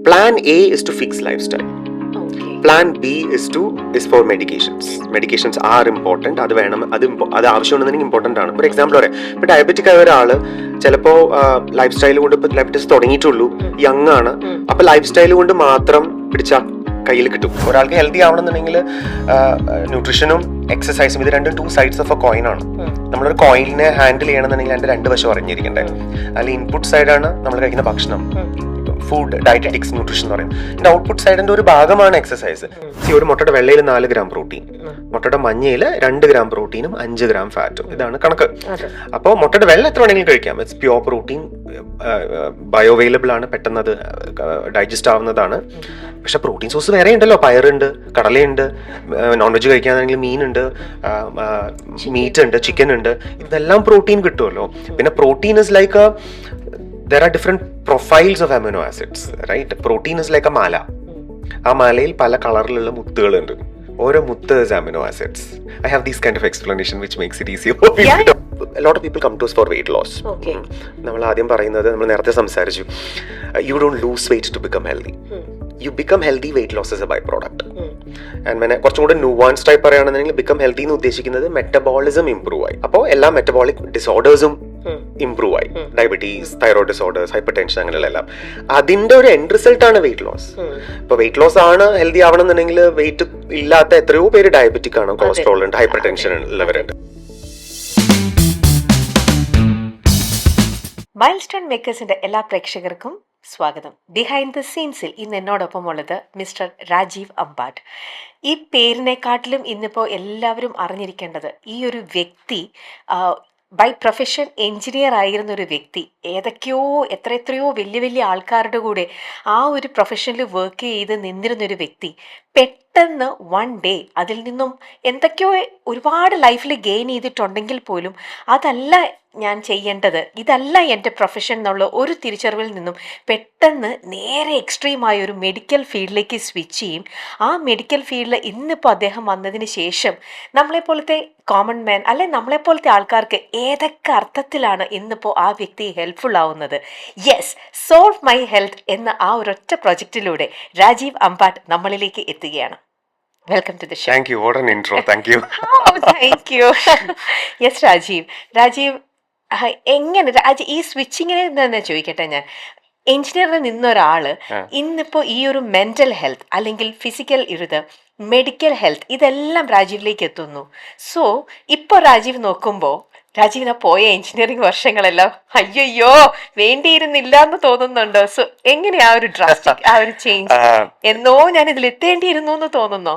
Plan A is to fix lifestyle. Plan B is for medications. Medications are important. അത് വേണം, അത് ആവശ്യമുണ്ടെന്നുണ്ടെങ്കിൽ important ആണ്. For example പറയാം, ഇപ്പോൾ ഡയബറ്റിക് ആയ ഒരാൾ ചിലപ്പോൾ ലൈഫ് സ്റ്റൈൽ കൊണ്ട് ഇപ്പോൾ ഡയബറ്റീസ് തുടങ്ങിയിട്ടുള്ളൂ, യങ് ആണ്, അപ്പോൾ ലൈഫ് സ്റ്റൈൽ കൊണ്ട് മാത്രം പിടിച്ചാൽ കയ്യിൽ കിട്ടും. ഒരാൾക്ക് ഹെൽത്തി ആവണമെന്നുണ്ടെങ്കിൽ ന്യൂട്രീഷനും എക്സസൈസും ഇത് രണ്ടും 2 sides ഓഫ് എ കോയിൻ ആണ്. നമ്മളൊരു കോയിനെ ഹാൻഡിൽ ചെയ്യണമെന്നുണ്ടെങ്കിൽ അതിൻ്റെ 2 വശം അറിഞ്ഞിരിക്കണ്ടേ. അതിൽ ഇൻപുട്ട് സൈഡാണ് നമ്മൾ കഴിക്കുന്ന ഭക്ഷണം, ഫുഡ്, ഡയറ്ററ്റിക്സ്, ന്യൂട്രീഷൻ എന്ന് പറയും. ഇതിന്റെ ഔട്ട്പുട്ട് സൈഡിന്റെ ഒരു ഭാഗമാണ് എക്സസൈസ്. ഒരു മുട്ടയുടെ വെള്ളയിൽ 4 gram പ്രോട്ടീൻ, മുട്ടയുടെ മഞ്ഞയിൽ 2 gram പ്രോട്ടീനും 5 gram ഫാറ്റും, ഇതാണ് കണക്ക്. അപ്പോൾ മുട്ടയുടെ വെള്ളം എത്ര വേണമെങ്കിലും കഴിക്കാം. It's pure protein, bio available ആണ്, പെട്ടെന്ന് അത് ഡൈജസ്റ്റ് ആവുന്നതാണ്. പക്ഷെ പ്രോട്ടീൻ സോഴ്സ് വേറെ ഉണ്ടല്ലോ, പയറുണ്ട്, കടലയുണ്ട്, നോൺ വെജ് കഴിക്കാനാണെങ്കിൽ മീനുണ്ട്, മീറ്റ് ഉണ്ട്, ചിക്കൻ ഉണ്ട്, ഇതെല്ലാം പ്രോട്ടീൻ കിട്ടുമല്ലോ. പിന്നെ protein is like there are different profiles of amino acids, right? Protein is like a mala. ആ മാലയിൽ പല കളറിലുള്ള മുത്തുകളുണ്ട്. ഓരോ മുത്ത് is amino acids. I have this kind of explanation which makes it easier for people. A lot of people come to us for weight loss. Okay. നമ്മൾ ആദ്യം പറയുന്നത്, നമ്മൾ നേരത്തെ സംസാരിച്ചു, you don't lose weight to become healthy. You become healthy, weight loss is a byproduct. And when കുറച്ചും കൂടെ ന്യൂവാൻസ്ഡ് ആയി പറയുകയാണെന്നുണ്ടെങ്കിൽ become healthy എന്ന് ഉദ്ദേശിക്കുന്നത് മെറ്റബോളിസം ഇംപ്രൂവ് ആയി. അപ്പോൾ എല്ലാ മെറ്റബോളിക് ഡിസോർഡേഴ്സും ഇംപ്രൂവ് ആയി. Diabetes, thyroid disorders, hyper tension, അങ്ങനെയുള്ള എല്ലാം അതിന്റെ ഒരു എൻഡ് റിസൾട്ട് ആണ് വെയിറ്റ് ലോസ്. ഇപ്പൊ വെയിറ്റ് ലോസ് ആണ് ഹെൽത്തി ആവണമെന്നുണ്ടെങ്കിൽ വെയിറ്റ് ഇല്ലാത്ത എത്രയോ പേര് ഡയബറ്റിക് ആണ്, കൊളസ്ട്രോൾ ഉണ്ട്, ഹൈപ്പർ ടെൻഷൻ ഉള്ളവരുണ്ട്. മൈൽസ്റ്റോൺ മേക്കേഴ്സിന്റെ എല്ലാ പ്രേക്ഷകർക്കും സ്വാഗതം. ബിഹൈൻഡ് ദ സീൻസിൽ ഇന്ന് എന്നോടൊപ്പം ഉള്ളത് മിസ്റ്റർ രാജീവ് അമ്പാട്ട്. ഈ പേരിനെക്കാട്ടിലും ഇന്നിപ്പോൾ എല്ലാവരും അറിഞ്ഞിരിക്കേണ്ടത്, ഈ ഒരു വ്യക്തി ബൈ പ്രൊഫഷൻ എഞ്ചിനീയർ ആയിരുന്ന ഒരു വ്യക്തി, എത്രയോ വലിയ ആൾക്കാരുടെ കൂടെ ആ ഒരു പ്രൊഫഷനിൽ വർക്ക് ചെയ്ത് നിന്നിരുന്നൊരു വ്യക്തി പെട്ടെന്ന് വൺ ഡേ അതിൽ നിന്നും എന്തൊക്കെയോ ഒരുപാട് ലൈഫിൽ ഗെയിൻ ചെയ്തിട്ടുണ്ടെങ്കിൽ പോലും അതല്ല ഞാൻ ചെയ്യേണ്ടത്, ഇതല്ല എൻ്റെ പ്രൊഫഷൻ എന്നുള്ള ഒരു തിരിച്ചറിവിൽ നിന്നും പെട്ടെന്ന് നേരെ എക്സ്ട്രീമായ ഒരു മെഡിക്കൽ ഫീൽഡിലേക്ക് സ്വിച്ച് ചെയ്യും. ആ മെഡിക്കൽ ഫീൽഡിൽ ഇന്നിപ്പോൾ അദ്ദേഹം വന്നതിന് ശേഷം നമ്മളെപ്പോലത്തെ കോമൺ മാൻ അല്ലെ നമ്മളെപ്പോലത്തെ ആൾക്കാർക്ക് ഏതൊക്കെ അർത്ഥത്തിലാണ് ഇന്നിപ്പോൾ ആ വ്യക്തി ഹെൽപ്ഫുൾ ആവുന്നത്. യെസ്, സോൾവ് മൈ ഹെൽത്ത് എന്ന ആ ഒരൊറ്റ പ്രൊജക്റ്റിലൂടെ രാജീവ് അമ്പാട്ട് നമ്മളിലേക്ക് എത്തുകയാണ്. Welcome to the show. Thank you. What an intro. Thank you. Thank you. Yes Rajeev എങ്ങനെ ഈ സ്വിച്ചിങ്ങിനെ തന്നെ ചോദിക്കട്ടെ, ഞാൻ എഞ്ചിനീയറിൽ നിന്നൊരാള് ഇന്നിപ്പോ ഈ ഒരു മെന്റൽ ഹെൽത്ത് അല്ലെങ്കിൽ ഫിസിക്കൽ മെഡിക്കൽ ഹെൽത്ത് ഇതെല്ലാം രാജീവിലേക്ക് എത്തുന്നു. സോ ഇപ്പൊ രാജീവ് നോക്കുമ്പോ രാജീവിനെ പോയ എഞ്ചിനീയറിംഗ് വർഷങ്ങളെല്ലാം അയ്യോ വേണ്ടിയിരുന്നില്ല എന്ന് തോന്നുന്നുണ്ടോ? സോ എങ്ങനെയാ ഒരു ഡ്രാസ്റ്റിക് ആ ഒരു ചേഞ്ച്, എന്നോ ഞാൻ ഇതിൽ എത്തേണ്ടിയിരുന്നു എന്ന് തോന്നുന്നോ?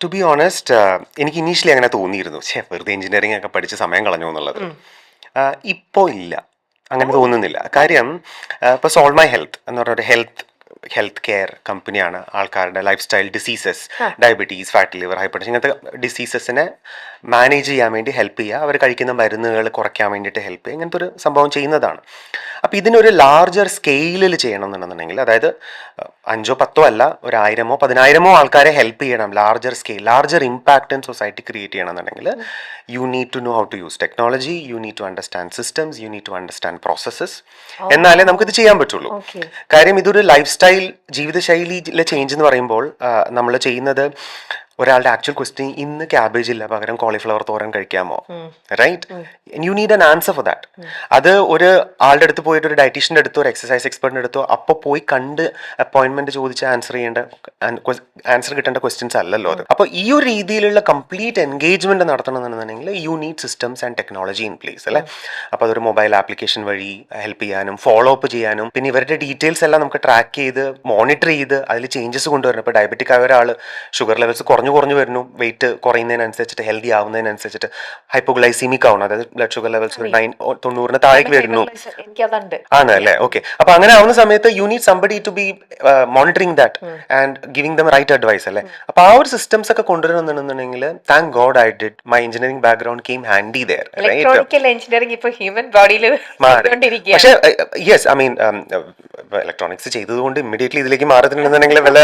ടു ബി ഓണസ്റ്റ്, എനിക്ക് ഇനീഷ്യലി അങ്ങനെ തോന്നിയിരുന്നു, വെറുതെ എഞ്ചിനീയറിംഗ് ഒക്കെ പഠിച്ച് സമയം കളഞ്ഞു എന്നുള്ളത്. ഇപ്പോൾ ഇല്ല, അങ്ങനെ തോന്നുന്നില്ല. കാര്യം ഇപ്പോൾ സോൾവ് മൈ ഹെൽത്ത് എന്ന് പറഞ്ഞ ഒരു ഹെൽത്ത് കെയർ കമ്പനിയാണ്. ആൾക്കാരുടെ life style diseases, diabetes, fat liver, hyper tension, ഇങ്ങനത്തെ ഡിസീസസിനെ മാനേജ് ചെയ്യാൻ വേണ്ടി ഹെൽപ്പ് ചെയ്യുക, അവർ കഴിക്കുന്ന മരുന്നുകൾ കുറയ്ക്കാൻ വേണ്ടിയിട്ട് ഹെൽപ്പ് ചെയ്യുക, ഇങ്ങനത്തെ ഒരു സംഭവം ചെയ്യുന്നതാണ്. അപ്പോൾ ഇതിനൊരു ലാർജർ സ്കെയിലിൽ ചെയ്യണം എന്നുണ്ടെന്നുണ്ടെങ്കിൽ, അതായത് 5 or 10 അല്ല, 1000 or 10,000 ആൾക്കാരെ ഹെൽപ്പ് ചെയ്യണം, larger scale, larger impact in society create ചെയ്യണമെന്നുണ്ടെങ്കിൽ you need to know how to use technology, you need to understand systems, you need to understand processes. എന്നാലേ നമുക്കിത് ചെയ്യാൻ പറ്റുള്ളൂ. കാര്യം ഇതൊരു ലൈഫ് സ്റ്റൈൽ, ജീവിതശൈലിയിലെ ചേഞ്ച് എന്ന് പറയുമ്പോൾ നമ്മൾ ചെയ്യുന്നത്, ഒരാളുടെ ആക്ച്വൽ ക്വസ്റ്റ്യൻ, ഇന്ന് ക്യാബേജ് ഇല്ല, പകരം കോളിഫ്ലവർ തോരൻ കഴിക്കാമോ, right? You need an answer for that. അത് ഒരു ആളുടെ അടുത്ത് പോയിട്ട്, ഒരു ഡയറ്റീഷ്യൻ്റെ അടുത്തോ ഒരു എക്സസൈസ് എക്സ്പെർട്ടിൻ്റെ അടുത്തോ അപ്പോൾ പോയി കണ്ട് അപ്പോയിൻമെന്റ് ചോദിച്ച് ആൻസർ കിട്ടേണ്ട ക്വസ്റ്റ്യൻസ് അല്ലല്ലോ അത്. അപ്പോൾ ഈ ഒരു രീതിയിലുള്ള കംപ്ലീറ്റ് എൻഗേജ്മെന്റ് നടത്തണമെന്നുണ്ടെങ്കിൽ you need systems and technology in place, അല്ലേ? അപ്പോൾ അതൊരു മൊബൈൽ ആപ്ലിക്കേഷൻ വഴി ഹെൽപ്പ് ചെയ്യാനും ഫോളോ അപ്പ് ചെയ്യാനും, പിന്നെ ഇവരുടെ ഡീറ്റെയിൽസ് എല്ലാം നമുക്ക് ട്രാക്ക് ചെയ്ത് മോണിറ്റർ ചെയ്ത് അതിൽ ചേഞ്ചസ് കൊണ്ടുവരണം. ഇപ്പോൾ ഡയബറ്റിക് ആയ ഒരാൾ ഷുഗർ ലെവൽസ് കുറഞ്ഞു വരുന്നു, വെയിറ്റ് കുറയുന്നതിനനുസരിച്ചിട്ട്, ഹെൽത്തി ആവുന്നതിനനുസരിച്ചിട്ട് ഹൈപ്പോഗ്ലൈസീമിക് ആവണം, അതായത് ബ്ലഡ് ഷുഗർ ലെവൽസ് 90 താഴേക്ക് വരുന്നു ആണ്, അല്ലേ? ഓക്കെ. അപ്പൊ അങ്ങനെ ആവുന്ന സമയത്ത് you need somebody to be monitoring that and giving them right advice, അല്ലേ? അപ്പൊ ആ ഒരു സിസ്റ്റംസ് ഒക്കെ കൊണ്ടുവരണമെന്നുണ്ടെങ്കിൽ thank God I did, my engineering background came handy there. പക്ഷേ യെസ്, ഐ മീൻ ഇലക്ട്രോണിക്സ് ചെയ്തതുകൊണ്ട് ഇമ്മീഡിയറ്റ്ലി ഇതിലേക്ക് മാറുന്നുണ്ടെന്നുണ്ടെങ്കിൽ വല്ല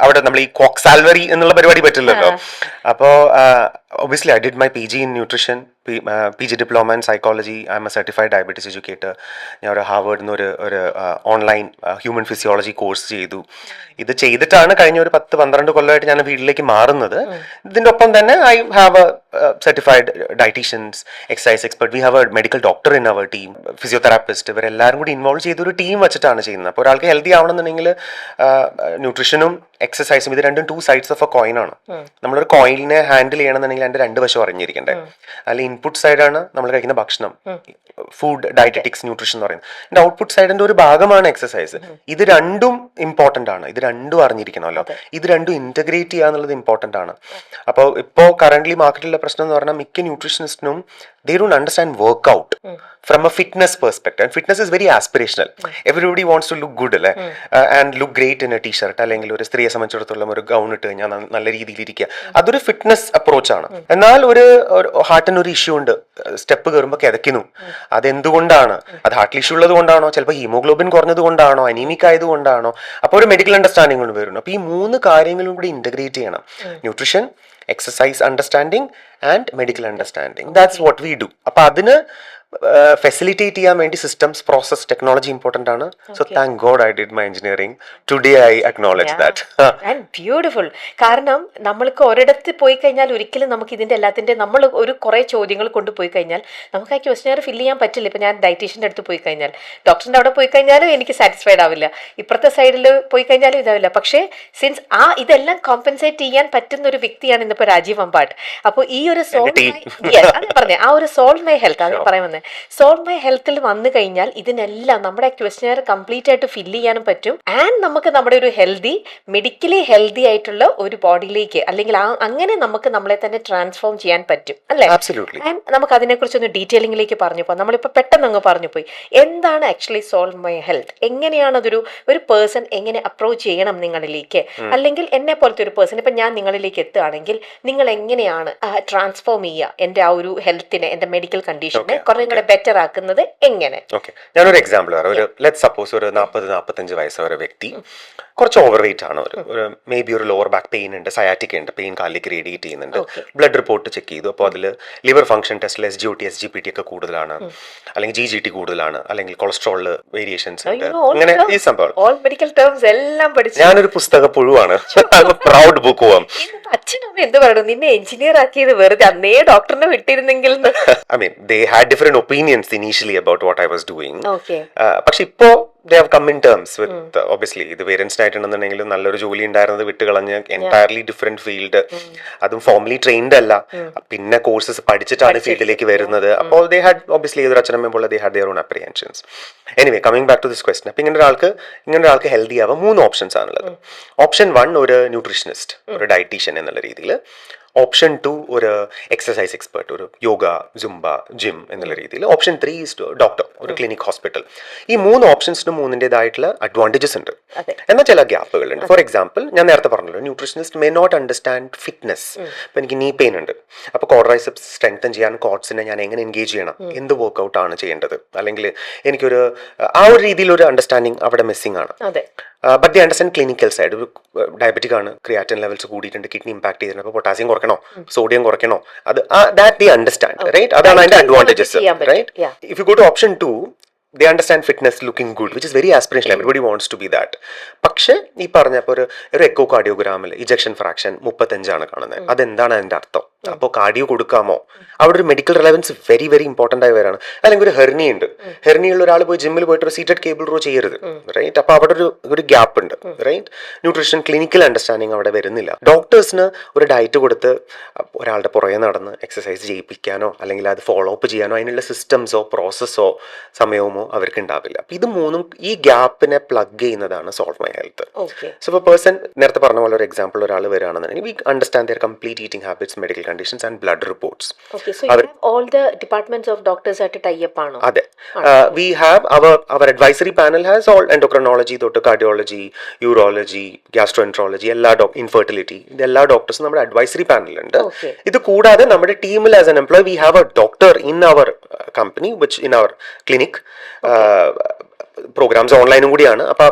അവിടെ നമ്മൾ ഈ ക്വാക്സാൽവറി എന്നുള്ള പരിപാടി പറ്റില്ലല്ലോ. അപ്പോൾ obviously I did my PG in nutrition, PG diploma in psychology. I am A certified diabetes educator. ഞാൻ ഒരു ഹാർവേഡിൽ നിന്ന് ഒരു ഓൺലൈൻ ഹ്യൂമൻ ഫിസിയോളജി കോഴ്സ് ചെയ്തു. ഇത് ചെയ്തിട്ടാണ് കഴിഞ്ഞ ഒരു 10-12 കൊല്ലമായിട്ട് ഞാൻ വീട്ടിലേക്ക് മാറുന്നത്. ഇതിൻ്റെ ഒപ്പം തന്നെ I have a certified dieticians, exercise expert, we have a medical doctor in our team, physiotherapist, ഇവരെല്ലാവരും കൂടി ഇൻവോൾവ് ചെയ്തൊരു ടീം വെച്ചിട്ടാണ് ചെയ്യുന്നത്. അപ്പോൾ ഒരാൾക്ക് ഹെൽത്തി ആവണമെന്നുണ്ടെങ്കിൽ ന്യൂട്രീഷനും എക്സസൈസും ഇത് രണ്ടും 2 sides ഓഫ് എ കോയിനാണ്. നമ്മളൊരു കോയിനെ ഹാൻഡിൽ ചെയ്യണമെന്നുണ്ടെങ്കിൽ അതിൻ്റെ 2 വശം അറിഞ്ഞിരിക്കണ്ടേ. അല്ലെങ്കിൽ ഇൻപുട്ട് സൈഡാണ് നമ്മൾ കഴിക്കുന്ന ഭക്ഷണം, ഫുഡ്, ഡയറ്ററ്റിക്സ്, ന്യൂട്രീഷൻ എന്ന് പറയുന്നത്. ഇതിൻ്റെ ഔട്ട്പുട്ട് സൈഡിന്റെ ഒരു ഭാഗമാണ് എക്സസൈസ്. ഇത് രണ്ടും ഇമ്പോർട്ടൻ്റ് ആണ്. ഇത് രണ്ടും അറിഞ്ഞിരിക്കണമല്ലോ. ഇത് രണ്ടും ഇന്റഗ്രേറ്റ് ചെയ്യുക എന്നുള്ളത് ഇമ്പോർട്ടൻ്റ് ആണ്. അപ്പോൾ ഇപ്പോൾ കറന്റ് മാർക്കറ്റിലെ പ്രശ്നം എന്ന് പറഞ്ഞാൽ മിക്ക ന്യൂട്രീഷനിസ്റ്റിനും they don't understand workout from a fitness perspective, and fitness is very aspirational. Everybody wants to look good അല്ലേ, and look great in a t-shirt, അല്ലെങ്കിൽ ഒരു സ്ത്രീയെ സംബന്ധിച്ചിടത്തോളം ഒരു ഗൗൺ ഇട്ട് കഴിഞ്ഞാൽ നല്ല രീതിയിൽ ഇരിക്കുക, അതൊരു ഫിറ്റ്നസ് അപ്രോച്ച് ആണ്. എന്നാൽ ഒരു ഹാർട്ടിന് ഒരു ഇഷ്യൂ ഉണ്ട്, സ്റ്റെപ്പ് കയറുമ്പോൾ കിതയ്ക്കുന്നു. അതെന്തുകൊണ്ടാണ്? അത് ഹാർട്ടിൽ ഇഷ്യൂ ഉള്ളത് കൊണ്ടാണോ? ചിലപ്പോൾ ഹീമോഗ്ലോബിൻ കുറഞ്ഞത് കൊണ്ടാണോ? അനീമിക് ആയതുകൊണ്ടാണോ? അപ്പോൾ ഒരു മെഡിക്കൽ അണ്ടർസ്റ്റാൻഡിംഗ് കൊണ്ട് വരുന്നു. അപ്പോൾ ഈ 3 കാര്യങ്ങളും കൂടി ഇന്റഗ്രേറ്റ് ചെയ്യണം: nutrition, exercise understanding and medical understanding. That's what we do. അപ്പോൾ അതിന് ഫെസിലിറ്റേറ്റ് ചെയ്യാൻ വേണ്ടി സിസ്റ്റംസ്, പ്രോസസ്, ടെക്നോളജി ഇമ്പോർട്ടൻ്റ് ആണ്. So thank God I did my engineering. Today I acknowledge that. And beautiful. കാരണം നമ്മൾക്ക് ഒരിടത്ത് പോയി കഴിഞ്ഞാൽ ഒരിക്കലും നമുക്ക് ഇതിൻ്റെ എല്ലാത്തിൻ്റെ നമ്മൾ ഒരു കുറേ ചോദ്യങ്ങൾ കൊണ്ടുപോയി കഴിഞ്ഞാൽ നമുക്ക് ആ ക്വസ്റ്റ്യൻ ഫില്ല് ചെയ്യാൻ പറ്റില്ല. ഇപ്പം ഞാൻ ഡയറ്റീഷ്യൻ്റെ അടുത്ത് പോയി കഴിഞ്ഞാൽ, ഡോക്ടറിൻ്റെ അവിടെ പോയി കഴിഞ്ഞാലും എനിക്ക് സാറ്റിസ്ഫൈഡ് ആവില്ല, ഇപ്പുറത്തെ സൈഡിൽ പോയി കഴിഞ്ഞാലും ഇതാവില്ല. പക്ഷേ സിൻസ് ഇതെല്ലാം കോമ്പൻസേറ്റ് ചെയ്യാൻ പറ്റുന്ന ഒരു വ്യക്തിയാണ് ഇന്നിപ്പോൾ രാജീവ് അമ്പാട്ട്. അപ്പോൾ ഈ ഒരു സോൾവ് മൈ ഹെൽത്ത് അത് പറയുന്നത് സോൾവ് മൈ ഹെൽത്തിൽ വന്നു കഴിഞ്ഞാൽ ഇതിനെല്ലാം നമ്മുടെ ക്വസ്റ്റ്യൻ കംപ്ലീറ്റ് ആയിട്ട് ഫില്ല് ചെയ്യാനും പറ്റും. ആൻഡ് നമുക്ക് നമ്മുടെ ഒരു ഹെൽത്തി, മെഡിക്കലി ഹെൽത്തി ആയിട്ടുള്ള ഒരു ബോഡിയിലേക്ക്, അല്ലെങ്കിൽ അങ്ങനെ നമുക്ക് നമ്മളെ തന്നെ ട്രാൻസ്ഫോം ചെയ്യാൻ പറ്റും അല്ലേ? ആൻഡ് നമുക്ക് അതിനെക്കുറിച്ചൊന്ന് ഡീറ്റെയിലിംഗിലേക്ക് പറഞ്ഞു പോകാം. നമ്മളിപ്പോൾ പെട്ടെന്ന് അങ്ങ് പറഞ്ഞു പോയി, എന്താണ് ആക്ച്വലി സോൾവ് മൈ ഹെൽത്ത്, എങ്ങനെയാണ് അതൊരു പേഴ്സൺ എങ്ങനെ അപ്രോച്ച് ചെയ്യണം നിങ്ങളിലേക്ക്, അല്ലെങ്കിൽ എന്നെ പോലത്തെ ഒരു പേഴ്സൺ ഇപ്പം ഞാൻ നിങ്ങളിലേക്ക് എത്തുകയാണെങ്കിൽ നിങ്ങൾ എങ്ങനെയാണ് ട്രാൻസ്ഫോം ചെയ്യുക എൻ്റെ ആ ഒരു ഹെൽത്തിനെ, എൻ്റെ മെഡിക്കൽ കണ്ടീഷനെ കുറെ കൂടെ ബെറ്റർ ആക്കുന്നത് എങ്ങനെ? ഓക്കെ, ഞാനൊരു എക്സാമ്പിൾ പറയാം. ഒരു ലെറ്റ് സപ്പോസ് ഒരു 40-45 വയസ്സുള്ള ഒരു വ്യക്തി, കുറച്ച് ഓവർ വെയിറ്റ് ആണ്, ഒരു മേ ബി ഒരു ലോവർ ബാക്ക് പെയിൻ ഉണ്ട്, സയാറ്റിക് ഉണ്ട്, പെയിൻ കാലിലേക്ക് റേഡിയേറ്റ് ചെയ്യുന്നുണ്ട്. ബ്ലഡ് റിപ്പോർട്ട് ചെക്ക് ചെയ്തു, അപ്പോൾ അതിൽ ലിവർ ഫംഗ്ഷൻ ടെസ്റ്റിൽ SGOT, SGPT ഒക്കെ കൂടുതലാണ്, അല്ലെങ്കിൽ GGT കൂടുതലാണ്, അല്ലെങ്കിൽ കൊളസ്ട്രോളിൽ വേരിയേഷൻസ് ഉണ്ട്. അങ്ങനെ ഈ സംഭവം മെഡിക്കൽ ടേംസ് എല്ലാം പഠിച്ചു. ഞാനൊരു പുസ്തക പുഴുവാണ്, പ്രൗഡ് ബുക്ക് പോവാം. അച്ഛനമ്മ എന്ത് പറയണം, നിന്നെ എഞ്ചിനീയർ ആക്കിയത് വെറുതെ, അന്നേ ഡോക്ടറിനെ വിട്ടിരുന്നെങ്കിൽ. I mean, they had different opinions initially about what I was doing. പക്ഷെ ഇപ്പോ they have come in terms with obviously ഇത് പേരൻസ് ആയിട്ടുണ്ടെന്നുണ്ടെങ്കിലും നല്ലൊരു ജോലി ഉണ്ടായിരുന്നത് വിട്ടുകളഞ്ഞ് എൻറ്റയർലി ഡിഫറെന്റ് ഫീൽഡ്, അതും ഫോർമലി ട്രെയിൻഡ് അല്ല, പിന്നെ കോഴ്സസ് പഠിച്ചിട്ടാണ് ഫീൽഡിലേക്ക് വരുന്നത്. അപ്പോൾ they had obviously ഏതൊരു അച്ഛനമ്മ പോലെ they had their own apprehensions. Anyway, coming back to this question, അപ്പോൾ ഇങ്ങനെ ഒരാൾക്ക് ഹെൽത്തി ആവാൻ 3 ഓപ്ഷൻസ് ആണുള്ളത്. ഓപ്ഷൻ 1 ഒരു ന്യൂട്രീഷനിസ്റ്റ്, ഒരു ഡയറ്റീഷ്യൻ എന്നുള്ള രീതിയിൽ. ഓപ്ഷൻ 2 ഒരു എക്സസൈസ് എക്സ്പെർട്ട്, ഒരു യോഗ, ജുംബ, ജിം എന്നുള്ള രീതിയിൽ. ഓപ്ഷൻ 3 ഈസ് ഡോക്ടർ, ഒരു ക്ലിനിക്, ഹോസ്പിറ്റൽ. ഈ 3 ഓപ്ഷൻസിനും 3-ൻ്റെതായിട്ടുള്ള അഡ്വാൻറ്റേജസ് ഉണ്ട്, എന്നാൽ ചില ഗ്യാപ്പുകളുണ്ട്. ഫോർ എക്സാമ്പിൾ, ഞാൻ നേരത്തെ പറഞ്ഞല്ലോ, nutritionist may not understand fitness. ഇപ്പം എനിക്ക് നീ പെയിൻ ഉണ്ട്, അപ്പോൾ ക്വാഡ്രൈസെപ്സ് സ്ട്രെങ്തൻ ചെയ്യാൻ കോഡ്സിനെ ഞാൻ എങ്ങനെ എൻഗേജ് ചെയ്യണം, എന്ത് വർക്ക്ഔട്ട് ആണ് ചെയ്യേണ്ടത്, അല്ലെങ്കിൽ എനിക്കൊരു ആ ഒരു രീതിയിലൊരു അണ്ടർസ്റ്റാൻഡിങ് അവിടെ മിസ്സിംഗ് ആണ്. But the understand clinical side. ഒരു ഡയബറ്റിക് ആണ്, ക്രിയാറ്റിൻ ലെവൽസ് കൂടിയിട്ടുണ്ട്, കിഡ്നി ഇമ്പാക്ട് ചെയ്തിട്ടുണ്ട്, അപ്പോൾ പൊട്ടാസ്യം കുറയ്ക്കണോ, സോഡിയം കുറയ്ക്കണോ, അത് ദാറ്റ് ദി അണ്ടർസ്റ്റാൻഡ്, റൈറ്റ്? അതാണ് അതിന്റെ advantages, right? If you go to option 2, they understand fitness looking good, which is very aspirational, everybody wants to be that. പക്ഷെ ഈ പറഞ്ഞപ്പോൾ ഒരു എക്കോ കാർഡിയോഗ്രാമിൽ ഇജക്ഷൻ ഫ്രാക്ഷൻ 35 ആണ് കാണുന്നത്. അതെന്താണ് അതിന്റെ അർത്ഥം? അപ്പോൾ കാർഡിയോ കൊടുക്കാമോ? അവിടെ ഒരു medical relevance very very important ആയി വരാണ്. അല്ലെങ്കിൽ ഒരു ഹെർണിയ ഉണ്ട്, ഹെർണിയുള്ള ഒരാൾ പോയി ജിമ്മിൽ പോയിട്ട് ഒരു സീറ്റഡ് കേബിൾ റോ ചെയ്യരുത്, റൈറ്റ്? അപ്പോൾ അവിടെ ഒരു ഗ്യാപ്പ് ഉണ്ട്, റൈറ്റ്? ന്യൂട്രീഷൻ ക്ലിനിക്കൽ അണ്ടർസ്റ്റാൻഡിങ് അവിടെ വരുന്നില്ല. ഡോക്ടേഴ്സിന് ഒരു ഡയറ്റ് കൊടുത്ത് ഒരാളുടെ പുറകെ നടന്ന് എക്സസൈസ് ചെയ്യിപ്പിക്കാനോ അല്ലെങ്കിൽ അത് ഫോളോ അപ്പ് ചെയ്യാനോ അതിനുള്ള സിസ്റ്റംസോ പ്രോസസ്സോ സമയവുമോ അവർക്ക് ഉണ്ടാവില്ല. അപ്പൊ ഇത് 3 ഈ ഗ്യാപ്പിനെ പ്ലഗ് ചെയ്യുന്നതാണ് സോൾവ് മൈ ഹെൽത്ത്. സോ ഇപ്പോൾ പേഴ്സൺ നേരത്തെ പറഞ്ഞ പോലെ ഒരു എക്സാമ്പിൾ ഒരാൾ വരികയാണെന്നുണ്ടെങ്കിൽ we understand their complete eating habits, medical conditions and blood reports. all the departments of doctors ആയിട്ട് ടൈ അപ്പ് ആണോ? അതെ, we have our advisory panel has all endocrinology തൊട്ട് cardiology, urology, gastroenterology, എല്ലാ infertility, എല്ലാ ഡോക്ടേഴ്സും നമ്മുടെ advisory പാനലുണ്ട്. ഇത് കൂടാതെ നമ്മുടെ ടീമിൽ as an employee we have a doctor in our company, which in our clinic, programs ഓൺലൈനും കൂടിയാണ്. അപ്പൊ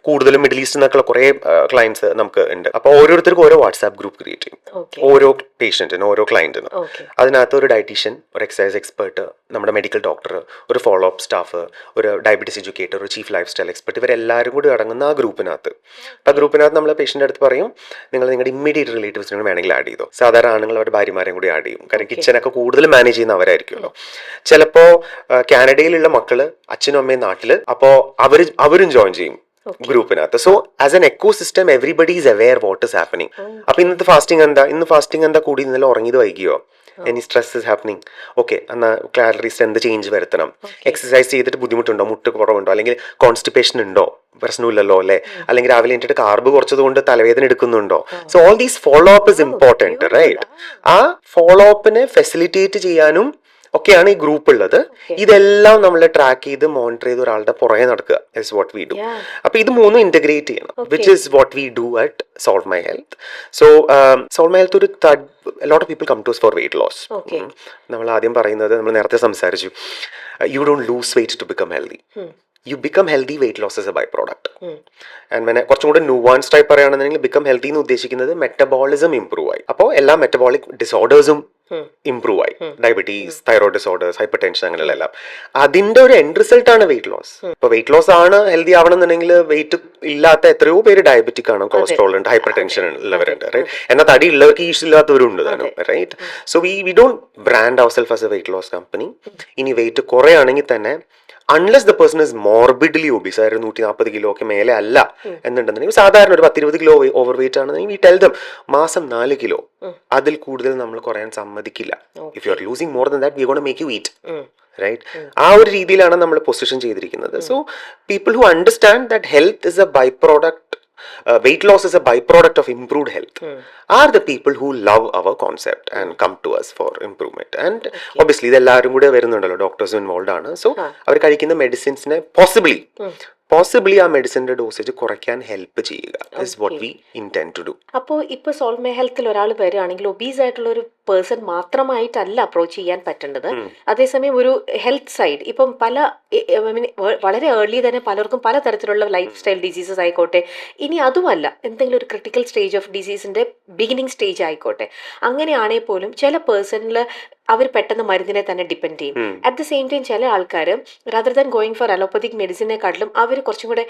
കൂടുതലും മിഡിൽ ഈസ്റ്റ് നിന്നൊക്കെയുള്ള കുറെ ക്ലയൻസ് നമുക്ക് ഉണ്ട്. അപ്പൊ ഓരോരുത്തർക്കും ഓരോ വാട്സാപ്പ് ഗ്രൂപ്പ് ക്രിയേറ്റ് ചെയ്യും, ഓരോ പേഷ്യന്റിനും ഓരോ ക്ലയന്റിനും. അതിനകത്ത് ഒരു ഡയറ്റീഷ്യൻ, ഒരു എക്സസൈസ് എക്സ്പെർട്ട്, നമ്മുടെ മെഡിക്കൽ ഡോക്ടർ, ഒരു ഫോളോ അപ്പ് സ്റ്റാഫ്, ഒരു ഡയബറ്റീസ് എഡ്യൂക്കേറ്റർ, ഒരു ചീഫ് ലൈഫ് സ്റ്റൈൽ എക്സ്പെർട്ട്, ഇവരെല്ലാവരും കൂടി അടങ്ങുന്ന ആ ഗ്രൂപ്പിനകത്ത്. ആ ഗ്രൂപ്പിനകത്ത് നമ്മൾ പേഷ്യൻ്റെ അടുത്ത് പറയും, നിങ്ങൾ നിങ്ങളുടെ ഇമ്മീഡിയറ്റ് റിലേറ്റീവ്സിനെ വേണമെങ്കിൽ ആഡ് ചെയ്തോ. സാധാരണ ആണുങ്ങൾ അവരുടെ ഭാര്യമാരെയും കൂടി ആഡ് ചെയ്യും, കാരണം കിച്ചനൊക്കെ കൂടുതൽ മാനേജ് ചെയ്യുന്ന അവരായിരിക്കുമല്ലോ. ചിലപ്പോൾ കാനഡയിലുള്ള മക്കള് അച്ഛനും അമ്മയും നാട്ടില്, അപ്പോൾ അവരും ജോയിൻ ചെയ്യും ഗ്രൂപ്പിനകത്ത്. So as an ecosystem everybody is aware what is happening. അപ്പൊ ഇന്ന് ഫാസ്റ്റിംഗ് എന്താ കൂടി ഇന്നലെ ഉറങ്ങിയത് വൈകിയോ, any stress is happening, okay, എന്നാൽ കാലറീസ് എന്ത് ചേഞ്ച് വരുത്തണം, എക്സസൈസ് ചെയ്തിട്ട് ബുദ്ധിമുട്ടുണ്ടോ, മുട്ട് കുറവുണ്ടോ, അല്ലെങ്കിൽ കോൺസ്റ്റിപ്പേഷൻ ഉണ്ടോ, പ്രശ്നമില്ലല്ലോ അല്ലെ, അല്ലെങ്കിൽ രാവിലെ എണീറ്റിട്ട് കാർബ് കുറച്ചതുകൊണ്ട് തലവേദന എടുക്കുന്നുണ്ടോ. So all these follow up is important, right? ആ ഫോളോ അപ്പിനെ ഫെസിലിറ്റേറ്റ് ചെയ്യാനും ഒക്കെയാണ് ഈ ഗ്രൂപ്പ് ഉള്ളത്. ഇതെല്ലാം നമ്മൾ ട്രാക്ക് ചെയ്ത് മോണിറ്റർ ചെയ്ത് ഒരാളുടെ പുറകെ നടക്കുക ഇസ് വാട്ട് വി ഡു. അപ്പൊ ഇത് മൂന്നും ഇന്റഗ്രേറ്റ് ചെയ്യണം, which is what we do at Solve my health. So Solve my Health ഒരു lot of people come to us for weight loss. നമ്മൾ ആദ്യം പറയുന്നത്, നമ്മൾ നേരത്തെ സംസാരിച്ചു, you don't lose weight to become healthy, you become healthy, weight loss is a by product. And പിന്നെ കുറച്ചും കൂടെ ന്യൂവാൻസ് ടൈപ്പ് പറയുകയാണെന്നുണ്ടെങ്കിൽ ബിക്കം ഹെൽത്തി എന്ന് ഉദ്ദേശിക്കുന്നത് മെറ്റബോളിസം ഇംപ്രൂവ് ആയി. അപ്പോൾ എല്ലാ മെറ്റബോളിക് ഡിസോർഡേഴ്സും ഇംപ്രൂവ് ആയി, diabetes, thyroid disorders, hyper tension, അങ്ങനെയുള്ള എല്ലാം. അതിന്റെ ഒരു എൻഡ് റിസൾട്ട് ആണ് വെയിറ്റ് ലോസ്. ഇപ്പൊ വെയിറ്റ് ലോസ് ആണ് ഹെൽത്തി ആവണം എന്നുണ്ടെങ്കിൽ വെയിറ്റ് ഇല്ലാത്ത എത്രയോ പേര് ഡയബറ്റിക് ആണ്, കൊളസ്ട്രോൾ ഉണ്ട്, ഹൈപ്പർ ടെൻഷൻ ഉള്ളവരുണ്ട്, റൈറ്റ്? എന്നാൽ തടി ഉള്ളവർക്ക് ഈസ്റ്റ് ഇല്ലാത്തവരുണ്ട് താനും, right? So we don't brand our self as a weight loss company. ഇനി വെയിറ്റ് കുറയാണെങ്കിൽ തന്നെ, unless the person is morbidly obese, അതായത് 140 കിലോ ഒക്കെ മേലെ അല്ല എന്നുണ്ടെന്നുണ്ടെങ്കിൽ, സാധാരണ ഒരു 10-20 കിലോ ഓവർ വെയിറ്റ് ആണെന്നുണ്ടെങ്കിൽ വി ടെൽ ദം മാസം 4 കിലോ അതിൽ കൂടുതൽ നമ്മൾ കുറയാൻ സമ്മതിക്കില്ല. If you are losing more than that we gonna make you eat, right? ആ ഒരു രീതിയിലാണ് നമ്മൾ പൊസിഷൻ ചെയ്തിരിക്കുന്നത്. So people who understand that health is a by product, weight loss is a byproduct of improved health, are the people who love our concept and come to us for improvement. And obviously ഇതെല്ലാവരും കൂടെ വരുന്നുണ്ടല്ലോ, ഡോക്ടേഴ്സും involve ആണ്. So അവർ കഴിക്കുന്ന മെഡിസിൻസിനെ possibly ആ മെഡിസിന്റെ dosage കുറയ്ക്കാൻ help ചെയ്യുക is what we intend to do. അപ്പോൾ ഇപ്പോൾ സോൾവ് മൈ ഹെൽത്തിൽ ഒരാൾ വരികയാണെങ്കിൽ ഒബീസ് ആയിട്ടുള്ള ഒരു പേഴ്സൺ മാത്രമായിട്ടല്ല അപ്രോച്ച് ചെയ്യാൻ പറ്റേണ്ടത്. അതേസമയം ഒരു ഹെൽത്ത് സൈഡ്, ഇപ്പം വളരെ ഏർലി തന്നെ പലർക്കും പലതരത്തിലുള്ള ലൈഫ് സ്റ്റൈൽ ഡിസീസസ് ആയിക്കോട്ടെ, ഇനി അതുമല്ല എന്തെങ്കിലും ഒരു ക്രിട്ടിക്കൽ സ്റ്റേജ് ഓഫ് ഡിസീസിന്റെ ബിഗിനിങ് സ്റ്റേജ് ആയിക്കോട്ടെ, അങ്ങനെയാണെങ്കിൽ പോലും ചില പേഴ്സണിൽ അവർ പെട്ടെന്ന് മരുന്നിനെ തന്നെ ഡിപ്പെൻഡ് ചെയ്യും. അറ്റ് ദ സെയിം ടൈം ചില ആൾക്കാർ rather than going for allopathic മെഡിസിനെക്കാട്ടിലും അവർ കുറച്ചും കൂടെ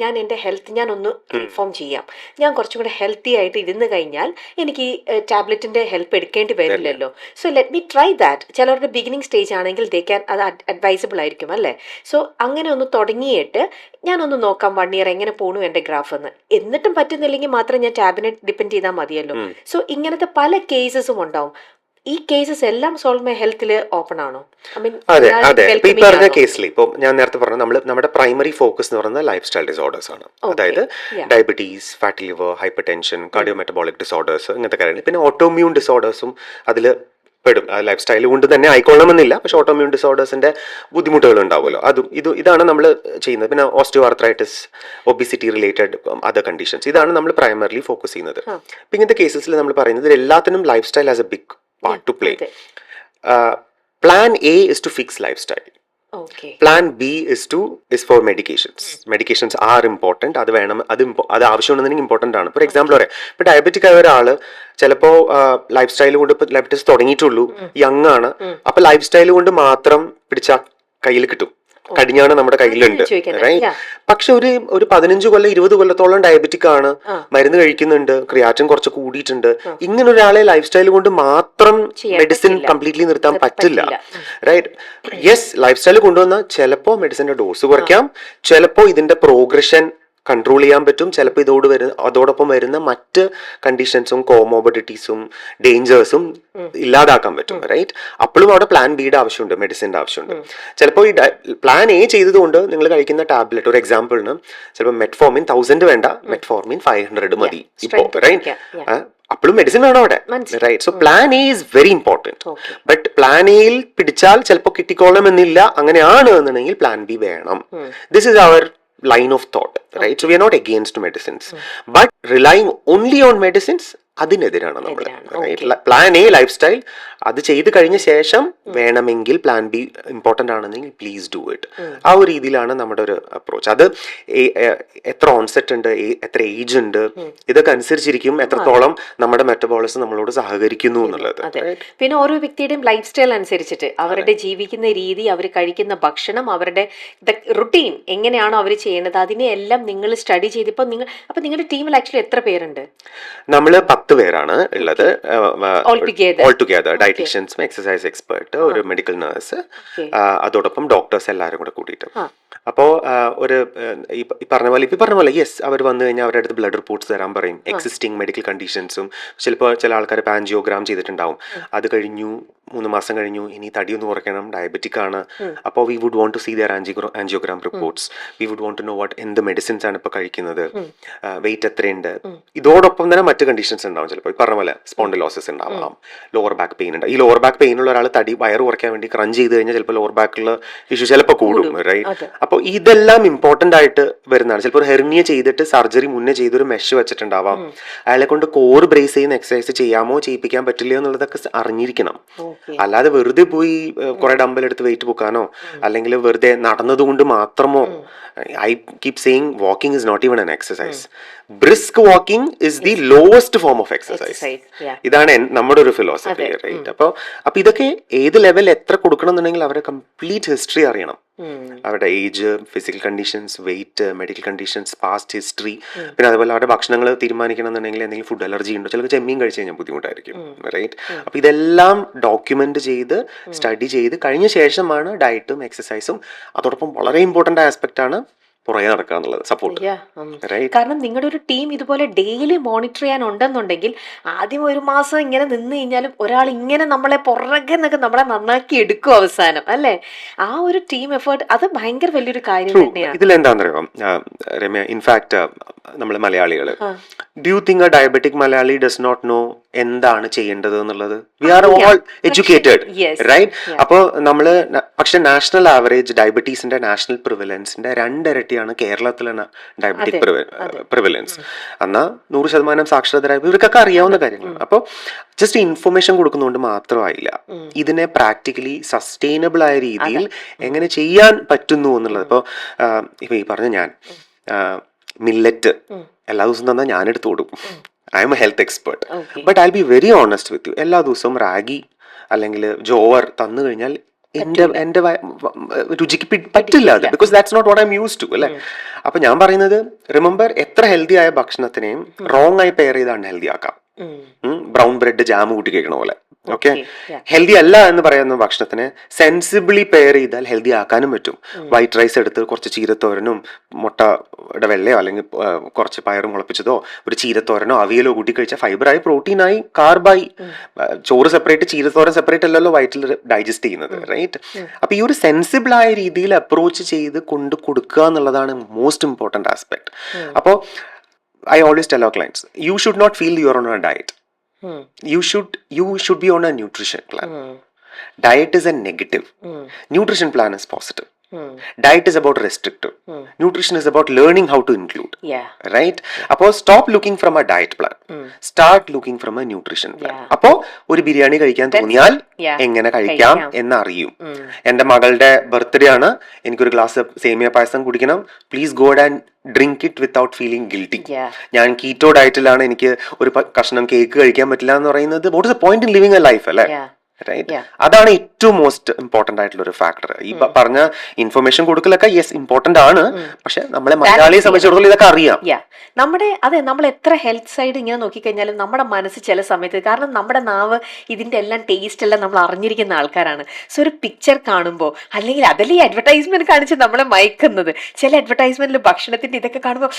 ഞാൻ എൻ്റെ ഹെൽത്ത് ഞാനൊന്ന് റിഫോം ചെയ്യാം, ഞാൻ കുറച്ചും കൂടെ ഹെൽത്തി ആയിട്ട് ഇരുന്ന് കഴിഞ്ഞാൽ എനിക്ക് ഈ ടാബ്ലറ്റിൻ്റെ ഹെൽപ്പ് എടുക്കേണ്ടി വരില്ലല്ലോ, so let me try that. ചിലവരുടെ ബിഗിനിങ് സ്റ്റേജ് ആണെങ്കിൽ ദേ ക്യാൻ, അത് അഡ്വൈസബിൾ ആയിരിക്കും അല്ലേ? സോ അങ്ങനെ ഒന്ന് തുടങ്ങിയിട്ട് ഞാനൊന്ന് നോക്കാം 1 ഇയർ എങ്ങനെ പോണു എൻ്റെ ഗ്രാഫ് എന്ന്. എന്നിട്ടും പറ്റുന്നില്ലെങ്കിൽ മാത്രം ഞാൻ ടാബിനെ ഡിപ്പെൻഡ് ചെയ്താൽ മതിയല്ലോ. സോ ഇങ്ങനത്തെ പല കേസസും ഉണ്ടാവും. ഈ കേസസ് എല്ലാം സോൾവ് മൈ ഹെൽത്തിൽ ഓപ്പൺ ആണോ? അതെ അതെ. ഇപ്പൊ ഈ പറഞ്ഞ കേസിൽ ഇപ്പൊ ഞാൻ നേരത്തെ പറഞ്ഞു, നമ്മുടെ പ്രൈമറി ഫോക്കസ് എന്ന് പറയുന്നത് ലൈഫ് സ്റ്റൈൽ ഡിസോർഡേഴ്സ് ആണ്. അതായത് diabetes, fatty liver, hyper tension, cardio metabolic disorders, ഇങ്ങനത്തെ കാര്യങ്ങൾ. പിന്നെ ഓട്ടോമ്യൂൺ ഡിസോർഡേഴ്സും അതിൽ പെടും. ലൈഫ് സ്റ്റൈൽ കൊണ്ട് തന്നെ ആയിക്കൊള്ളണമെന്നില്ല, പക്ഷെ ഓട്ടോമ്യൂൺ ഡിസോർഡേഴ്സിന്റെ ബുദ്ധിമുട്ടുകൾ ഉണ്ടാവുമല്ലോ, അതും ഇതാണ് നമ്മൾ ചെയ്യുന്നത്. പിന്നെ osteo arthritis, obesity related other conditions, ഇതാണ് നമ്മൾ പ്രൈമറിലി ഫോക്കസ് ചെയ്യുന്നത്. ഇപ്പൊ ഇങ്ങനത്തെ കേസസിൽ നമ്മൾ പറയുന്നത് എല്ലാത്തിനും lifestyle as a big part to play. Plan A is to fix lifestyle. Plan B is for medications. Medications are important. അത് വേണം, അത് ആവശ്യമുണ്ടെങ്കിൽ ഇമ്പോർട്ടൻ്റ് ആണ്. ഫോർ എക്സാമ്പിൾ പറയാം, ഇപ്പൊ ഡയബറ്റിക് ആയ ഒരാള് ചിലപ്പോ ലൈഫ് സ്റ്റൈൽ കൊണ്ട് ഇപ്പൊ ഡയബറ്റീസ് തുടങ്ങിയിട്ടുള്ളൂ, യങ് ആണ്, അപ്പൊ ലൈഫ് സ്റ്റൈൽ കൊണ്ട് മാത്രം പിടിച്ച കയ്യിൽ കിട്ടും, കടിഞ്ഞാണ് നമ്മുടെ കയ്യിലുണ്ട്, റൈറ്റ്? പക്ഷെ ഒരു 15 കൊല്ലം 20 കൊല്ലത്തോളം ഡയബറ്റിക് ആണ്, മരുന്ന് കഴിക്കുന്നുണ്ട്, ക്രിയാറ്റിൻ കുറച്ച് കൂടിയിട്ടുണ്ട്. ഇങ്ങനെ ഒരാളെ ലൈഫ് സ്റ്റൈൽ കൊണ്ട് മാത്രം മെഡിസിൻ കംപ്ലീറ്റ്ലി നിർത്താൻ പറ്റില്ല, റൈറ്റ്? യെസ്, ലൈഫ് സ്റ്റൈൽ കൊണ്ടുവന്നാൽ ചിലപ്പോ മെഡിസിന്റെ ഡോസ് കുറയ്ക്കാം, ചിലപ്പോ ഇതിന്റെ പ്രോഗ്രഷൻ കൺട്രോൾ ചെയ്യാൻ പറ്റും, ചിലപ്പോൾ അതോടൊപ്പം വരുന്ന മറ്റ് കണ്ടീഷൻസും കോമോബിഡിറ്റീസും ഡേഞ്ചേഴ്സും ഇല്ലാതാക്കാൻ പറ്റും, റൈറ്റ്? അപ്പോഴും അവിടെ പ്ലാൻ ബിയുടെ ആവശ്യമുണ്ട്, മെഡിസിൻ്റെ ആവശ്യമുണ്ട്. ചിലപ്പോൾ ഈ പ്ലാൻ എ ചെയ്തതുകൊണ്ട് നിങ്ങൾ കഴിക്കുന്ന ടാബ്ലറ്റ്, ഒരു എക്സാമ്പിളിന് ചിലപ്പോൾ മെറ്റ്ഫോർമിൻ 1000 വേണ്ട, മെറ്റ്ഫോർമിൻ 500 മതി ഇപ്പോൾ, റൈറ്റ്? അപ്പോഴും മെഡിസിൻ വേണം അവിടെ, right? So plan A is very important. But plan എയിൽ പിടിച്ചാൽ ചിലപ്പോൾ കിട്ടിക്കോളണമെന്നില്ല, അങ്ങനെയാണ് എന്നുണ്ടെങ്കിൽ പ്ലാൻ ബി വേണം. This is our line of thought, right? So we are not against medicines, but relying only on medicines അതിനെതിരാണ് നമ്മൾ. എതിരാണ്. പ്ലാൻ എ ലൈഫ് സ്റ്റൈൽ അത് ചെയ്ത് കഴിഞ്ഞ ശേഷം വേണമെങ്കിൽ പ്ലാൻ ബി ഇമ്പോർട്ടൻ്റ് ആണെന്നെങ്കിൽ പ്ലീസ് ഡു ഇറ്റ്. ആ ഒരു രീതിയിലാണ് നമ്മുടെ ഒരു അപ്രോച്ച്. അത് എത്ര ഓൺസെറ്റ് ഉണ്ട്, എത്ര ഏജ് ഉണ്ട്, ഇതൊക്കെ അനുസരിച്ചിരിക്കും എത്രത്തോളം നമ്മുടെ മെറ്റബോളിസം നമ്മളോട് സഹകരിക്കുന്നു എന്നുള്ളത്. പിന്നെ ഓരോ വ്യക്തിയുടെയും ലൈഫ് സ്റ്റൈൽ അനുസരിച്ചിട്ട് അവരുടെ ജീവിക്കുന്ന രീതി, അവർ കഴിക്കുന്ന ഭക്ഷണം, അവരുടെ റുട്ടീൻ എങ്ങനെയാണോ അവർ ചെയ്യുന്നത്, അതിനെയെല്ലാം നിങ്ങൾ സ്റ്റഡി ചെയ്തപ്പോൾ അപ്പൊ നിങ്ങളുടെ ടീമിൽ ആക്ച്വലി എത്ര പേരുണ്ട്? നമ്മള് 10 പേരാണ് ഉള്ളത് ഓൾ ടുഗെദർ. ഡയറ്റീഷ്യൻസും എക്സസൈസ് എക്സ്പെർട്ട്, ഒരു മെഡിക്കൽ നഴ്സ്, അതോടൊപ്പം ഡോക്ടേഴ്സ് എല്ലാവരും കൂടെ കൂടിയിട്ട്. അപ്പോൾ ഒരു ഈ പറഞ്ഞ പോലെ യെസ്, അവർ വന്നു കഴിഞ്ഞാൽ അവരുടെ അടുത്ത് ബ്ലഡ് റിപ്പോർട്ട്സ് തരാൻ പറയും, എക്സിസ്റ്റിംഗ് മെഡിക്കൽ കണ്ടീഷൻസും. ചിലപ്പോൾ ചില ആൾക്കാർ ആൻജിയോഗ്രാം ചെയ്തിട്ടുണ്ടാവും, അത് കഴിഞ്ഞു 3 മാസം കഴിഞ്ഞു, ഇനി തടി ഒന്ന് കുറയ്ക്കണം, ഡയബറ്റിക് ആണ്. അപ്പോൾ we would want to see their angiogram reports, we would want to know what എന്ത് മെഡിസിൻസ് ആണ് ഇപ്പോൾ കഴിക്കുന്നത്, വെയിറ്റ് എത്രയുണ്ട്. ഇതോടൊപ്പം തന്നെ മറ്റ് കണ്ടീഷൻസ് ഉണ്ടാവും. ചിലപ്പോൾ ഈ പറഞ്ഞ പോലെ സ്പോണ്ടിലോസിസ് ഉണ്ടാവാം, ലോവർ ബാക്ക് പെയിൻ ഉണ്ട്. ഈ ലോവർ ബാക്ക് പെയിൻ ഉള്ള ഒരാൾ വയറ് കുറയ്ക്കാൻ വേണ്ടി ക്രഞ്ച് ചെയ്ത് കഴിഞ്ഞാൽ ചിലപ്പോൾ ലോവർ ബാക്കിലുള്ള ഇഷ്യൂ ചിലപ്പോൾ കൂടും, റൈറ്റ്? അപ്പോൾ ഇതെല്ലാം ഇമ്പോർട്ടൻ്റ് ആയിട്ട് വരുന്നതാണ്. ചിലപ്പോൾ ഒരു ഹെർണിയ ചെയ്തിട്ട് സർജറി മുന്നേ ചെയ്തൊരു മെഷ് വെച്ചിട്ടുണ്ടാവാം, അയാളെ കൊണ്ട് കോർ ബ്രേസ് ചെയ്യുന്ന എക്സസൈസ് ചെയ്യാമോ ചെയ്യിപ്പിക്കാൻ പറ്റില്ലയോ എന്നുള്ളതൊക്കെ അറിഞ്ഞിരിക്കണം. അല്ലാതെ വെറുതെ പോയി കുറെ ഡമ്പൽ എടുത്ത് വെയിറ്റ് പൊക്കാനോ അല്ലെങ്കിൽ വെറുതെ നടന്നതുകൊണ്ട് മാത്രമോ. I keep saying walking is not even an exercise. Brisk walking is the lowest form of exercise. ഇതാണ് നമ്മുടെ ഒരു ഫിലോസഫി, റൈറ്റ്? അപ്പൊ ഇതൊക്കെ ഏത് ലെവൽ എത്ര കൊടുക്കണം എന്നുണ്ടെങ്കിൽ അവരുടെ കംപ്ലീറ്റ് ഹിസ്റ്ററി അറിയണം. അവരുടെ age, physical conditions, weight, medical conditions, past history. പിന്നെ അതുപോലെ അവരുടെ ഭക്ഷണങ്ങൾ തീരുമാനിക്കണം എന്നുണ്ടെങ്കിൽ എന്തെങ്കിലും ഫുഡ് അലർജി ഉണ്ടോ, ചിലപ്പോൾ ചെമ്മീൻ കഴിച്ച് കഴിഞ്ഞാൽ ബുദ്ധിമുട്ടായിരിക്കും, റൈറ്റ്? അപ്പൊ ഇതെല്ലാം ഡോക്യുമെന്റ് ചെയ്ത് സ്റ്റഡി ചെയ്ത് കഴിഞ്ഞ ശേഷമാണ് ഡയറ്റും എക്സസൈസും. അതോടൊപ്പം വളരെ ഇമ്പോർട്ടന്റ് ആസ്പെക്ട് ആണ് പുറകെ നടക്കുക എന്നുള്ളത്, സപ്പോർട്ട്. കാരണം നിങ്ങളുടെ ഒരു ടീം ഇതുപോലെ ഡെയിലി മോണിറ്റർ ചെയ്യാൻ ഉണ്ടെന്നുണ്ടെങ്കിൽ ആദ്യം 1 മാസം ഇങ്ങനെ നിന്ന് കഴിഞ്ഞാലും ഒരാൾ ഇങ്ങനെ നമ്മളെ പുറകെ നിന്നൊക്കെ നമ്മളെ നന്നാക്കി എടുക്കും അവസാനം, അല്ലേ? ആ ഒരു ടീം എഫേർട്ട് അത് ഭയങ്കര വലിയൊരു കാര്യം തന്നെയാണ്. ഇതിലെന്താണെന്നറിയോ രമ്യ, ഇൻഫാക്ട് നമ്മൾ മലയാളികൾ, do you think a diabetic Malayali does not know എന്താണ് ചെയ്യേണ്ടത് എന്നുള്ളത്? We are all educated, right? അപ്പോൾ നമ്മള് പക്ഷെ നാഷണൽ ആവറേജ് ഡയബറ്റീസിന്റെ നാഷണൽ പ്രിവലൻസിന്റെ 2 ഇരട്ടിയാണ് കേരളത്തിലെ ഡയബറ്റിക് പ്രിവലൻസ്. എന്നാൽ 100% സാക്ഷരതരായ ഇവർക്കൊക്കെ അറിയാവുന്ന കാര്യങ്ങളാണ്. അപ്പോൾ ജസ്റ്റ് ഇൻഫർമേഷൻ കൊടുക്കുന്നതുകൊണ്ട് മാത്രമായില്ല, ഇതിനെ പ്രാക്ടിക്കലി സസ്റ്റൈനബിൾ ആയ രീതിയിൽ എങ്ങനെ ചെയ്യാൻ പറ്റുന്നു എന്നുള്ളത്. ഇപ്പൊ ഈ പറഞ്ഞ ഞാൻ മില്ലറ്റ് എല്ലാ ദിവസവും തന്നാൽ ഞാനെടുത്ത് കൊടുക്കും. I am A health expert, but I be very honest with U. എല്ലാ ദിവസവും റാഗി അല്ലെങ്കിൽ ജോവർ തന്നു കഴിഞ്ഞാൽ എന്റെ രുചിക്ക് പറ്റില്ല അത്, because that's not what I'm used to, അല്ലേ? അപ്പൊ ഞാൻ പറയുന്നത്, റിമെമ്പർ, എത്ര ഹെൽത്തി ആയ ഭക്ഷണത്തിനെയും റോങ് ആയി പെയർ ചെയ്ത് അൺഹെൽത്തി ആക്കാം. ബ്രൗൺ ബ്രെഡ് ജാം കൂട്ടി കഴിക്കണ പോലെ. ഓക്കെ, ഹെൽത്തി അല്ല എന്ന് പറയുന്ന ഭക്ഷണത്തിനെ സെൻസിബിളി പെയർ ചെയ്താൽ ഹെൽത്തി ആക്കാനും പറ്റും. വൈറ്റ് റൈസ് എടുത്ത് കുറച്ച് ചീരത്തോരനും മുട്ടയുടെ വെള്ളയോ അല്ലെങ്കിൽ കുറച്ച് പയർ മുളപ്പിച്ചതോ ഒരു ചീരത്തോരനോ അവിയലോ കൂട്ടി കഴിച്ചാൽ ഫൈബറായി, പ്രോട്ടീനായി, കാർബായി. ചോറ് സെപ്പറേറ്റ്, ചീരത്തോരൻ സെപ്പറേറ്റ് അല്ലല്ലോ വയറ്റിൽ ഡൈജസ്റ്റ് ചെയ്യുന്നത്, റൈറ്റ്? അപ്പൊ ഈ ഒരു സെൻസിബിൾ ആയ രീതിയിൽ അപ്രോച്ച് ചെയ്ത് കൊണ്ട് കൊടുക്കുക എന്നുള്ളതാണ് മോസ്റ്റ് ഇമ്പോർട്ടന്റ് ആസ്പെക്ട്. അപ്പോൾ I always tell our clients, you should not feel you're on a diet. You should be on a nutrition plan. Diet is a negative. Nutrition plan is positive. Diet is about restrictive. Nutrition is about learning how to include. Right? Appo stop looking from a diet plan. Start looking from a nutrition plan. Appo ഒരു ബിരിയാണി കഴിക്കാൻ തോന്നിയാൽ എങ്ങനെ കഴിക്കാം എന്നറിയും. എന്റെ മകളുടെ birthday ആണ്, എനിക്കൊരു glass സേമിയ പായസം കുടിക്കണം, please go and drink it without feeling guilty. ഞാൻ കീറ്റോ ഡയറ്റിലാണ്, എനിക്ക് ഒരു കഷ്ണം കേക്ക് കഴിക്കാൻ പറ്റില്ല എന്ന് പറയുന്നത്, what is the point in living A life, അല്ലേ? റൈറ്റ്? അതാണ് ഏറ്റവും മോസ്റ്റ് ഇമ്പോർട്ടന്റ് ആയിട്ടുള്ള ഒരു ഫാക്ടർ. ഈ പറഞ്ഞ ഇൻഫർമേഷൻ കൊടുക്കലൊക്കെ യെസ് ഇമ്പോർട്ടന്റ് ആണ്, പക്ഷെ നമ്മളെ മലയാളിയെ സംബന്ധിച്ചിടത്തോളം ഇതൊക്കെ അറിയാം. നമ്മൾ എത്ര ഹെൽത്ത് സൈഡ് ഇങ്ങനെ നോക്കിക്കഴിഞ്ഞാലും നമ്മുടെ മനസ്സ് ചില സമയത്ത്, കാരണം നമ്മുടെ നാവ് ഇതിന്റെ എല്ലാം ടേസ്റ്റ് എല്ലാം നമ്മൾ അറിഞ്ഞിരിക്കുന്ന ആൾക്കാരാണ്. സോ ഒരു പിക്ചർ കാണുമ്പോൾ, അല്ലെങ്കിൽ അതല്ലേ ഈ അഡ്വർടൈസ്മെന്റ് കാണിച്ച് നമ്മളെ മയക്കുന്നത്. ചില അഡ്വർടൈസ്മെന്റിൽ ഭക്ഷണത്തിന്റെ ഇതൊക്കെ കാണുമ്പോൾ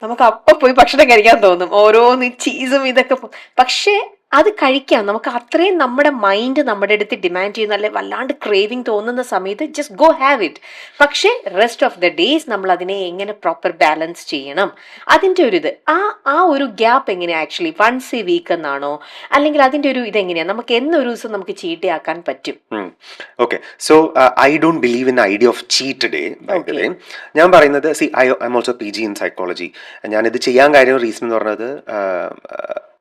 നമുക്ക് അപ്പം പോയി ഭക്ഷണം കഴിക്കാൻ തോന്നും, ഓരോന്ന് ചീസും ഇതൊക്കെ. പക്ഷേ അത് കഴിക്കാം, നമുക്ക് അത്രയും നമ്മുടെ മൈൻഡ് നമ്മുടെ അടുത്ത് ഡിമാൻഡ് ചെയ്യുന്ന, അല്ലെ വല്ലാണ്ട് ക്രേവിങ് തോന്നുന്ന സമയത്ത് ജസ്റ്റ് ഗോ ഹാവ് ഇറ്റ്. പക്ഷേ റെസ്റ്റ് ഓഫ് ദ ഡേയ്സ് നമ്മൾ അതിനെ എങ്ങനെ പ്രോപ്പർ ബാലൻസ് ചെയ്യണം, അതിൻ്റെ ഒരു ഇത്, ആ ഒരു ഗ്യാപ്പ് എങ്ങനെയാണ് ആക്ച്വലി വൺസ് എ വീക്ക് എന്നാണോ, അല്ലെങ്കിൽ അതിൻ്റെ ഒരു ഇതെങ്ങനെയാണ് നമുക്ക് എന്നൊരു ദിവസം നമുക്ക് ചീറ്റ് ആക്കാൻ പറ്റും? Okay, so I don't believe in idea of cheat day. ഞാൻ പറയുന്നത്, I am also PG in psychology. ഞാനിത് ചെയ്യാൻ കാര്യം റീസൺ എന്ന് പറഞ്ഞത്,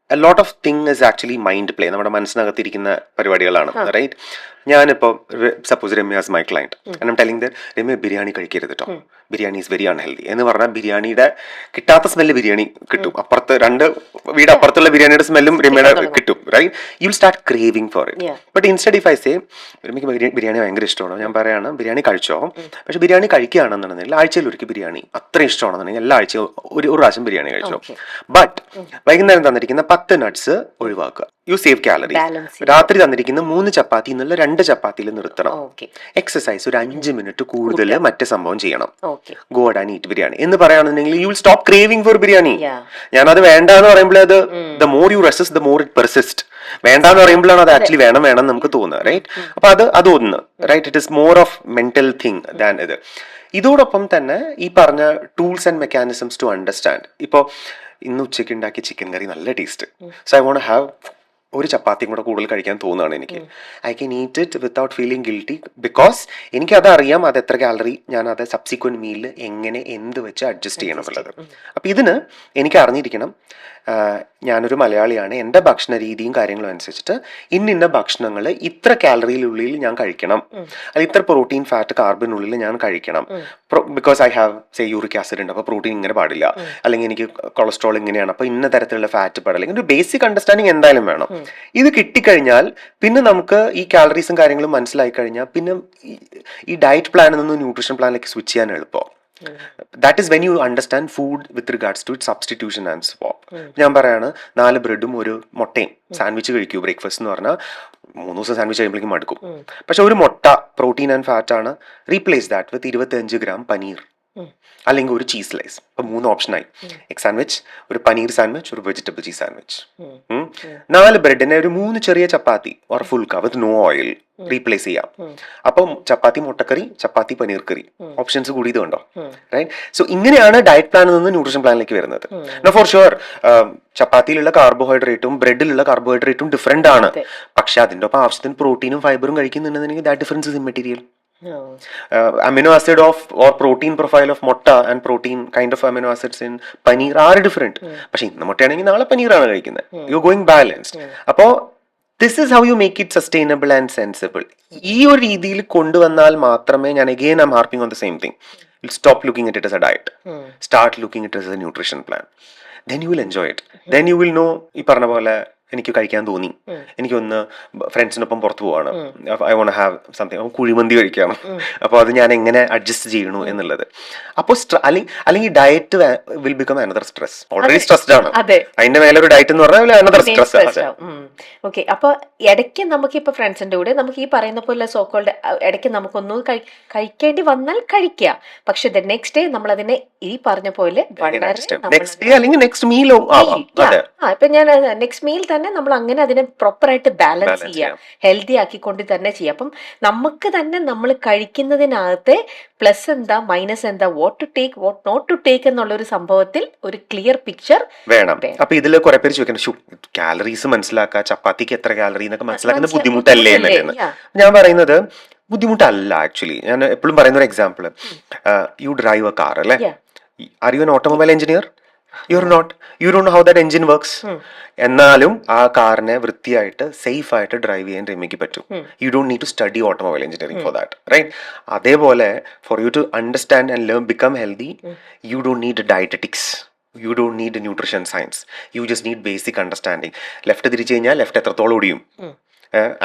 a lot of thing is actually mind play. നമ്മുടെ മനസ്സിനകത്തിരിക്കുന്ന പരിപാടികളാണ്, റൈറ്റ്? ഞാനിപ്പോൾ suppose Ramya as my client and I'm telling that Ramya biryani കഴിക്കരുത് കേട്ടോ, ബിരിയാണി ഈസ് വെരി അൺഹെൽതി എന്ന് പറഞ്ഞാൽ ബിരിയാണിയുടെ കിട്ടാത്ത സ്മെല്ല് ബിരിയാണി കിട്ടും, അപ്പുറത്ത് 2 വീട് അപ്പുറത്തുള്ള ബിരിയാണിയുടെ സ്മെല്ലും രമ്യയുടെ കിട്ടും, right? You will start craving for it. But instead if I say രമ്യക്ക് ബിരിയാണി ഭയങ്കര ഇഷ്ടമാണ്, ഞാൻ പറയാണ് ബിരിയാണി കഴിച്ചോ, പക്ഷെ ബിരിയാണി കഴിക്കുകയാണെന്നുണ്ടെങ്കിൽ ആഴ്ചയിൽ ഒരിക്കൽ ബിരിയാണി അത്ര ഇഷ്ടമാണെന്നുണ്ടെങ്കിൽ എല്ലാ ആഴ്ചയും ഒരു പ്രാവശ്യം ബിരിയാണി കഴിച്ചോ. ബട്ട് വൈകുന്നേരം തന്നിരിക്കുന്ന 10 നട്ട്സ് ഒഴിവാക്കുക, യു സേവ് കാലറീസ്. രാത്രി തന്നിരിക്കുന്ന 3 ചപ്പാത്തി എന്നുള്ള 2 ചപ്പാത്തിയിൽ നിർത്തണം. എക്സസൈസ് ഒരു 5 മിനിറ്റ് കൂടുതൽ മറ്റേ സംഭവം ചെയ്യണം. ഗോ ആൻഡ് ഈറ്റ് ബിരിയാണി എന്ന് പറയുകയാണെന്നുണ്ടെങ്കിൽ you will stop craving four biryani. ഞാനത് വേണ്ട എന്ന് പറയുമ്പോൾ അത് the more U resist the more it persist. വേണ്ടാന്ന് പറയുമ്പോഴാണ് അത് ആക്ച്വലി വേണം എന്ന് നമുക്ക് തോന്നുക, റൈറ്റ്? അപ്പൊ അത് ഒന്ന്, right? It is more of mental thing than ഇത്. ഇതോടൊപ്പം തന്നെ ഈ പറഞ്ഞ tools and mechanisms to understand. ഇപ്പോൾ ഇന്ന് ഉച്ചയ്ക്ക് ഉണ്ടാക്കിയ ചിക്കൻ കറി നല്ല taste, so I want have ഒരു ചപ്പാത്തിയും കൂടെ കൂടുതൽ കഴിക്കാൻ തോന്നുകയാണ് എനിക്ക്. I can eat it without feeling guilty because എനിക്കത് അറിയാം അത് എത്ര കാലറി ഞാൻ അത് സബ്സിക്വന്റ് മീലിൽ എങ്ങനെ എന്ത് വെച്ച് അഡ്ജസ്റ്റ് ചെയ്യണം എന്നുള്ളത്. അപ്പം ഇതിന് എനിക്ക് അറിഞ്ഞിരിക്കണം ഞാനൊരു മലയാളിയാണ്, എൻ്റെ ഭക്ഷണ രീതിയും കാര്യങ്ങളും അനുസരിച്ചിട്ട് ഇന്ന ഭക്ഷണങ്ങൾ ഇത്ര കാലറിയിലുള്ളിൽ ഞാൻ കഴിക്കണം, അത് ഇത്ര പ്രോട്ടീൻ ഫാറ്റ് കാർബിനുള്ളിൽ ഞാൻ കഴിക്കണം. Because I have say uric acid ഉണ്ട്, അപ്പോൾ പ്രോട്ടീൻ ഇങ്ങനെ പാടില്ല, അല്ലെങ്കിൽ എനിക്ക് കൊളസ്ട്രോൾ ഇങ്ങനെയാണ്, അപ്പോൾ ഇന്ന തരത്തിലുള്ള ഫാറ്റ് പാടില്ല. ഇങ്ങനെ ഒരു ബേസിക് അണ്ടർസ്റ്റാൻഡിങ് എന്തായാലും വേണം. ഇത് കിട്ടിക്കഴിഞ്ഞാൽ പിന്നെ നമുക്ക് ഈ കാലറീസും കാര്യങ്ങളും മനസ്സിലായി കഴിഞ്ഞാൽ പിന്നെ ഈ ഡയറ്റ് പ്ലാനിൽ നിന്ന് ന്യൂട്രീഷൻ പ്ലാനിലേക്ക് സ്വിച്ച് ചെയ്യാൻ എളുപ്പം. That is when you understand food with regards to its substitution and swap. ഞാൻ പറയാണ് 4 ബ്രെഡും ഒരു മുട്ടയും സാൻഡ്വിച്ച് കഴിക്കൂ ബ്രേക്ക്ഫാസ്റ്റ് എന്ന് പറഞ്ഞാൽ 3 ദിവസം സാൻഡ്വിച്ച് കഴിയുമ്പോഴേക്കും മടുക്കും. പക്ഷെ ഒരു മുട്ട പ്രോട്ടീൻ ആൻഡ് ഫാറ്റ് ആണ്, replace that with 25 gram paneer അല്ലെങ്കിൽ ഒരു ചീസ് സ്ലൈസ്. അപ്പൊ 3 ഓപ്ഷനായി. എഗ് സാൻഡ്വിച്ച്, ഒരു പനീർ സാൻഡ്വിച്ച്, ഒരു വെജിറ്റബിൾ ചീസ് സാൻഡ്വിച്ച്. 4 ബ്രെഡിനെ ഒരു 3 ചെറിയ chapati or phulka with no oil replace ചെയ്യാം. അപ്പം ചപ്പാത്തി മുട്ടക്കറി, ചപ്പാത്തി പനീർ കറി, ഓപ്ഷൻസ് കൂടി ഇത് കണ്ടോ, റൈറ്റ്? സോ ഇങ്ങനെയാണ് ഡയറ്റ് പ്ലാനിൽ നിന്ന് ന്യൂട്രീഷൻ പ്ലാനിലേക്ക് വരുന്നത്. ഫോർ ഷുവർ ചപ്പാത്തിയിലുള്ള കാർബോഹൈഡ്രേറ്റും ബ്രെഡിലുള്ള കാർബോഹൈഡ്രേറ്റും ഡിഫറെന്റ് ആണ്, പക്ഷെ അതിന്റെ ഒപ്പം ആവശ്യത്തിന് പ്രോട്ടീനും ഫൈബറും കഴിക്കുന്നുണ്ടെങ്കിൽ that difference is immaterial. Amino acid of or protein profile of motta and protein kind of amino acids in paneer are different. പക്ഷെ ഇന്ന് മുട്ടയാണെങ്കിൽ നാളെ പനീറാണ് കഴിക്കുന്നത്. You going balanced. അപ്പോൾ this is how you make it sustainable and sensible. ഈ ഒരു രീതിയിൽ കൊണ്ടുവന്നാൽ മാത്രമേ ഞാൻ again I'm harping on the same thing. You stop looking it as a diet. Start looking it as a nutrition plan. Then you will enjoy it. Then you will know, ഈ പറഞ്ഞ പോലെ എനിക്ക് കഴിക്കാൻ തോന്നി, എനിക്കൊന്ന് ഫ്രണ്ട്സിനൊപ്പം പുറത്തു പോവാണ്, I want have something, kuzhimanthi കഴിക്കണം, അപ്പോൾ അത് ഞാൻ എങ്ങനെ അഡ്ജസ്റ്റ് ചെയ്യണു എന്നുള്ളത്. അപ്പോൾ അല്ലെങ്കിൽ diet will become another stress. Already stressed ആണ്, അതിന്റെ മേലെ ഒരു ഡയറ്റ് എന്ന് പറഞ്ഞാൽ അനദർ സ്ട്രെസ്. ഓക്കെ, അപ്പൊ ഇടയ്ക്ക് നമുക്ക് ഇപ്പൊ ഫ്രണ്ട്സിന്റെ കൂടെ നമുക്ക് ഈ പറയുന്ന പോലെ സോക്കോൾഡ് ഇടയ്ക്ക് നമുക്കൊന്നും കഴിക്കേണ്ടി വന്നാൽ കഴിക്കുക, പക്ഷെ നെക്സ്റ്റ് ഡേ നമ്മൾ അതിനെ ഈ പറഞ്ഞ പോലെ ഇപ്പൊ ഞാൻ നെക്സ്റ്റ് മീൽ തന്നെ നമ്മൾ അങ്ങനെ അതിനെ പ്രോപ്പറായിട്ട് ബാലൻസ് ചെയ്യാം, ഹെൽത്തി ആക്കിക്കൊണ്ട് തന്നെ ചെയ്യാം. അപ്പം നമുക്ക് തന്നെ നമ്മൾ കഴിക്കുന്നതിനകത്തെ പ്ലസ് എന്താ മൈനസ് എന്താ, what to take what not to take എന്നുള്ള ഒരു സംഭവത്തിൽ ഒരു ക്ലിയർ പിക്ചർ വേണം. അപ്പൊ ഇതിൽ കുറെ പേര് ചോദിക്കണം കാലറീസ് മനസ്സിലാക്കുക, ചപ്പാത്തിക്ക് എത്ര കാലറി എന്നൊക്കെ മനസ്സിലാക്കുന്ന ബുദ്ധിമുട്ടല്ലേ എന്നല്ലേ. ഞാൻ പറയുന്നത് ബുദ്ധിമുട്ടല്ല ആക്ച്വലി. ഞാൻ എപ്പോഴും പറയുന്ന ഒരു example, you drive a car അല്ലേ, are you an automobile engineer? You're not. You don't know how that engine works. എന്നാലും ആ കാറിനെ വൃത്തിയായിട്ട് സേഫ് ആയിട്ട് ഡ്രൈവ് ചെയ്യാൻ രമ്യക്ക് പറ്റും. You don't need to study automobile engineering for that, right? അതേപോലെ for you to understand and learn become healthy, you don't need dietetics, you don't need nutrition science, you just need basic understanding. Left തിരിച്ചു കഴിഞ്ഞാൽ left എത്രത്തോളം ഓടിയും,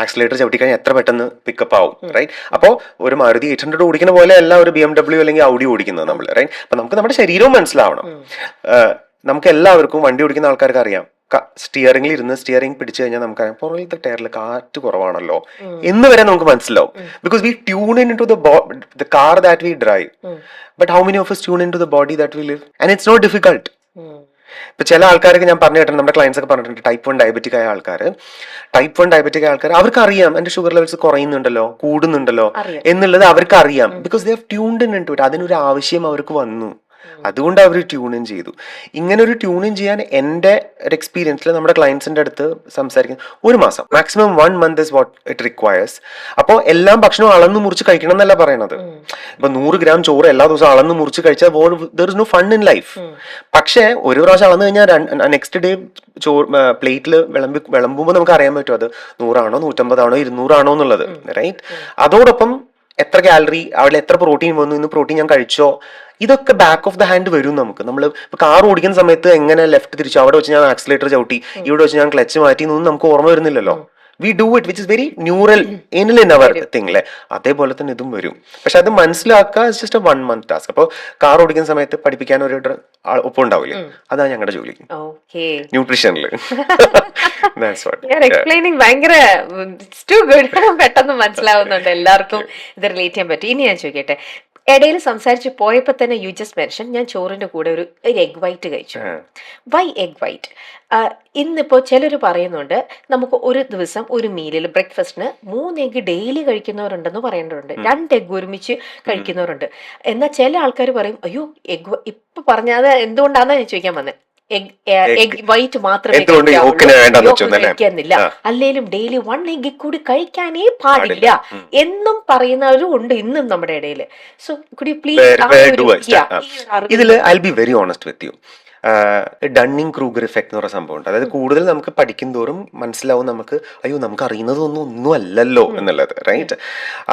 accelerator ചവിട്ടിക്കഴിഞ്ഞാൽ എത്ര പെട്ടെന്ന് pickup ആവും, right? അപ്പോൾ ഒരു മാരുതി 800 ഓടിക്കുന്ന പോലെ അല്ല ഒരു BMW അല്ലെങ്കിൽ ഔഡി ഓടിക്കുന്നത് നമ്മൾ, റൈറ്റ്? അപ്പൊ നമുക്ക് നമ്മുടെ ശരീരവും മനസ്സിലാവണം. നമുക്ക് എല്ലാവർക്കും വണ്ടി ഓടിക്കുന്ന ആൾക്കാർക്ക് അറിയാം, സ്റ്റിയറിംഗിൽ ഇരുന്ന് സ്റ്റിയറിംഗ് പിടിച്ചു കഴിഞ്ഞാൽ നമുക്കറിയാം പുറകിലത്തെ ടയറിൽ കാറ്റ് കുറവാണല്ലോ എന്ന് വരെ നമുക്ക് മനസ്സിലാവും. Because we tune in to the car that we drive. But how many of us tune in to the body that we live? And it's not difficult. ഇപ്പൊ ചില ആൾക്കാർക്ക് ഞാൻ പറഞ്ഞു കേട്ടിട്ടുണ്ട്, നമ്മുടെ ക്ലയൻസ് ഒക്കെ പറഞ്ഞിട്ടുണ്ട്, ടൈപ്പ് 1 ഡയബറ്റിക് ആയ ആൾക്കാർ അവർക്ക് അറിയാം എന്റെ ഷുഗർ ലെവൽസ് കുറയുന്നുണ്ടല്ലോ കൂടുന്നുണ്ടല്ലോ എന്നുള്ളത് അവർക്ക് അറിയാം. Because they have tuned in to it. അതിനൊരു ആവശ്യം അവർക്ക് വന്നു. അതുകൊണ്ട് അവർ ട്യൂൺ ഇൻ ചെയ്തു. ഇങ്ങനെ ഒരു ട്യൂൺ ഇൻ ചെയ്യാൻ എൻ്റെ ഒരു എക്സ്പീരിയൻസിൽ നമ്മുടെ ക്ലയൻസിന്റെ അടുത്ത് സംസാരിക്കുന്നത് 1 മാസം, maximum 1 month is what it requires. അപ്പോൾ എല്ലാം ഭക്ഷണവും അളന്ന് മുറിച്ച് കഴിക്കണം എന്നല്ല പറയണത്. ഇപ്പൊ 100 gram ചോറ് എല്ലാ ദിവസവും അളന്ന് മുറിച്ച് കഴിച്ചാൽ there is no fun in life. പക്ഷേ ഒരു പ്രാവശ്യം അളന്ന് കഴിഞ്ഞാൽ നെക്സ്റ്റ് ഡേ ചോറ് പ്ലേറ്റിൽ വിളമ്പുമ്പോൾ നമുക്ക് അറിയാൻ പറ്റും അത് 100 ആണോ 150 ആണോ 200 ആണോ എന്നുള്ളത്, റൈറ്റ്? അതോടൊപ്പം എത്ര കാലറി, അവിടെ എത്ര പ്രോട്ടീൻ വന്നു, ഇന്ന് പ്രോട്ടീൻ ഞാൻ കഴിച്ചോ, ഇതൊക്കെ ബാക്ക് ഓഫ് ദ ഹാൻഡ് വരും നമുക്ക്. നമ്മൾ കാർ ഓടിക്കുന്ന സമയത്ത് എങ്ങനെ ലെഫ്റ്റ് തിരിച്ചു, അവിടെ വെച്ച് ഞാൻ ആക്സിലേറ്റർ ചവിട്ടി, ഇവിടെ വെച്ച് ഞാൻ ക്ലച്ച് മാറ്റി എന്നൊന്നും നമുക്ക് ഓർമ്മ വരുന്നില്ലല്ലോ. We do it which is very neural in our thing അല്ലേ. അതേപോലെ തന്നെ ഇതും വരും. പക്ഷെ അത് മനസ്സിലാക്കുക ജസ്റ്റ് 1 month ടാസ്ക്. അപ്പോൾ കാർ ഓടിക്കുന്ന സമയത്ത് പഠിപ്പിക്കാൻ ഒരു ഒപ്പം ഉണ്ടാവില്ലേ, അതാണ് ഞങ്ങളുടെ ജോലി ന്യൂട്രീഷനിൽ. എക്സ്പ്ലെയിനിങ് ഭയങ്കര പെട്ടെന്ന് മനസ്സിലാവുന്നുണ്ട്, എല്ലാവർക്കും ഇത് റിലേറ്റ് ചെയ്യാൻ പറ്റും. ഇനി ഞാൻ ചോദിക്കട്ടെ, ഇടയിൽ സംസാരിച്ച് പോയപ്പോൾ തന്നെ യു ജസ്റ്റ് മെൻഷൻ ഞാൻ ചോറിന്റെ കൂടെ ഒരു എഗ് വൈറ്റ് കഴിച്ചു. Why egg white? ഇന്നിപ്പോൾ ചിലർ പറയുന്നുണ്ട് നമുക്ക് ഒരു ദിവസം ഒരു മീലിൽ ബ്രേക്ക്ഫാസ്റ്റിന് 3 egg ഡെയിലി കഴിക്കുന്നവരുണ്ടെന്ന് പറയേണ്ടതുണ്ട്, 2 egg ഒരുമിച്ച് കഴിക്കുന്നവരുണ്ട്. എന്നാൽ ചില ആൾക്കാർ പറയും അയ്യോ എഗ് ഇപ്പൊ പറഞ്ഞത് എന്തുകൊണ്ടാണെന്ന് ഞാൻ ചോദിക്കാൻ വന്നത്. എഗ് വൈറ്റ് മാത്രമേ കഴിക്കാന്നില്ല, അല്ലേലും ഡെയിലി 1 egg കൂടി കഴിക്കാനേ പാടില്ല എന്നും പറയുന്നവരും ഉണ്ട് ഇന്നും നമ്മുടെ ഇടയിൽ. സോ കുഡ് യു പ്ലീസ് ഇതിൽ I will be very honest with you. Dunning Kruger effect എന്ന് പറയുന്ന സംഭവം ഉണ്ട്. അതായത് കൂടുതൽ നമുക്ക് പഠിക്കും തോറും മനസ്സിലാവും നമുക്ക് അയ്യോ നമുക്ക് അറിയുന്നതൊന്നും അല്ലല്ലോ എന്നുള്ളത്, റൈറ്റ്?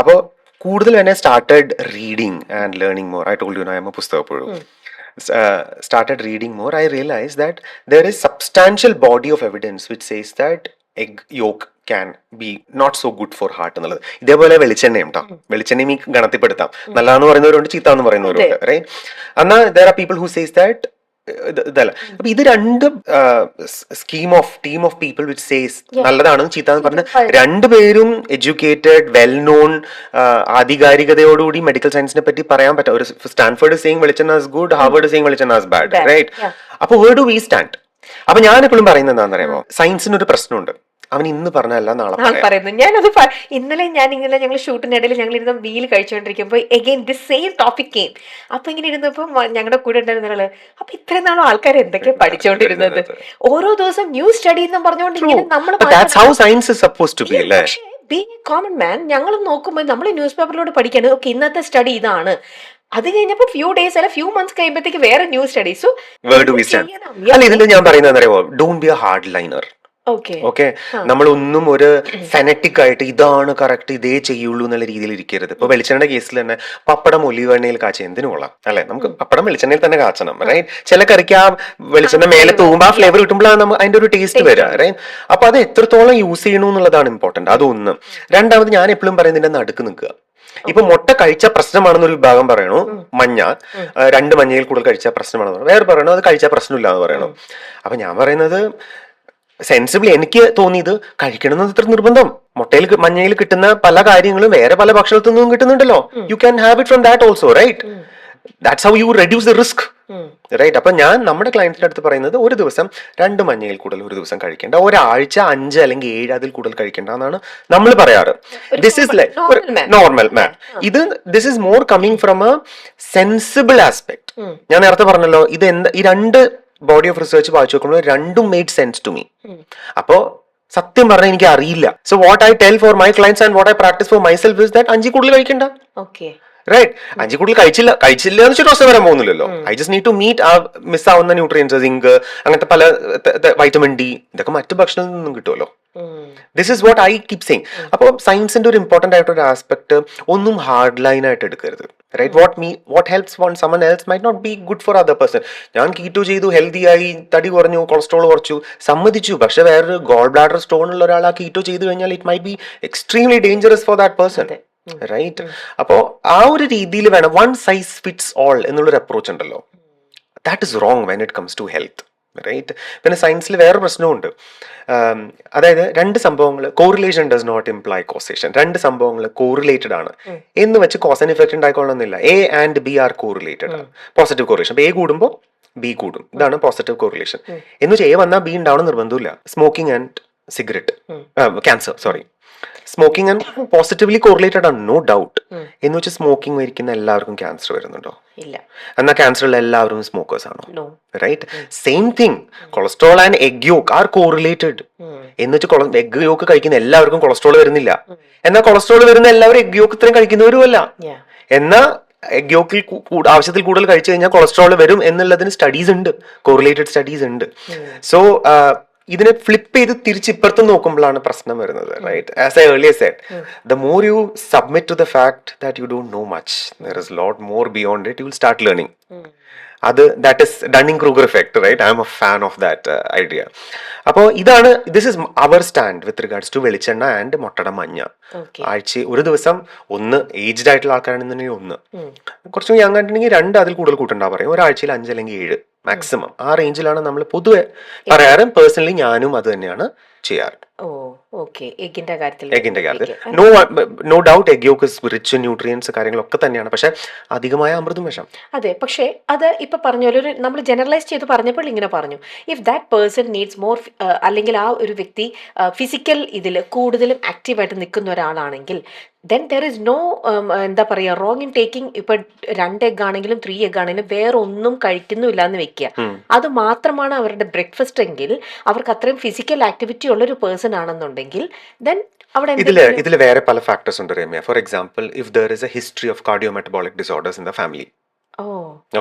അപ്പോൾ കൂടുതൽ തന്നെ started reading and learning more. I told you I am a പുസ്തകപ്പുഴു. Started reading more, I realized that there is substantial body of evidence which says that egg yolk can be not so good for heart എന്നുള്ളത്. ഇതേപോലെ വെളിച്ചെണ്ണയും കേട്ടോ, വെളിച്ചെണ്ണയും ഈ ഗണത്തിൽപ്പെടുത്താം. നല്ലതെന്ന് പറയുന്നവരുണ്ട്, ചീത്താന്ന് പറയുന്നവരുണ്ട്, റൈറ്റ്? എന്നാൽ there are people who says that ഇതല്ല. അപ്പൊ ഇത് രണ്ട് team of people which says നല്ലതാണെന്ന് ചീത്താന്ന് പറഞ്ഞ രണ്ടുപേരും എഡ്യൂക്കേറ്റഡ്, വെൽ നോൺ, ആധികാരികതയോടുകൂടി മെഡിക്കൽ സയൻസിനെ പറ്റി പറയാൻ പറ്റും. ഒരു സ്റ്റാൻഫോർഡ് സേയിങ് വെളിച്ചെണ്ണ ഇസ് ഗുഡ്, ഹാർവർഡ് സേയിങ് വെളിച്ചെണ്ണ ഇസ് ബാഡ്, റൈറ്റ്? അപ്പൊ വേർ ഡു വി സ്റ്റാൻഡ്? അപ്പൊ ഞാൻ എപ്പോഴും പറയുന്നത് എന്താണെന്ന് അറിയാമോ, സയൻസിനൊരു പ്രശ്നമുണ്ട്. അവൻ ഇന്ന് പറഞ്ഞല്ല നാളെ പറയുന്നു. ഞാനത് ഇന്നലെ ഞങ്ങൾ ഷൂട്ടിനിടയിൽ ഞങ്ങൾ ഇരുന്ന് മീൽ കഴിച്ചുകൊണ്ടിരിക്കുമ്പോൾ again this same topic came. അപ്പൊ ഇങ്ങനെ ഇരുന്നപ്പോ ഞങ്ങളുടെ കൂടെ ഉണ്ടായിരുന്ന ആള് അപ്പൊ ഇത്രയും നാളും ആൾക്കാർ എന്തൊക്കെയാ പഠിച്ചുകൊണ്ടിരുന്നത്, ഓരോ ദിവസം ന്യൂ സ്റ്റഡി എന്നും പറഞ്ഞുകൊണ്ട് ഇങ്ങനെ നമ്മൾ ബീങ് എ കോമൺ മാൻ ഞങ്ങളും നോക്കുമ്പോൾ നമ്മൾ ന്യൂസ് പേപ്പറിലൂടെ പഠിക്കാണ് ഓക്കെ ഇന്നത്തെ സ്റ്റഡി ഇതാണ്. അത് കഴിഞ്ഞപ്പോ ഫ്യൂ ഡേയ്സ് അല്ല ഫ്യൂ മന്ത്സ് കഴിയുമ്പോഴത്തേക്ക് വേറെ ന്യൂ സ്റ്റഡീസ്. ഇതിൽ ഞാൻ പറയുന്നത് അറിയാമോ, don't be A hard liner. Okay, നമ്മളൊന്നും ഒരു ഫെനറ്റിക് ആയിട്ട് ഇതാണ് കറക്റ്റ് ഇതേ ചെയ്യുള്ളൂ എന്നുള്ള രീതിയിൽ ഇരിക്കരുത്. ഇപ്പൊ വെളിച്ചെണ്ണ കേസിൽ തന്നെ പപ്പടം ഒലിവ് എണ്ണയിൽ കാച്ച എന്തിനു കൊള്ളാം അല്ലെ, നമുക്ക് പപ്പടം വെളിച്ചെണ്ണയിൽ തന്നെ കാച്ചണം, റൈറ്റ്? ചില കറിക്ക് ആ വെളിച്ചെണ്ണ മേലെ തൂകുമ്പോൾ ആ ഫ്ലേവർ കിട്ടുമ്പോഴാണ് നമുക്ക് അതിന്റെ ഒരു ടേസ്റ്റ് വരിക, റൈറ്റ്? അപ്പൊ അത് എത്രത്തോളം യൂസ് ചെയ്യണു എന്നുള്ളതാണ് ഇമ്പോർട്ടന്റ്. അതൊന്ന്. രണ്ടാമത് ഞാൻ എപ്പോഴും പറയുന്നതിന്റെ നടുക്ക് നിൽക്കുക. ഇപ്പൊ മുട്ട കഴിച്ച പ്രശ്നമാണെന്നൊരു വിഭാഗം പറയണു, മഞ്ഞ 2 മഞ്ഞയിൽ കൂടുതൽ കഴിച്ച പ്രശ്നമാണെന്ന് വേറെ പറയണു, അത് കഴിച്ച പ്രശ്നമില്ല എന്ന് പറയണു. അപ്പൊ ഞാൻ പറയുന്നത് സെൻസിബിളി എനിക്ക് തോന്നിയത് കഴിക്കണമെന്ന് ഇത്ര നിർബന്ധം. മുട്ടയിൽ മഞ്ഞയിൽ കിട്ടുന്ന പല കാര്യങ്ങളും വേറെ പല ഭക്ഷണത്തിൽ നിന്നും കിട്ടുന്നുണ്ടല്ലോ. You can have it from that also, right? That's how you reduce the risk, right? അപ്പൊ ഞാൻ നമ്മുടെ ക്ലയന്റിന്റെ അടുത്ത് പറയുന്നത് ഒരു ദിവസം 2 മഞ്ഞയിൽ കൂടുതൽ ഒരു ദിവസം കഴിക്കേണ്ട, ഒരാഴ്ച 5 അല്ലെങ്കിൽ 7 അതിൽ കൂടുതൽ കഴിക്കേണ്ട എന്നാണ് നമ്മൾ പറയാറ്. This is like normal man. This is more coming from A sensible aspect. ഞാൻ നേരത്തെ പറഞ്ഞല്ലോ, ഇത് എന്താ ഈ 2 ബോഡി ഓഫ് റിസർച്ച് വായിച്ചു നോക്കുമ്പോൾ രണ്ടും മെയ്ഡ് സെൻസ് ടു മീ. അപ്പോ സത്യം പറഞ്ഞാൽ എനിക്ക് അറിയില്ല. So what I tell for my clients and what I practice for myself is that 5 കൂടുതൽ കഴിക്കണ്ട, റൈറ്റ്? 5 കൂടുതൽ കഴിച്ചില്ല എന്ന് വെച്ചിട്ട് പ്രശ്നം വരാൻ പോകുന്നില്ലല്ലോ. I just need to meet ആ മിസ് ആവുന്ന ന്യൂട്രിയൻസ്, സിങ്ക്, അങ്ങനത്തെ പല വൈറ്റമിൻ ഡി, ഇതൊക്കെ മറ്റു ഭക്ഷണത്തിൽ നിന്നും കിട്ടുമല്ലോ. This is what I keep saying. അപ്പോൾ സയൻസിന്റെ ഒരു ഇമ്പോർട്ടന്റ് ആയിട്ടൊരു ആസ്പെക്ട്, ഒന്നും ഹാർഡ് ലൈൻ ആയിട്ട് എടുക്കരുത്, right? What helps one someone else might not be good for other person. ഞാൻ കീറ്റോ ചെയ്തു, ഹെൽത്തി ആയി, തടി കുറഞ്ഞു, കൊളസ്ട്രോൾ കുറച്ചു, സമ്മതിച്ചു. പക്ഷെ വേറൊരു ഗോൾ ബ്ലാഡർ സ്റ്റോൺ ഉള്ള ഒരാൾ ആ കീറ്റോ ചെയ്ത് കഴിഞ്ഞാൽ it might be extremely dangerous for that person, right? അപ്പോ ആ ഒരു രീതിയിൽ വേണം. വൺ സൈസ് ഫിറ്റ്സ് ഓൾ എന്നുള്ളൊരു അപ്രോച്ച് ഉണ്ടല്ലോ, that is wrong when it comes to health, right? പിന്നെ സയൻസിൽ വേറെ പ്രശ്നമുണ്ട്. അതായത് 2 സംഭവങ്ങൾ correlation does not imply causation. 2 സംഭവങ്ങൾ കോറിലേറ്റഡ് ആണ് എന്ന് വെച്ച് കോസ് ആൻഡ് ഇഫക്റ്റ് ഉണ്ടായിക്കൊള്ളുന്നില്ല. A and B are correlated ആണ്. Positive correlation. എ കൂടുമ്പോൾ ബി കൂടും, ഇതാണ് പോസിറ്റീവ് കോറിലേഷൻ. എന്ന് വെച്ചാൽ എ വന്നാൽ ബി ഉണ്ടാവണം നിർബന്ധമില്ല. Smoking and cigarette, cancer, sorry, smoking and positively correlated ആണ്, നോ ഡൗട്ട്. എന്ന് വെച്ചാൽ സ്മോക്കിംഗ് മരിക്കുന്ന എല്ലാവർക്കും ക്യാൻസർ വരുന്നുണ്ടോ? ഇല്ല. എന്നാൽ ക്യാൻസർ ഉള്ള എല്ലാവരും സ്മോക്കേഴ്സ് ആണോ? No. Right. Same thing, cholesterol and egg yolk are correlated. എന്ന് വെച്ചാൽ എഗ് യോക്ക് കഴിക്കുന്ന എല്ലാവർക്കും കൊളസ്ട്രോൾ വരുന്നില്ല. എന്നാൽ കൊളസ്ട്രോൾ വരുന്ന എല്ലാവരും എഗ് യോക്ക് ഇത്രയും കഴിക്കുന്നവരും അല്ല. എന്നാൽ എഗ് യോക്കിൽ ആവശ്യത്തിൽ കൂടുതൽ കഴിച്ചു കഴിഞ്ഞാൽ കൊളസ്ട്രോൾ വരും എന്നുള്ളതിന് സ്റ്റഡീസ് ഉണ്ട്, കോറിലേറ്റഡ് സ്റ്റഡീസ് ഉണ്ട്. സോ ഇതിനെ ഫ്ലിപ്പ് ചെയ്ത് തിരിച്ചിപ്പുറത്ത് നോക്കുമ്പോഴാണ് പ്രശ്നം വരുന്നത്. Right. As I earlier said, the more you submit to the fact that you don't know much, there is lot more beyond it, you will start learning. അത് that is Dunning Kruger effect. Right. I am a fan of that idea. അപ്പോൾ ഇതാണ്, this is our stand with regards to വെളിച്ചെണ്ണ and മുട്ടയുടെ മഞ്ഞ. ആഴ്ച ഒരു ദിവസം ഒന്ന്, ഏജ്ഡ് ആയിട്ടുള്ള ആൾക്കാരാണെന്നുണ്ടെങ്കിൽ ഒന്ന്, കുറച്ചും യങ് ആയിട്ടുണ്ടെങ്കിൽ 2, അതിൽ കൂടുതൽ കൂട്ടുണ്ടാവും പറയും. ഒരാഴ്ചയിൽ 5 അല്ലെങ്കിൽ 7 മാക്സിമം. ആ റേഞ്ചിലാണ് നമ്മൾ പൊതുവെ പറയാറ്. പേഴ്സണലി ഞാനും അത് തന്നെയാണ് ചെയ്യാറ്. എഗിന്റെ കാര്യത്തിൽ no doubt egg yolk is rich in nutrients, കാര്യങ്ങളൊക്കെ തന്നെയാണ്. പക്ഷെ അധികമായ അമൃതും വിഷം. അതെ, പക്ഷേ അത് ഇപ്പൊ പറഞ്ഞ പോലെ ഒരു നമ്മൾ ജനറലൈസ് ചെയ്ത് പറഞ്ഞപ്പോൾ ഇങ്ങനെ പറഞ്ഞു, if that person needs more, അല്ലെങ്കിൽ ആ ഒരു വ്യക്തി ഫിസിക്കൽ ഇതിൽ കൂടുതലും ആക്റ്റീവായിട്ട് നിൽക്കുന്ന ഒരാളാണെങ്കിൽ, ദെൻ ദർ ഇസ് നോ എന്താ പറയുക റോങ് ഇൻ ടേക്കിംഗ്. ഇപ്പൊ 2 എഗ് ആണെങ്കിലും 3 എഗ് ആണെങ്കിലും വേറെ ഒന്നും കഴിക്കുന്നില്ല എന്ന് വെക്കുക, അത് മാത്രമാണ് അവരുടെ ബ്രേക്ക്ഫാസ്റ്റ് എങ്കിൽ, അവർക്ക് അത്രയും ഫിസിക്കൽ ആക്ടിവിറ്റി ഉള്ളൊരു പേഴ്സൺ ആണെന്നുണ്ടെങ്കിൽ, ദെൻ അവിടെ ഇതിൽ വേറെ പല ഫാക്ടേഴ്സ് ഉണ്ട് Ramya. For example, if there is a history of cardiometabolic disorders in the family.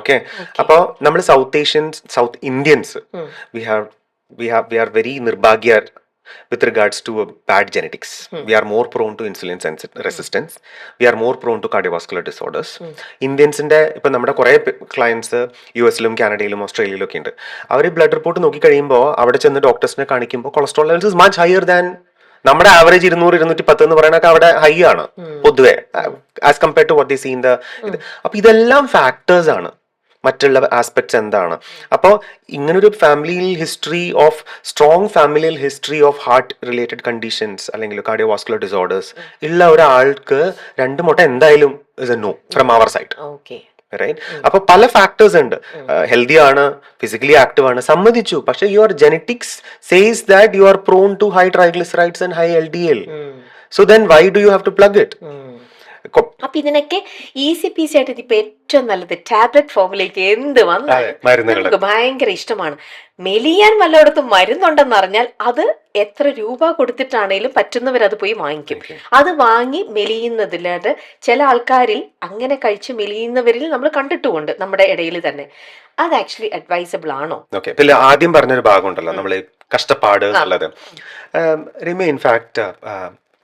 Okay. അപ്പോൾ നമ്മൾ south Indians, we are very നിർഭാഗ്യർ with regards to bad genetics. We are more prone to insulin resistance. We are more prone to cardiovascular disorders. ഇന്ത്യൻസിന്റെ ഇപ്പം നമ്മുടെ കുറേ clients US-ലും കാനഡയിലും ഓസ്ട്രേലിയയിലും ഒക്കെ ഉണ്ട്. അവർ blood report നോക്കി കഴിയുമ്പോൾ അവിടെ ചെന്ന് ഡോക്ടേഴ്സിനെ കാണിക്കുമ്പോൾ cholesterol levels is much higher than നമ്മുടെ ആവറേജ് 200-210 എന്ന് പറയുന്നതൊക്കെ അവിടെ ഹൈ ആണ് പൊതുവെ, as compared to what they see in the ഇത്. അപ്പൊ ഇതെല്ലാം ഫാക്ടേഴ്സ് ആണ്. മറ്റുള്ള ആസ്പെക്ട്സ് എന്താണ്? അപ്പോൾ ഇങ്ങനൊരു ഫാമിലിയിൽ സ്ട്രോങ് ഫാമിലിയിൽ history of heart related conditions അല്ലെങ്കിൽ കാർഡിയോവാസ്കുലർ ഡിസോർഡേഴ്സ് ഉള്ള ഒരാൾക്ക് 2 മുട്ട എന്തായാലും is a no from our side. Right. അപ്പൊ പല ഫാക്ടേഴ്സ് ഉണ്ട്. ഹെൽത്തി ആണ്, ഫിസിക്കലി ആക്റ്റീവ് ആണ്, സമ്മതിച്ചു. പക്ഷെ your genetics says that you are prone to high triglycerides and high LDL. So then why do you have to plug it? അപ്പൊ ഇതിനൊക്കെ easy peasy ആയിട്ട് ഇപ്പൊ ഏറ്റവും നല്ലത് ടാബ്ലറ്റ് ഫോമിലേക്ക് എന്ത് വന്നാലും നമുക്ക് ഭയങ്കര ഇഷ്ടമാണ്. മെലിയാൻ വല്ലയിടത്തും മരുന്നുണ്ടെന്ന് അറിഞ്ഞാൽ അത് എത്ര രൂപ കൊടുത്തിട്ടാണേലും പറ്റുന്നവരത് പോയി വാങ്ങിക്കും. അത് വാങ്ങി മെലിയുന്നതിലായിട്ട് ചില ആൾക്കാരിൽ അങ്ങനെ കഴിച്ച് മെലിയുന്നവരിൽ നമ്മൾ കണ്ടിട്ടുമുണ്ട് നമ്മുടെ ഇടയിൽ തന്നെ. അത് ആക്ച്വലി അഡ്വൈസബിൾ ആണോ? ഓക്കെ. പിന്നെ ആദ്യം പറഞ്ഞൊരു ഭാഗമുണ്ടല്ലോ, നമ്മൾ കഷ്ടപ്പാട് എന്നുള്ളത്. റിമേ in fact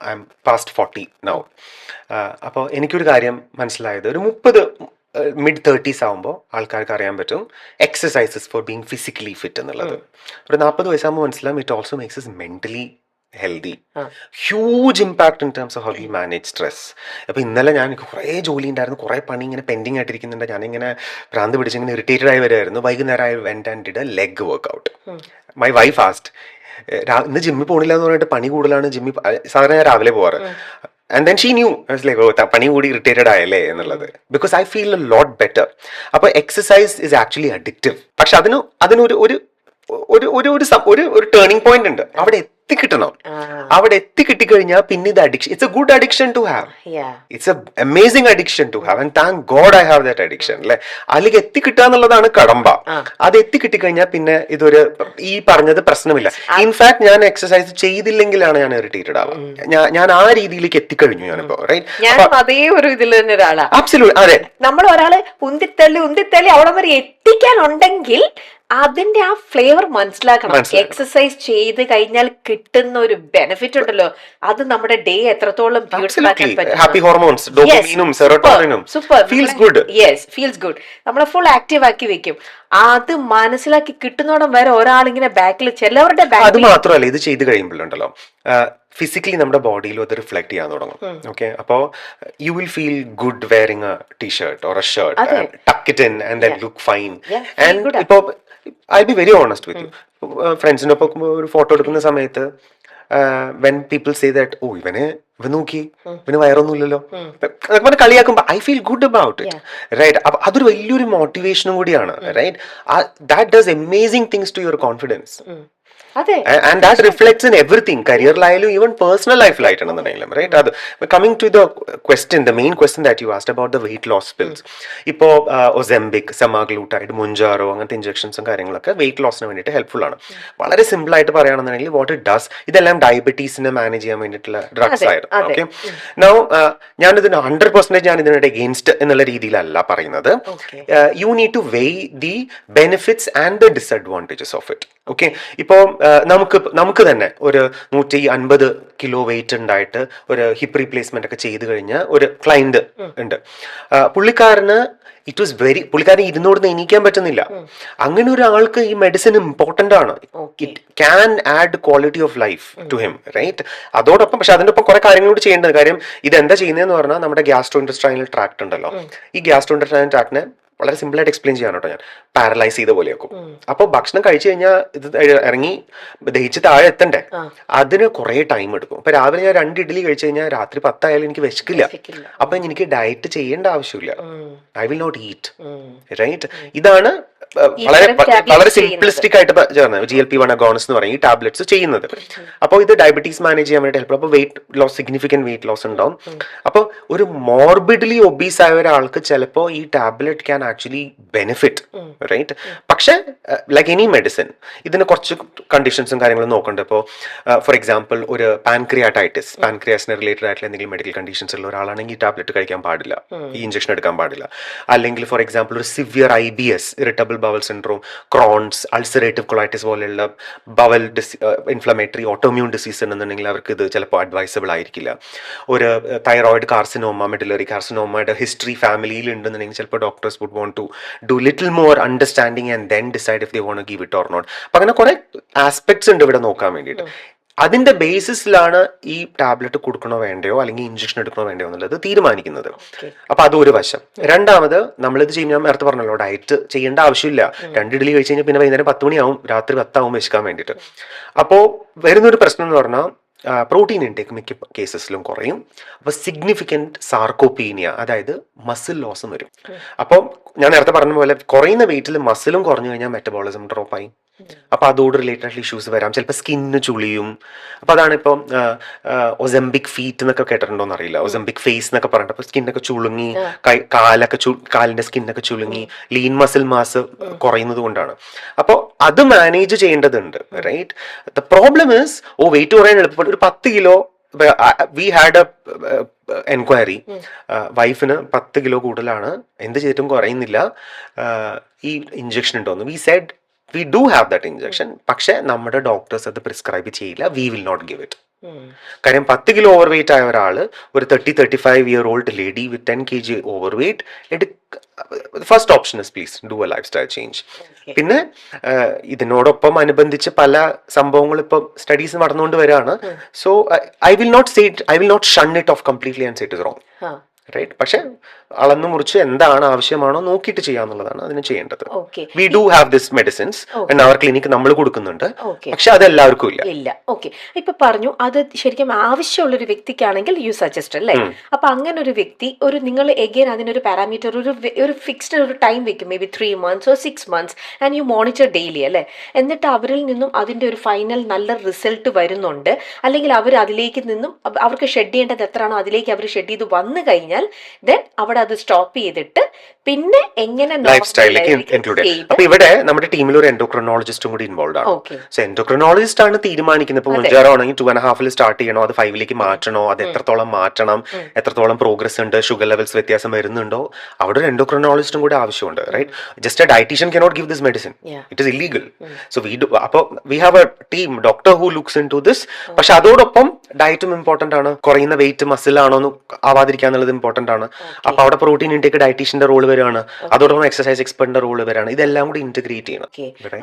I am past 40 now. അപ്പോൾ എനിക്കൊരു കാര്യം മനസ്സിലായത്, ഒരു 30 mid-30s ആകുമ്പോൾ ആൾക്കാർക്ക് അറിയാൻ പറ്റും exercises for being physically fit എന്നുള്ളത്. ഒരു 40 വയസ്സാകുമ്പോൾ മനസ്സിലാവും it also makes us mentally healthy. Huge impact in terms of how we manage stress. അപ്പോൾ ഇന്നലെ ഞാൻ കുറേ ജോലി ഉണ്ടായിരുന്നു, കുറേ പണി ഇങ്ങനെ പെൻഡിങ് ആയിട്ടിരിക്കുന്നുണ്ട്. ഞാനിങ്ങനെ ഭ്രാന്ത് പിടിച്ചിങ്ങനെ ഇറിറ്റേറ്റഡ് ആയി വരുമായിരുന്നു. വൈകുന്നേരം I went and did a leg workout. My wife asked, ഇന്ന് ജിമ്മിൽ പോണില്ല എന്ന് പറഞ്ഞിട്ട് പണി കൂടുതലാണ്, ജിമ്മിൽ സാധാരണ ഞാൻ രാവിലെ പോവാറ്. ആൻഡ് ദെൻ ഷീ ന്യൂ പണി കൂടി ഇറിറ്റേറ്റഡ് ആയല്ലേ എന്നുള്ളത്. Because I feel a lot better. അപ്പോൾ എക്സസൈസ് ഇസ് ആക്ച്വലി അഡിക്റ്റീവ്. പക്ഷെ അതിനൊരു ഒരു ടേണിംഗ് പോയിന്റ് ഉണ്ട്. അവിടെ എത്തിക്കിട്ടണം. അവിടെ എത്തിക്കിട്ടിക്കഴിഞ്ഞാൽ പിന്നെ ഇത് addiction. It's a good addiction to have. It's a amazing addiction to have. And thank God I have that addiction. അല്ലെ, അതിലേക്ക് എത്തിക്കിട്ടുക എന്നുള്ളതാണ് കടമ്പ. അത് എത്തിക്കിട്ടിക്കഴിഞ്ഞാൽ പിന്നെ ഇതൊരു ഈ പറഞ്ഞത് പ്രശ്നമില്ല. ഇൻഫാക്ട് ഞാൻ എക്സസൈസ് ചെയ്തില്ലെങ്കിലാണ് ഞാൻ ഇറിറ്റേറ്റഡ് ആവുക. ഞാൻ ആ രീതിയിലേക്ക് എത്തിക്കഴിഞ്ഞു ഞാനിപ്പോ. റൈറ്റ്. അതേ ഒരു ഇതിൽ തന്നെ ഒരാളാണ്. അബ്സല്യൂട്ട്. അതെ, നമ്മൾ ഒരാള് ഉന്തിത്തള്ളി അവിടെ വരെ എത്തിക്കാനുണ്ടെങ്കിൽ അതിന്റെ ആ ഫ്ലേവർ മനസ്സിലാക്കണം. എക്സസൈസ് ചെയ്ത് കഴിഞ്ഞാൽ കിട്ടുന്ന ഒരു ബെനിഫിറ്റ് ഉണ്ടല്ലോ, അത് നമ്മുടെ ഡേ എത്രത്തോളം ഹാപ്പി ഹോർമോൺസ്, ഡോപാമിനും സെറോട്ടോണിനും, feels good. Yes, feels good. നമ്മളെ ഫുൾ ആക്റ്റീവ് ആക്കി വെക്കും. അത് മനസ്സിലാക്കി കിട്ടുന്നോടം വരെ ഒരാളിങ്ങനെ ബാക്കിൽ ചിലവരുടെ അത് മാത്രമല്ല, ഇത് ചെയ്ത് കഴിയുമ്പോഴുണ്ടല്ലോ ഫിസിക്കലി നമ്മുടെ ബോഡിയിലും അത് റിഫ്ലക്ട് ചെയ്യാൻ തുടങ്ങും. ഓക്കെ. അപ്പോൾ you will feel good wearing a T-shirt or a shirt, tuck it in and then look fine. And ഇപ്പോൾ I be very honest with you, ഫ്രണ്ട്സിന്റെ ഒപ്പം ഒരു ഫോട്ടോ എടുക്കുന്ന സമയത്ത് വെൻ പീപ്പിൾ സേ ദാറ്റ് ഇവൻ നോക്കി, ഇവന് വയറൊന്നുമില്ലല്ലോ പറഞ്ഞ് കളിയാക്കുമ്പോ I feel good about it. Right. അപ്പൊ അതൊരു വലിയൊരു മോട്ടിവേഷനും കൂടിയാണ്. Right. That does amazing things to your confidence. അതെ and that reflects in everything, കരിയറിലായാലും ഈവൻ പേഴ്സണൽ ലൈഫിലായിട്ടാണെന്നുണ്ടെങ്കിലും റൈറ്റ്. അത് coming to the question, the main question that you asked about the weight loss pills. ഇപ്പോൾ Ozempic, semaglutide, മുഞ്ചാറോ അങ്ങനത്തെ ഇഞ്ചക്ഷൻസും കാര്യങ്ങളൊക്കെ wait ലോസിന് വേണ്ടിയിട്ട് helpful ആണ്. വളരെ സിമ്പിൾ ആയിട്ട് പറയുകയാണെന്നുണ്ടെങ്കിൽ വാട്ട് ഇറ്റ് ഡസ്, ഇതെല്ലാം ഡയബറ്റീസിനെ മാനേജ് ചെയ്യാൻ വേണ്ടിയിട്ടുള്ള ഡ്രഗ്സ് ആയിരുന്നു. ഓക്കെ, നൗ ഞാനിതിന് 100% ഞാൻ ഇതിനോട് എഗെയിൻസ്റ്റ് എന്നുള്ള രീതിയിലല്ല പറയുന്നത്. You need to weigh the benefits and the disadvantages of it. Okay, ഇപ്പോൾ നമുക്ക് തന്നെ ഒരു 150 കിലോ വെയിറ്റ് ഉണ്ടായിട്ട് ഒരു ഹിപ്പ് റീപ്ലേസ്മെന്റ് ഒക്കെ ചെയ്ത് കഴിഞ്ഞ ഒരു ക്ലയന്റ് ഉണ്ട്. പുള്ളിക്കാരന് പുള്ളിക്കാരൻ ഇരുന്നോടുന്ന് എണീക്കാൻ പറ്റുന്നില്ല. അങ്ങനെ ഒരാൾക്ക് ഈ മെഡിസിൻ ഇമ്പോർട്ടന്റ് ആണ്. It can add quality of life to him, right. അതോടൊപ്പം പക്ഷെ അതിന്റെ ഒപ്പം കുറെ കാര്യങ്ങളോട് ചെയ്യേണ്ടത്. കാര്യം ഇതെന്താ ചെയ്യുന്നതെന്ന് പറഞ്ഞാൽ നമ്മുടെ ഗ്യാസ്ട്രോ ഇൻറ്റെസ്റ്റൈനൽ ട്രാക്ട് ഉണ്ടല്ലോ, ഈ ഗ്യാസ്ട്രോ ഇൻറ്റെസ്റ്റൈനൽ ട്രാക്ടിനെ വളരെ സിമ്പിൾ ആയിട്ട് എക്സ്പ്ലെയിൻ ചെയ്യാൻ കേട്ടോ ഞാൻ. പാരലൈസ് ചെയ്ത പോലെയാക്കും. അപ്പോൾ ഭക്ഷണം കഴിച്ചു കഴിഞ്ഞാൽ ഇത് ഇറങ്ങി ദഹിച്ച് താഴെ എത്തണ്ടേ, അതിന് കുറെ ടൈം എടുക്കും. ഇപ്പൊ രാവിലെ ഞാൻ 2 ഇഡ്ഡലി കഴിച്ചു കഴിഞ്ഞാൽ രാത്രി 10 ആയാലും എനിക്ക് വിശക്കില്ല. അപ്പൊ എനിക്ക് ഡയറ്റ് ചെയ്യേണ്ട ആവശ്യമില്ല. I will not eat, right. ഇതാണ് വളരെ സിംപ്ലിസ്റ്റിക് ആയിട്ട് ചേർന്നത് GLP-1 അഗോണിസ്റ്റ് എന്ന് പറയും ഈ ടാബ്ലറ്റ്സ് ചെയ്യുന്നത്. അപ്പോൾ ഇത് ഡയബറ്റീസ് മാനേജ് ചെയ്യാൻ വേണ്ടി ഹെൽപ്പ്. അപ്പോൾ weight loss, significant weight loss ഉണ്ടാവും. അപ്പോൾ ഒരു മോർബിഡ്ലി ഒബീസ് ആയ ഒരാൾക്ക് ചിലപ്പോൾ ഈ tablet can actually benefit, right. പക്ഷെ ലൈക്ക് എനി മെഡിസിൻ ഇതിന് കുറച്ച് കണ്ടീഷൻസും കാര്യങ്ങളും നോക്കണ്ട. ഇപ്പോൾ ഫോർ എക്സാമ്പിൾ ഒരു പാൻക്രിയാറ്റൈറ്റിസ്, പാൻക്രിയാസിന് റിലേറ്റഡ് ആയിട്ടുള്ള എന്തെങ്കിലും മെഡിക്കൽ കണ്ടീഷൻസ് ഉള്ള ഒരാളാണെങ്കിൽ ഈ ടാബ്ലറ്റ് കഴിക്കാൻ പാടില്ല, ഈ ഇഞ്ചക്ഷൻ എടുക്കാൻ പാടില്ല. അല്ലെങ്കിൽ ഫോർ എക്സാമ്പിൾ ഒരു severe IBS, irritable bowel syndrome, Crohn's, ulcerative colitis പോലെയുള്ള ബവൽ ഇൻഫ്ലമേറ്ററി ഓട്ടോമ്യൂൺ ഡിസീസ് ഉണ്ടെന്നുണ്ടെങ്കിൽ അവർക്ക് ഇത് ചിലപ്പോൾ അഡ്വൈസബിൾ ആയിരിക്കില്ല. ഒരു തൈറോയിഡ് കാർസിനോമ, മെഡുലറി കാർസിനോമയുടെ ഹിസ്റ്ററി ഫാമിലിയിൽ ഉണ്ടെന്നുണ്ടെങ്കിൽ ചിലപ്പോൾ doctors would want to do little more understanding and then decide if they want to give it or not. അപ്പം അങ്ങനെ കുറെ ആസ്പെക്ട്സ് ഉണ്ട് ഇവിടെ നോക്കാൻ വേണ്ടിയിട്ട്. അതിന്റെ ബേസിസിലാണ് ഈ ടാബ്ലറ്റ് കൊടുക്കണോ വേണ്ടയോ അല്ലെങ്കിൽ ഇഞ്ചക്ഷൻ എടുക്കണോ വേണ്ടയോ എന്നുള്ളത് തീരുമാനിക്കുന്നത്. അപ്പൊ അതൊരു വശം. രണ്ടാമത്, നമ്മളിത് ചെയ്യുമ്പോൾ നേരത്തെ പറഞ്ഞല്ലോ, ഡയറ്റ് ചെയ്യേണ്ട ആവശ്യമില്ല. 2 ഇഡ്ഡലി കഴിച്ച് കഴിഞ്ഞാൽ പിന്നെ വൈകുന്നേരം 10 മണിയാവും, രാത്രി 10 ആവും വിശക്കാൻ വേണ്ടിയിട്ട്. അപ്പോൾ വരുന്നൊരു പ്രശ്നം എന്ന് പറഞ്ഞാൽ പ്രോട്ടീൻ ഇൻടേക്ക് മിക്ക കേസസിലും കുറയും. അപ്പോൾ സിഗ്നിഫിക്കൻറ്റ് സാർക്കോപീനിയ, അതായത് മസിൽ ലോസും വരും. അപ്പോൾ ഞാൻ നേരത്തെ പറഞ്ഞ പോലെ കുറയുന്ന വെയിറ്റിൽ മസിലും കുറഞ്ഞു കഴിഞ്ഞാൽ മെറ്റബോളിസം ഡ്രോപ്പായി. അപ്പൊ അതോട് റിലേറ്റഡ് ആയിട്ടുള്ള ഇഷ്യൂസ് വരാം. ചിലപ്പോൾ സ്കിന്ന് ചുളിയും. അപ്പൊ അതാണ് ഇപ്പം ഒസെംബിക് ഫീറ്റ് എന്നൊക്കെ കേട്ടിട്ടുണ്ടോന്ന് അറിയില്ല, ഒസെംബിക് ഫേസ് എന്നൊക്കെ പറഞ്ഞിട്ട് അപ്പൊ സ്കിന്നൊക്കെ ചുളുങ്ങി, കാലിന്റെ സ്കിന്നൊക്കെ ചുളുങ്ങി, ലീൻ മസിൽ മാസ് കുറയുന്നത് കൊണ്ടാണ്. അപ്പോൾ അത് മാനേജ് ചെയ്യേണ്ടതുണ്ട്, right. The problem is weight കുറയാൻ എളുപ്പപ്പെട്ടു ഒരു 10 kilo. We had a enquiry, വൈഫിന് 10 കിലോ കൂടുതലാണ്, എന്ത് ചെയ്തിട്ടും കുറയുന്നില്ല, ഈ ഇഞ്ചക്ഷൻ ഉണ്ടോന്ന്. We said we do have that injection, പക്ഷെ നമ്മുടെ ഡോക്ടേഴ്സ് അത് പ്രിസ്ക്രൈബ് ചെയ്യില്ല. we will not give it. കാര്യം 10 കിലോ ഓവർ വെയിറ്റ് ആയ ഒരാൾ, ഒരു 35 year old lady with 10 kg overweight, first option is please do a lifestyle change. പിന്നെ ഇതിനോടൊപ്പം അനുബന്ധിച്ച് പല സംഭവങ്ങൾ ഇപ്പൊ സ്റ്റഡീസ് നടന്നുകൊണ്ട് വരികയാണ്. So I will not shun it off completely and say it is wrong, right. പക്ഷെ അളന്നു മുറിച്ച് എന്താണ് ആവശ്യമാണോ നോക്കിയിട്ട് ചെയ്യാന്നുള്ളതാണ് അതിന് ചെയ്യേണ്ടത്. We do have this medicines in our clinic, നമ്മൾ കൊടുക്കുന്നുണ്ട്. പക്ഷെ അത് എല്ലാവർക്കും ഇല്ല. ഓക്കെ, ഇപ്പൊ പറഞ്ഞു അത് ശരിക്കും ആവശ്യമുള്ള ഒരു വ്യക്തിക്കാണെങ്കിൽ യു സജസ്റ്റ് അല്ലേ. അപ്പൊ അങ്ങനെ ഒരു വ്യക്തി നിങ്ങൾ എഗെയിൻ അതിനൊരു പാരാമീറ്റർ, ഒരു ഫിക്സ്ഡ് ഒരു ടൈം വെക്കും, maybe 3 months or 6 months, and you monitor daily അല്ലേ. എന്നിട്ട് അവരിൽ നിന്നും അതിന്റെ ഒരു ഫൈനൽ നല്ല റിസൾട്ട് വരുന്നുണ്ട്, അല്ലെങ്കിൽ അവർ അതിലേക്ക് നിന്നും അവർക്ക് ഷെഡ് ചെയ്യേണ്ടത് എത്രയാണോ അതിലേക്ക് അവർ ഷെഡ് ചെയ്ത് വന്നു കഴിഞ്ഞാൽ ദെൻ അവിടെ അത് സ്റ്റോപ്പ് ചെയ്തിട്ട് പിന്നെ എങ്ങനെ ലൈഫ് സ്റ്റൈലിലേക്ക് ഇൻക്ലൂഡ് ചെയ്യാം. അപ്പൊ ഇവിടെ നമ്മുടെ ടീമിൽ ഒരു എൻഡോക്രിനോളജിസ്റ്റും കൂടി ഇൻവോൾവ് ആണ്. സോ എൻഡോക്രിനോളജിസ്റ്റ് ആണ് തീരുമാനിക്കുന്നത്. ഇപ്പൊ മുൻജാറോ ആണെങ്കിൽ 2.5 സ്റ്റാർട്ട് ചെയ്യണോ, അത് 5 മാറ്റണോ, അത് എത്രത്തോളം മാറ്റണം, എത്രത്തോളം പ്രോഗ്രസ് ഉണ്ട്, ഷുഗർ ലെവൽസ് വ്യത്യാസം വരുന്നുണ്ടോ, അവിടെ ഒരു എൻഡോക്രിനോളജിസ്റ്റും കൂടി ആവശ്യമുണ്ട്, right. Just a dietitian cannot give this medicine, it is illegal. So അപ്പോൾ we have a team doctor who looks into this. പക്ഷെ അതോടൊപ്പം ഡയറ്റും ഇമ്പോർട്ടന്റ് ആണ്. കുറയുന്ന വെയിറ്റ് മസിൽ ആണോ എന്ന് ആവാതിരിക്കാന്നുള്ളത് ഇമ്പോർട്ടന്റ് ആണ്. അപ്പൊ അവിടെ പ്രോട്ടീൻ ഇൻടേക്ക് ഡയറ്റീഷ്യന്റെ റോൾ വരികയാണ്, അതോടൊപ്പം എക്സസൈസ് എക്സ്പെർട്ടിന്റെ റോൾ വരികയാണ്. ഇതെല്ലാം കൂടി ഇന്റഗ്രേറ്റ് ചെയ്യണം.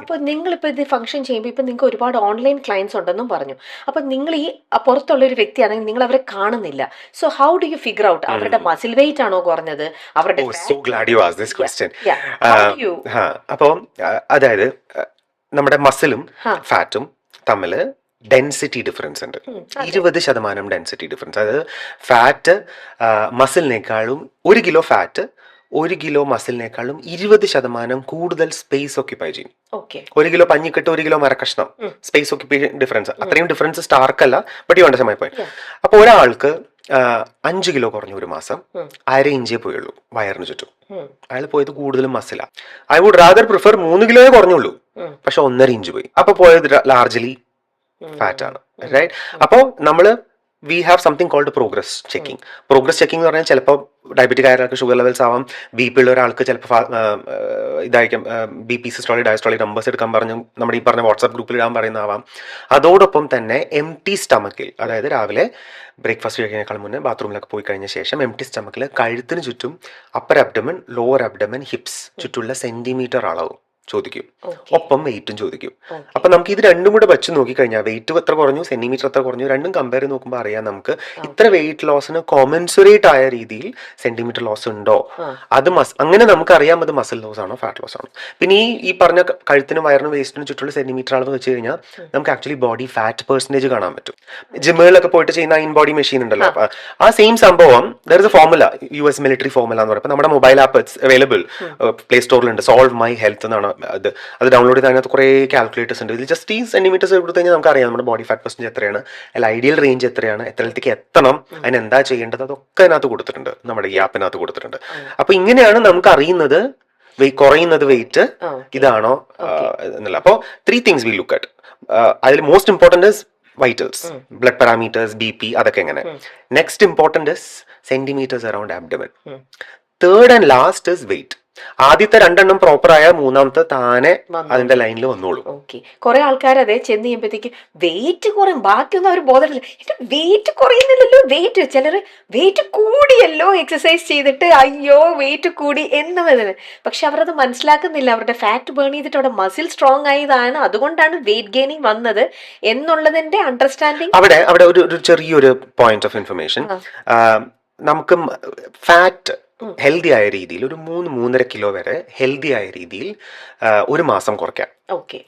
അപ്പൊ നിങ്ങളിപ്പോ ഇത് ഫംഗ്ഷൻ ചെയ്യുമ്പോൾ ഇപ്പൊ നിങ്ങൾക്ക് ഒരുപാട് ഓൺലൈൻ ക്ലയൻസ് ഉണ്ടെന്നും പറഞ്ഞു. അപ്പൊ നിങ്ങൾ ഈ പുറത്തുള്ള ഒരു വ്യക്തിയാണെങ്കിൽ നിങ്ങൾ അവരെ കാണുന്നില്ല. So how do U figure out അവരുടെ മസിൽ വെയിറ്റ് ആണോ കുറഞ്ഞത്, അവരുടെ അപ്പൊ അതായത് നമ്മുടെ മസിലും ഫാറ്റും തമ്മിൽ ഡെൻസിറ്റി ഡിഫറൻസ് ഉണ്ട്. 20% ഡെൻസിറ്റി ഡിഫറൻസ്. അതായത് ഫാറ്റ് മസിലിനേക്കാളും 1 കിലോ ഫാറ്റ് 1 കിലോ മസിലിനേക്കാളും 20% കൂടുതൽ സ്പേസ് ഓക്യുപ്പൈ ചെയ്യും. ഓക്കെ 1 കിലോ പഞ്ഞിക്കെട്ട് 1 കിലോ മരക്കഷ്ണം സ്പേസ് ഓക്യുപ്പേഷൻ ഡിഫറൻസ്, അത്രയും ഡിഫറൻസ് സ്റ്റാർക്കല്ല, but you understand my point. അപ്പോൾ ഒരാൾക്ക് 5 കിലോ കുറഞ്ഞ ഒരു മാസം 1/2 ഇഞ്ചേ പോയുള്ളൂ വയറിന് ചുറ്റും. അയാൾ പോയത് കൂടുതലും മസില. ഐ വുഡ് റാദർ പ്രിഫർ 3 കിലോയെ കുറഞ്ഞുള്ളൂ, പക്ഷെ 1.5 ഇഞ്ച് പോയി. അപ്പൊ പോയത് ലാർജ്ലി ഫാറ്റ് ആണ്, റൈറ്റ്? അപ്പോൾ നമ്മള് we have something called progress checking. Progress checking എന്ന് പറഞ്ഞാൽ ചിലപ്പോൾ ഡയബറ്റിക് ആയ ഒരാൾക്ക് ഷുഗർ ലെവൽസ് ആവാം, ബി പി ഉള്ള ഒരാൾക്ക് ചിലപ്പോൾ ഇതായിരിക്കും B P systolic diastolic numbers എടുക്കാൻ പറഞ്ഞു നമ്മുടെ ഈ പറഞ്ഞ വാട്സാപ്പ് ഗ്രൂപ്പിൽ ഇടാൻ പറയുന്നതാവാം. അതോടൊപ്പം തന്നെ എം ടി സ്റ്റമക്കിൽ, അതായത് രാവിലെ ബ്രേക്ക്ഫാസ്റ്റ് കഴിക്കുന്നതിനേക്കാൾ മുന്നേ ബാത്റൂമിലൊക്കെ പോയി കഴിഞ്ഞ ശേഷം എം ടി സ്റ്റമക്കിൽ കഴുത്തിന് ചുറ്റും upper abdomen, lower abdomen, hips ചുറ്റുള്ള സെന്റിമീറ്റർ അളവും ചോദിക്കും, ഒപ്പം വെയിറ്റും ചോദിക്കും. അപ്പൊ നമുക്ക് ഇത് രണ്ടും കൂടെ വെച്ച് നോക്കിക്കഴിഞ്ഞാൽ വെയിറ്റ് എത്ര കുറഞ്ഞു, സെന്റിമീറ്റർ എത്ര കുറഞ്ഞു, രണ്ടും കമ്പയർ നോക്കുമ്പോൾ അറിയാം നമുക്ക് ഇത്ര വെയിറ്റ് ലോസിന് കോമൻസുറേറ്റ് ആയ രീതിയിൽ സെന്റിമീറ്റർ ലോസ് ഉണ്ടോ. അത് അങ്ങനെ നമുക്ക് അറിയാം അത് മസിൽ ലോസ് ആണോ ഫാറ്റ് ലോസ് ആണോ. പിന്നെ ഈ പറഞ്ഞ കഴുത്തിനും വയറിനും വേസ്റ്റിനും ചുറ്റുള്ള സെന്റിമീറ്റർ അളവ് വെച്ച് കഴിഞ്ഞാൽ നമുക്ക് ആക്ച്വലി ബോഡി ഫാറ്റ് പെർസെന്റേജ് കാണാൻ പറ്റും. ജിമ്മുകളിലൊക്കെ പോയിട്ട് ചെയ്യുന്ന ഇൻ ബോഡി മെഷീൻ ഉണ്ടല്ലോ, ആ സെയിം സംഭവം there is a formula, US military formula എന്ന് പറയുമ്പോൾ നമ്മുടെ മൊബൈൽ ആപ്പ് അവൈലബിൾ പ്ലേ സ്റ്റോറിലുണ്ട്, സോൾവ് മൈ ഹെൽത്ത് എന്നാണ് അത് ഡൗൺലോഡ് ചെയ്ത് അതിനകത്ത് കുറേ കാൽക്കുലേറ്റേഴ്സ് ഉണ്ട്. ഇതിൽ ജസ്റ്റ് ഈ സെന്റിമീറ്റേഴ്സ് കൊടുത്തു കഴിഞ്ഞാൽ നമുക്ക് അറിയാം നമ്മുടെ ബോഡി ഫാറ്റ് പെർസെന്റേജ് എത്രയാണ്, അല്ല ഐഡിയൽ റേഞ്ച് എത്രയാണ്, എത്രത്തേക്ക് എത്തണം, അതിന് എന്താ ചെയ്യേണ്ടത്, അതൊക്കെ അതിനകത്ത് കൊടുത്തിട്ടുണ്ട്, നമ്മുടെ ഈ ആപ്പിനകത്ത് കൊടുത്തിട്ടുണ്ട്. അപ്പൊ ഇങ്ങനെയാണ് നമുക്ക് അറിയുന്നത് കുറയുന്നത് വെയിറ്റ് ഇതാണോ എന്നല്ല. അപ്പോൾ 3 things we look at. അതിൽ most important is vitals, blood parameters, BP, അതൊക്കെ എങ്ങനെ. Next important is centimetres around abdomen. Third and last is weight. ആദ്യത്തെ 2 പ്രോപ്പർ ആയ മൂന്നാമത്തെ താനെ അതിന്റെ ലൈനിൽ വന്നോളൂ. ഓക്കെ, കുറെ ആൾക്കാർ അതെ ചെന്ന് കഴിയുമ്പോഴത്തേക്ക് വെയിറ്റ് കുറയും, ബാക്കിയൊന്നും അവർ ബോധമില്ല, വെയിറ്റ് കുറയുന്നില്ലല്ലോ, വെയിറ്റ് ചിലർ വെയിറ്റ് കൂടിയല്ലോ എക്സസൈസ് ചെയ്തിട്ട്, അയ്യോ വെയിറ്റ് കൂടി എന്ന് വരുന്നത്. പക്ഷെ അവരത് മനസ്സിലാക്കുന്നില്ല, അവരുടെ ഫാറ്റ് ബേൺ ചെയ്തിട്ട് അവിടെ മസിൽ സ്ട്രോങ് ആയതാണ്, അതുകൊണ്ടാണ് വെയിറ്റ് ഗെയിനിങ് വന്നത് എന്നുള്ളതിന്റെ അണ്ടർസ്റ്റാൻഡിങ്. അവിടെ ഒരു ചെറിയൊരു പോയിന്റ് ഓഫ് ഇൻഫർമേഷൻ. നമുക്ക് ഫാറ്റ് ഹെൽത്തി ആയ രീതിയിൽ ഒരു 3-3.5 കിലോ വരെ ഹെൽത്തി ആയ രീതിയിൽ ഒരു മാസം കുറയ്ക്കാം. ഓക്കെ,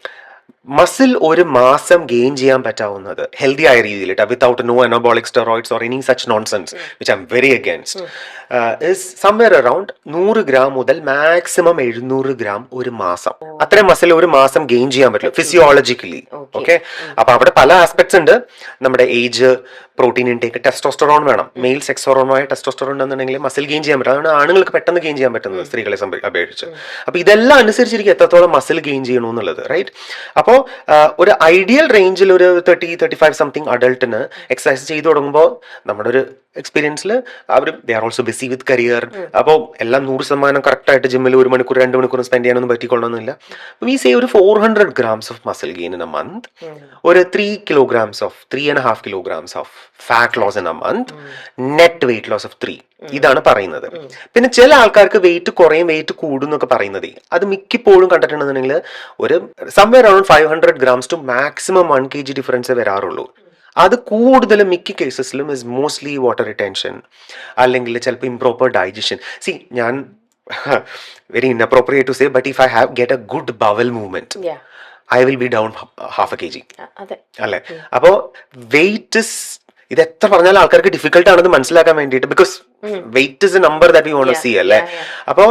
മസിൽ ഒരു മാസം ഗെയിൻ ചെയ്യാൻ പറ്റാവുന്നത് ഹെൽത്തി ആയ രീതിയിൽ without no anabolic steroids or any such nonsense which I am very against is somewhere around 100 gram മുതൽ മാക്സിമം 700 ഗ്രാം ഒരു മാസം. അത്രയും മസിൽ ഒരു മാസം ഗെയിൻ ചെയ്യാൻ പറ്റില്ല ഫിസിയോളജിക്കലി. ഓക്കെ, അപ്പൊ അവിടെ പല ആസ്പെക്ട്സ് ഉണ്ട്. നമ്മുടെ ഏജ്, പ്രോട്ടീൻ ഇൻടേക്ക്, ടെസ്റ്റോസ്റ്ററോൺ വേണം. മെയിൽ സെക്സ് ഹോർമോണായ ടെസ്റ്റോസ്റ്ററോൺ ഉണ്ടെന്നുണ്ടെങ്കിൽ മസിൽ ഗെയിൻ ചെയ്യാൻ പറ്റും. അതാണ് ആണുങ്ങൾക്ക് പെട്ടെന്ന് ഗെയിൻ ചെയ്യാൻ പറ്റുന്നത് സ്ത്രീകളെ അപേക്ഷിച്ച്. അപ്പൊ ഇതെല്ലാം അനുസരിച്ചിരിക്കും എത്രത്തോളം മസിൽ ഗെയിൻ ചെയ്യണമെന്നുള്ളത്, റൈറ്റ്? അപ്പോൾ ഒരു ഐഡിയൽ റേഞ്ചിൽ ഒരു 30-35 സംതിങ് അഡൾട്ടിന് എക്സസൈസ് ചെയ്തു തുടങ്ങുമ്പോൾ നമ്മുടെ ഒരു എക്സ്പീരിയൻസിൽ അവർ they are also busy with career. അപ്പോൾ എല്ലാം 100% കറക്റ്റായിട്ട് ജിമ്മിൽ 1 മണിക്കൂർ 2 മണിക്കൂർ സ്പെൻഡ് ചെയ്യാനൊന്നും പറ്റിക്കൊള്ളണമെന്നില്ല. വി സേ ഒരു 400 grams of muscle gain in a month, ഒരു 3.5 kilograms of fat loss in a month, net weight loss of 3. ഇതാണ് പറയുന്നത്. പിന്നെ ചില ആൾക്കാർക്ക് വെയിറ്റ് കുറയും വെയിറ്റ് കൂടും എന്നൊക്കെ പറയുന്നത് അത് മിക്കപ്പോഴും കണ്ടിട്ടുണ്ടെന്നുണ്ടെങ്കിൽ ഒരു somewhere around 500 grams to maximum 1 kg difference വരാറുള്ളൂ. അത് കൂടുതലും മിക്ക കേസസിലും ഇസ് മോസ്റ്റ്ലി വാട്ടർ റിട്ടൻഷൻ, അല്ലെങ്കിൽ ചിലപ്പോൾ ഇംപ്രോപ്പർ ഡൈജഷൻ. സി ഞാൻ very inappropriate to say, but if I have get a good bowel movement I will be down half a kg അല്ലേ. അപ്പോ വെയിറ്റ് ഇസ്, ഇത് എത്ര പറഞ്ഞാലും ആൾക്കാർക്ക് ഡിഫിക്കൽട്ട് ആണെന്ന് മനസ്സിലാക്കാൻ വേണ്ടിയിട്ട്, because weight is a number that you want to see അല്ലേ. അപ്പോ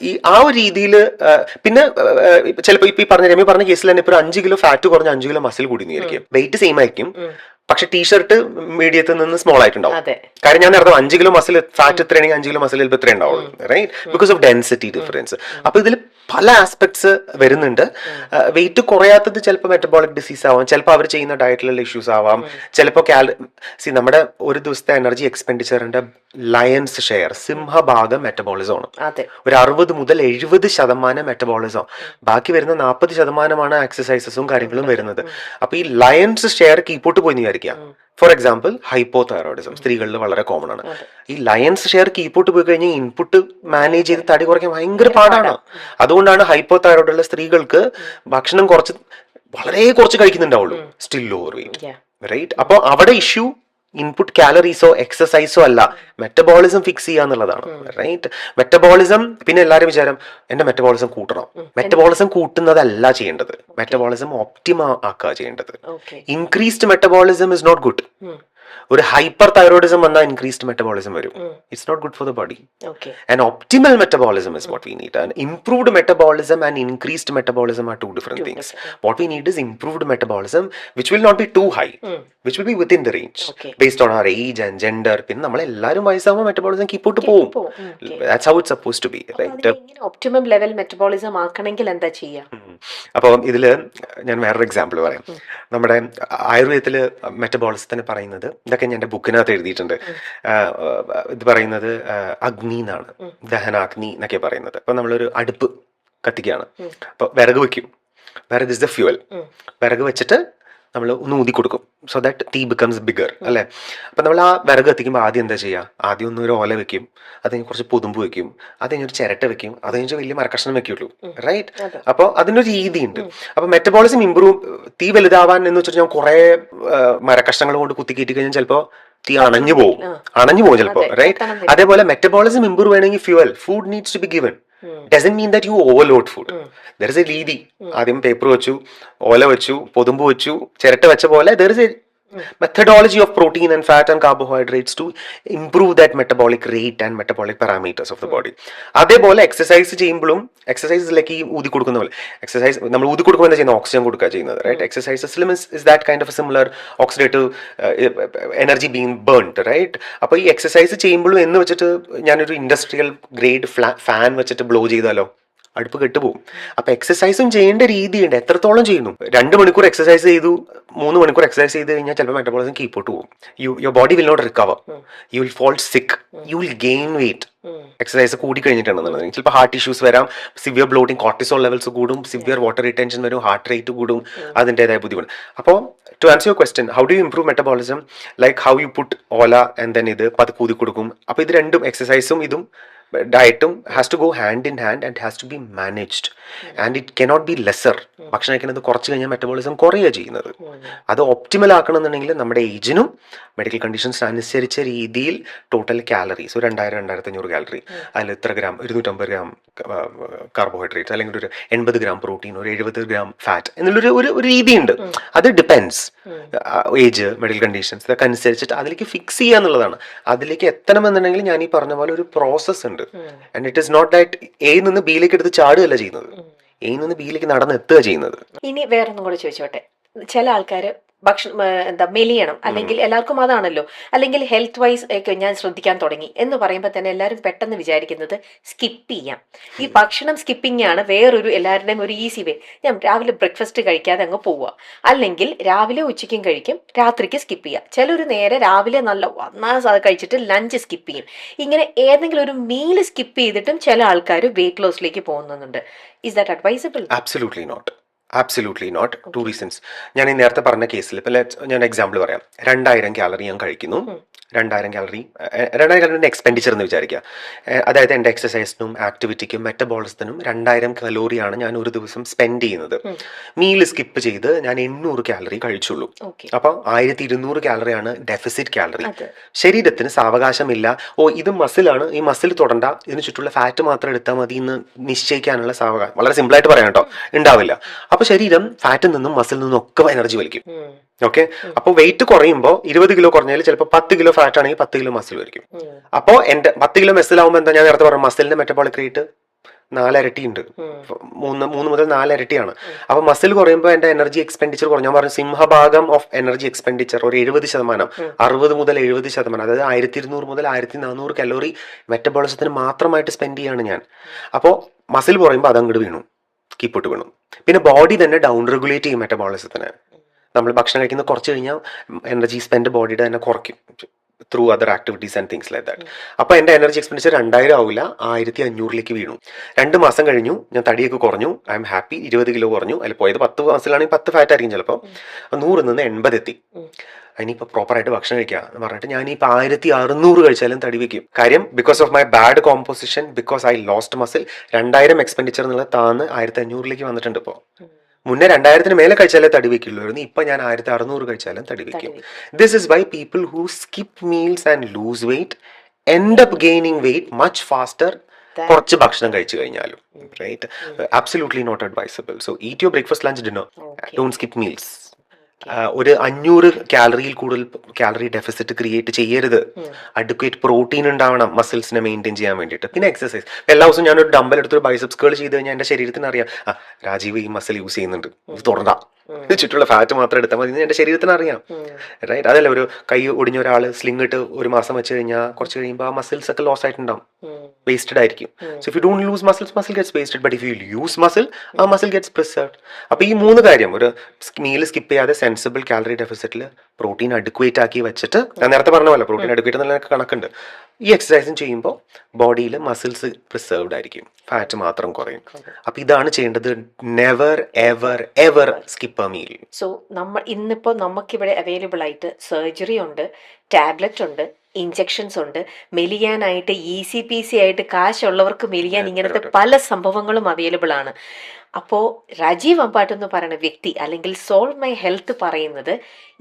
ഈ ആ ഒരു രീതിയിൽ പിന്നെ ചിലപ്പോൾ ഇപ്പൊ ഈ പറഞ്ഞ രമ്യ പറഞ്ഞ കേസിൽ തന്നെ ഇപ്പൊ 5 കിലോ ഫാറ്റ് കുറഞ്ഞ 5 കിലോ മസിൽ കൂടി ആയിരിക്കും, വെയിറ്റ് സെയിം ആയിരിക്കും, പക്ഷെ ടീഷർട്ട് മീഡിയത്തിൽ നിന്ന് സ്മോൾ ആയിട്ടുണ്ടാവും. കാര്യം ഞാൻ നേരത്തെ 5 കിലോ മസിൽ ഫാറ്റ് എത്രയാണെങ്കിൽ 5 കിലോ മസിൽ ചിലപ്പോൾ ഇത്ര ഉണ്ടാവുള്ളൂ, right? Because of density difference. അപ്പൊ ഇതിൽ പല ആസ്പെക്ട്സ് വരുന്നുണ്ട്. വെയിറ്റ് കുറയാത്തത് ചിലപ്പോൾ മെറ്റബോളിക് ഡിസീസ് ആവാം, ചിലപ്പോൾ അവർ ചെയ്യുന്ന ഡയറ്റിലുള്ള ഇഷ്യൂസ് ആവാം, ചിലപ്പോൾ നമ്മുടെ ഒരു ദിവസത്തെ എനർജി എക്സ്പെൻഡിച്ചറിന്റെ ലയൻസ് ഷെയർ, സിംഹഭാഗം മെറ്റബോളിസം ആണ്. ഒരു 60 മുതൽ 70% മെറ്റബോളിസം, ബാക്കി വരുന്ന 40% എക്സസൈസസും കാര്യങ്ങളും വരുന്നത്. അപ്പൊ ഈ ലയൻസ് ഷെയർ കീപ്പോട്ട് പോയി വിചാരിക്കാം. ഫോർ എക്സാമ്പിൾ ഹൈപ്പോതൈറോയിഡിസം സ്ത്രീകളിൽ വളരെ കോമൺ ആണ്. ഈ ലയൻസ് ഷെയർ കീപ്പോട്ട് പോയി കഴിഞ്ഞാൽ ഇൻപുട്ട് മാനേജ് ചെയ്ത് തടി കുറയ്ക്കാൻ ഭയങ്കര പാടാണ്. അതുകൊണ്ടാണ് ഹൈപ്പോതൈറോയിഡുള്ള സ്ത്രീകൾക്ക് ഭക്ഷണം വളരെ കുറച്ച് കഴിക്കുന്നുണ്ടാവുള്ളൂ, സ്റ്റിൽ ലോവർ വെയിറ്റ്, റൈറ്റ്? അപ്പൊ അവിടെ ഇഷ്യൂ ഇൻപുട്ട് കാലറീസോ എക്സസൈസോ അല്ല, മെറ്റബോളിസം ഫിക്സ് ചെയ്യാന്നുള്ളതാണ്, റൈറ്റ്? മെറ്റബോളിസം, പിന്നെ എല്ലാവരും വിചാരം എന്റെ മെറ്റബോളിസം കൂട്ടണം. മെറ്റബോളിസം കൂട്ടുന്നതല്ല ചെയ്യേണ്ടത്, മെറ്റബോളിസം ഒപ്റ്റിമ ആക്കുക ചെയ്യേണ്ടത്. Increased metabolism is not good. ഒരു ഹൈപ്പർ തൈറോയിഡിസം വന്നാൽ ഇൻക്രീസ്ഡ് മെറ്റബോളിസം വരും. It's not good for the body. Okay. An optimal metabolism is what we need. An improved metabolism and increased metabolism are two different things. What we need is improved metabolism, which will not be too high, which will be within the range, based on our age and gender. പിന്നെ നമ്മളെല്ലാവരും വയസ്സാകുമ്പോൾ metabolism കീപ്പോട്ട് പോകും. That's how it's supposed to be, right? Optimum level metabolism ആക്കണമെങ്കിൽ എന്താ ചെയ്യാം? അപ്പോൾ ഇതില് ഞാൻ വേറൊരു എക്സാമ്പിൾ പറയാം. നമ്മുടെ ആയുർവേദത്തില് മെറ്റബോളിസത്തിന് പറയുന്നത്, ഇതൊക്കെ ഞാൻ എൻ്റെ ബുക്കിനകത്ത് എഴുതിയിട്ടുണ്ട്. ഇത് പറയുന്നത് അഗ്നി എന്നാണ്, ദഹനാഗ്നി എന്നൊക്കെ പറയുന്നത്. അപ്പൊ നമ്മളൊരു അടുപ്പ് കത്തിക്കുകയാണ്. അപ്പൊ വിറക് വെക്കും. വിറക് ഇസ് ദ ഫ്യൂവൽ. വിറക് വെച്ചിട്ട് നമ്മൾ ഒന്ന് ഊതി കൊടുക്കും, സോ ദാറ്റ് തീ ബിക്കംസ് ബിഗർ, അല്ലേ? അപ്പൊ നമ്മൾ ആ വിറക് കത്തിക്കുമ്പോൾ ആദ്യം എന്താ ചെയ്യുക? ആദ്യം ഒന്ന് ഒരു ഓല വെക്കും, അത് കഴിഞ്ഞ് കുറച്ച് പൊതുമ്പ് വെക്കും, അത് കഴിഞ്ഞൊരു ചിരട്ട വെക്കും, അത് കഴിഞ്ഞ് വലിയ മരക്കഷ്ണം വെക്കുള്ളൂ, റൈറ്റ്? അപ്പോൾ അതിനൊരു രീതിയുണ്ട്. അപ്പൊ മെറ്റബോളിസം ഇമ്പ്രൂവ്, തീ വലുതാവാൻ എന്ന് വെച്ചിട്ട് ഞാൻ കുറെ മരക്കഷ്ണങ്ങൾ കൊണ്ട് കുത്തി കയറ്റി കഴിഞ്ഞാൽ ചിലപ്പോൾ തീ അണഞ്ഞു പോകും ചിലപ്പോൾ, റൈറ്റ്? അതേപോലെ മെറ്റബോളിസം ഇമ്പ്രൂവ് ചെയ്യണമെങ്കിൽ fuel, food needs to be given. Doesn't mean that you overload food. There is a രീതി. ആദ്യം പേപ്പർ വെച്ചു, ഓല വെച്ചു, പൊതുമ്പ് വെച്ചു, ചിരട്ട വെച്ച പോലെ there is a methodology of protein and fat and carbohydrates to improve that metabolic rate and metabolic parameters of the body. അതേപോലെ exercise ചെയ്യുമ്പോഴും, എക്സസൈസിലേക്ക് ഈ ഊതി കൊടുക്കുന്ന പോലെ, എക്സസൈസ് നമ്മൾ ഊതി കൊടുക്കുമ്പോൾ എന്താ ചെയ്യുന്നത്? ഓക്സിജൻ കൊടുക്കുക ചെയ്യുന്നത്, right? എക്സസൈസസിലും is that kind of a similar oxidative energy being burnt, right? അപ്പോൾ ഈ എക്സസൈസ് ചെയ്യുമ്പോഴും എന്ന് വെച്ചിട്ട് ഞാനൊരു ഇൻഡസ്ട്രിയൽ ഗ്രേഡ് ഫാൻ വെച്ചിട്ട് ബ്ലോ ചെയ്താലോ അടുപ്പ് കെട്ടുപോകും. അപ്പൊ എക്സസൈസും ചെയ്യേണ്ട രീതിയുണ്ട്. എത്രത്തോളം ചെയ്യുന്നു? 2 മണിക്കൂർ എക്സസൈസ് ചെയ്തു, 3 മണിക്കൂർ എക്സസൈസ് ചെയ്ത് കഴിഞ്ഞാൽ ചിലപ്പോൾ മെറ്റബോളിസം കീപ്പോട്ട് പോകും. Your body will not recover, you will fall sick, you will gain weight. Exercise കൂടി കഴിഞ്ഞിട്ടുണ്ടെന്നുണ്ടെങ്കിൽ ചിലപ്പോൾ ഹാർട്ട് ഇഷ്യൂസ് വരാം, സിവിയർ ബ്ലോട്ടിംഗ്, കോർട്ടിസോൾ ലെവൽസ് കൂടും, സിവിയർ വാട്ടർ റിട്ടൻഷൻ വരും, ഹാർട്ട് റേറ്റ് കൂടും, അതിൻ്റെതായ ബുദ്ധിമുട്ട്. അപ്പോൾ to answer your question, how do you improve metabolism? Like how you put ഓല ആൻഡ് ദെൻ ഇത് പതുക്കെ ഊതി കൊടുക്കും. അപ്പോൾ ഇത് രണ്ടും, എക്സസൈസും ഇതും ഡയറ്റും has to go hand in hand and has to be managed and it cannot be lesser. ഭക്ഷണം കഴിക്കുന്നത് കുറച്ച് കഴിഞ്ഞാൽ മെറ്റബോളിസം കുറയുക ചെയ്യുന്നത്. അത് ഒപ്റ്റിമൽ ആക്കണമെന്നുണ്ടെങ്കിൽ നമ്മുടെ ഏജിനും മെഡിക്കൽ കണ്ടീഷൻസ് അനുസരിച്ച രീതിയിൽ ടോട്ടൽ കാലറീസ്, ഒരു 2000-2500 കാലറി, അതിൽ ഇത്ര ഗ്രാം, 250 ഗ്രാം കാർബോഹൈഡ്രേറ്റ്സ്, അല്ലെങ്കിൽ ഒരു 80 ഗ്രാം പ്രോട്ടീൻ, ഒരു 70 ഗ്രാം ഫാറ്റ് എന്നുള്ളൊരു ഒരു രീതിയുണ്ട്. അത് ഡിപ്പെൻഡ്സ് ഏജ്, മെഡിക്കൽ കണ്ടീഷൻസ്, ഇതൊക്കെ അനുസരിച്ചിട്ട് അതിലേക്ക് ഫിക്സ് ചെയ്യുക എന്നുള്ളതാണ്. അതിലേക്ക് എത്തണമെന്നുണ്ടെങ്കിൽ ഞാൻ ഈ പറഞ്ഞ പോലെ ഒരു പ്രോസസ്സ് ഉണ്ട്. And it is not that എയിൽ നിന്ന് ബിയിലേക്ക് എടുത്ത് ചാടുകയല്ല ചെയ്യുന്നത്, എയിൽ നിന്ന് ബിയിലേക്ക് നടന്നെത്തുക ചെയ്യുന്നത്. ഇനി വേറൊന്നും കൂടെ ചോദിച്ചോട്ടെ, ചില ആൾക്കാര് ഭക്ഷണം എന്താ മെലിയണം, അല്ലെങ്കിൽ എല്ലാവർക്കും അതാണല്ലോ, അല്ലെങ്കിൽ ഹെൽത്ത് വൈസ് ഒക്കെ ഞാൻ ശ്രദ്ധിക്കാൻ തുടങ്ങി എന്ന് പറയുമ്പോൾ തന്നെ എല്ലാവരും പെട്ടെന്ന് വിചാരിക്കുന്നത് സ്കിപ്പ് ചെയ്യാം. ഈ ഭക്ഷണം സ്കിപ്പിംഗ് ആണ് വേറൊരു എല്ലാവരുടെയും ഒരു ഈസി വേ. ഞാൻ രാവിലെ ബ്രേക്ക്ഫാസ്റ്റ് കഴിക്കാതെ അങ്ങ് പോവുക, അല്ലെങ്കിൽ രാവിലെ ഉച്ചയ്ക്കും കഴിക്കും, രാത്രിക്ക് സ്കിപ്പ് ചെയ്യാം. ചിലർ നേരെ രാവിലെ അത് കഴിച്ചിട്ട് ലഞ്ച് സ്കിപ്പ് ചെയ്യും. ഇങ്ങനെ ഏതെങ്കിലും ഒരു മീൽ സ്കിപ്പ് ചെയ്തിട്ടും ചില ആൾക്കാർ വെയിറ്റ് ലോസിലേക്ക് പോകുന്നുണ്ട്. Is that advisable? Absolutely not. Absolutely not. 2 reasons. ഞാൻ ഈ നേരത്തെ പറഞ്ഞ കേസിൽ ഇപ്പം ഞാൻ എക്സാമ്പിൾ പറയാം. 2000 കാലറി ഞാൻ കഴിക്കുന്നു. 2000 കാലറിൻ്റെ എക്സ്പെൻഡിച്ചർ എന്ന് വിചാരിക്കുക. അതായത് എൻ്റെ എക്സസൈസിനും ആക്ടിവിറ്റിക്കും മെറ്റബോളിസത്തിനും 2000 കലോറിയാണ് ഞാൻ ഒരു ദിവസം സ്പെൻഡ് ചെയ്യുന്നത്. മീൽ സ്കിപ്പ് ചെയ്ത് ഞാൻ 800 കാലറി കഴിച്ചുള്ളൂ. അപ്പോൾ 1200 കാലറിയാണ് ഡെഫിസിറ്റ് കാലറി. ശരീരത്തിന് സാവകാശമില്ല, ഇത് മസിലാണ്, ഈ മസിൽ തൊടണ്ട, ഇതിന് ചുറ്റുള്ള ഫാറ്റ് മാത്രം എടുത്താൽ മതി എന്ന് നിശ്ചയിക്കാനുള്ള സാവകാശം, വളരെ സിമ്പിളായിട്ട് പറയാം കേട്ടോ, ഉണ്ടാവില്ല. അപ്പൊ ശരീരം ഫാറ്റിൽ നിന്നും മസിൽ നിന്നും ഒക്കെ എനർജി വലിക്കും. ഓക്കെ, അപ്പോൾ വെയിറ്റ് കുറയുമ്പോൾ 20 കിലോ കുറഞ്ഞാൽ ചിലപ്പോൾ 10 കിലോ ഫാറ്റ് ആണെങ്കിൽ 10 കിലോ മസിൽ വരിക്കും. അപ്പോൾ എന്റെ 10 കിലോ മസിലാവുമ്പോൾ എന്താ, ഞാൻ നേരത്തെ പറഞ്ഞു മസിലിന്റെ മെറ്റബോളിക് റേറ്റ് 4 ഇരട്ടി ഉണ്ട്, 3 മുതൽ 4 ഇരട്ടിയാണ്. അപ്പൊ മസിൽ കുറയുമ്പോൾ എന്റെ എനർജി എക്സ്പെൻഡിച്ചർ കുറഞ്ഞു. ഞാൻ പറഞ്ഞു സിംഹഭാഗം ഓഫ് എനർജി എക്സ്പെൻഡിച്ചർ ഒരു 70%, 60 മുതൽ 70%, അതായത് 1200 മുതൽ 1400 കലോറി മെറ്റബോളിസത്തിന് മാത്രമായിട്ട് സ്പെൻഡ് ചെയ്യാണ് ഞാൻ. അപ്പോൾ മസിൽ കുറയുമ്പോൾ അതങ്ങോട്ട് വീണു, കീപ്പോട്ട് വീണു. പിന്നെ ബോഡി തന്നെ ഡൗൺ റെഗുലേറ്റ് ചെയ്യും മെറ്റബോളിസത്തിന്. നമ്മൾ ഭക്ഷണം കഴിക്കുന്നത് കുറച്ച് കഴിഞ്ഞാൽ എനർജി സ്പെൻഡ് ബോഡിയുടെ തന്നെ കുറയ്ക്കും through other activities and things like that. അപ്പോൾ എൻ്റെ എനർജി എക്സ്പെൻഡിച്ചർ 2000 ആവില്ല, 1500 വീണു. 2 മാസം കഴിഞ്ഞു, ഞാൻ തടിയൊക്കെ കുറഞ്ഞു, ഐ എം ഹാപ്പി. 20 കിലോ കുറഞ്ഞു. അതിൽ പോയത് 10 മാസത്തിലാണെങ്കിൽ 10 ഫാറ്റ് ആയിരിക്കും ചിലപ്പോൾ. 100 നിന്ന് 80 എത്തി. അതിനിപ്പോൾ പ്രോപ്പറായിട്ട് ഭക്ഷണം കഴിക്കുക എന്ന് പറഞ്ഞിട്ട് ഞാനിപ്പോൾ 1600 കഴിച്ചാലും തടി വയ്ക്കും. കാര്യം because of my bad composition, because I lost muscle. 2000 expenditure എന്നുള്ളത് താന്ന് 1500 വന്നിട്ടുണ്ട്. ഇപ്പോൾ മുന്നേ 2000 മേലെ കഴിച്ചാലേ തടി വയ്ക്കുള്ളൂ, ഇപ്പൊ ഞാൻ 1600 കഴിച്ചാലും തടി വയ്ക്കും. This is why people who skip meals and lose weight end up gaining weight much faster കുറച്ച് ഭക്ഷണം കഴിച്ചു കഴിഞ്ഞാലും. Right? Absolutely not advisable. So eat your breakfast, lunch, dinner. Don't skip meals. ഒരു 500 കാലറിയിൽ കൂടുതൽ കാലറി ഡെഫിസിറ്റ് ക്രിയേറ്റ് ചെയ്യരുത്. Adequate protein ഉണ്ടാവണം മസിൽസിനെ മെയിൻറ്റെയിൻ ചെയ്യാൻ വേണ്ടിയിട്ട്. പിന്നെ എക്സസൈസ്. എല്ലാ ദിവസവും ഞാനൊരു ഡമ്പൽ എടുത്തൊരു ബൈസെപ്സ് കേൾ ചെയ്ത് കഴിഞ്ഞാൽ എൻ്റെ ശരീരത്തിന് അറിയാം, രാജീവ് ഈ മസിൽ യൂസ് ചെയ്യുന്നുണ്ട്, ഇത് തുറന്ന ചുറ്റുള്ള ഫാറ്റ് മാത്രം എടുത്താൽ മതി, എൻ്റെ ശരീരത്തിന് അറിയാം. റൈറ്റ്? അതല്ല ഒരു കൈ ഒടിഞ്ഞ ഒരാൾ സ്ലിംഗ് ഇട്ട് ഒരു മാസം വെച്ച് കഴിഞ്ഞാൽ കുറച്ച് കഴിയുമ്പോൾ ആ മസിൽസ് ഒക്കെ ലോസ് ആയിട്ടുണ്ടാവും, വേസ്റ്റഡ് ആയിരിക്കും. So if you don't loose muscles, muscle gets wasted. But if you use muscle, ആ മസിൽ ഗെറ്റ്സ് പ്രിസർവ്ഡ്. അപ്പോൾ ഈ 3 കാര്യം, ഒരു മീൽ സ്കിപ്പ് ചെയ്യാതെ സെൻസിബിൾ കാലറി ഡെഫിസിറ്റിൽ പ്രോട്ടീൻ അഡ്വക്കേറ്റ് ആക്കി വെച്ചിട്ട്, ഞാൻ നേരത്തെ പറഞ്ഞ പോലെ പ്രോട്ടീൻ അഡ്വക്കേറ്റ് എന്നുള്ള കണക്കുണ്ട്. ഈ എക്സസൈസും ചെയ്യുമ്പോൾ ബോഡിയിൽ മസിൽസ് പ്രിസർവ്ഡ് ആയിരിക്കും, ഫാറ്റ് മാത്രം കുറയും. അപ്പോൾ ഇതാണ് ചെയ്യേണ്ടത്. Never ever ever skip A meal. So നമ്മൾ ഇന്നിപ്പോൾ നമുക്കിവിടെ അവൈലബിൾ ആയിട്ട് സർജറി ഉണ്ട്, ടാബ്ലറ്റ് ഉണ്ട്, ഇഞ്ചെക്ഷൻസ് ഉണ്ട്, മെലിയാനായിട്ട് ഈസി പീസി ആയിട്ട് കാശുള്ളവർക്ക് മെലിയാൻ ഇങ്ങനത്തെ പല സംഭവങ്ങളും അവൈലബിൾ ആണ്. അപ്പോൾ രാജീവ് അമ്പാട്ട് എന്ന് പറയുന്ന വ്യക്തി അല്ലെങ്കിൽ സോൾവ് മൈ ഹെൽത്ത് പറയുന്നത്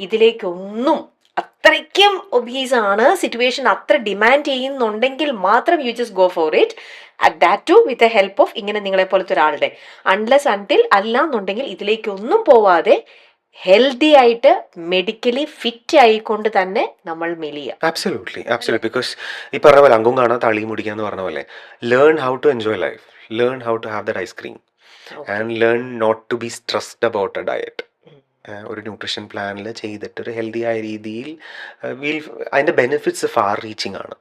ഇതിലേക്കൊന്നും അത്രയ്ക്കും ഒബീസ് ആണ്, സിറ്റുവേഷൻ അത്ര ഡിമാൻഡ് ചെയ്യുന്നുണ്ടെങ്കിൽ മാത്രം you just go for it, at that to with the help of ഇങ്ങനെ നിങ്ങളെ പോലത്തെ ഒരാളുടെ. അൺലെസ് അൺടിൽ അല്ലാന്നുണ്ടെങ്കിൽ ഇതിലേക്കൊന്നും പോവാതെ ഹെൽത്തി ആയിട്ട് മെഡിക്കലി ഫിറ്റ് ആയിക്കൊണ്ട് തന്നെ നമ്മൾ മെലിയ. Absolutely absolutely. ബിക്കോസ് ഈ പറഞ്ഞ പോലെ അങ്കും കാണാൻ തളിയും മുടിക്കാന്ന് പറഞ്ഞ പോലെ, learn how to enjoy life, learn how to have that ice cream and learn not to be stressed about a diet. ഒരു ന്യൂട്രീഷൻ പ്ലാനിൽ ചെയ്തിട്ട് ഒരു ഹെൽത്തി ആയ രീതിയിൽ അതിൻ്റെ ബെനിഫിറ്റ്സ് ഫാർ റീച്ചിങ് ആണ്.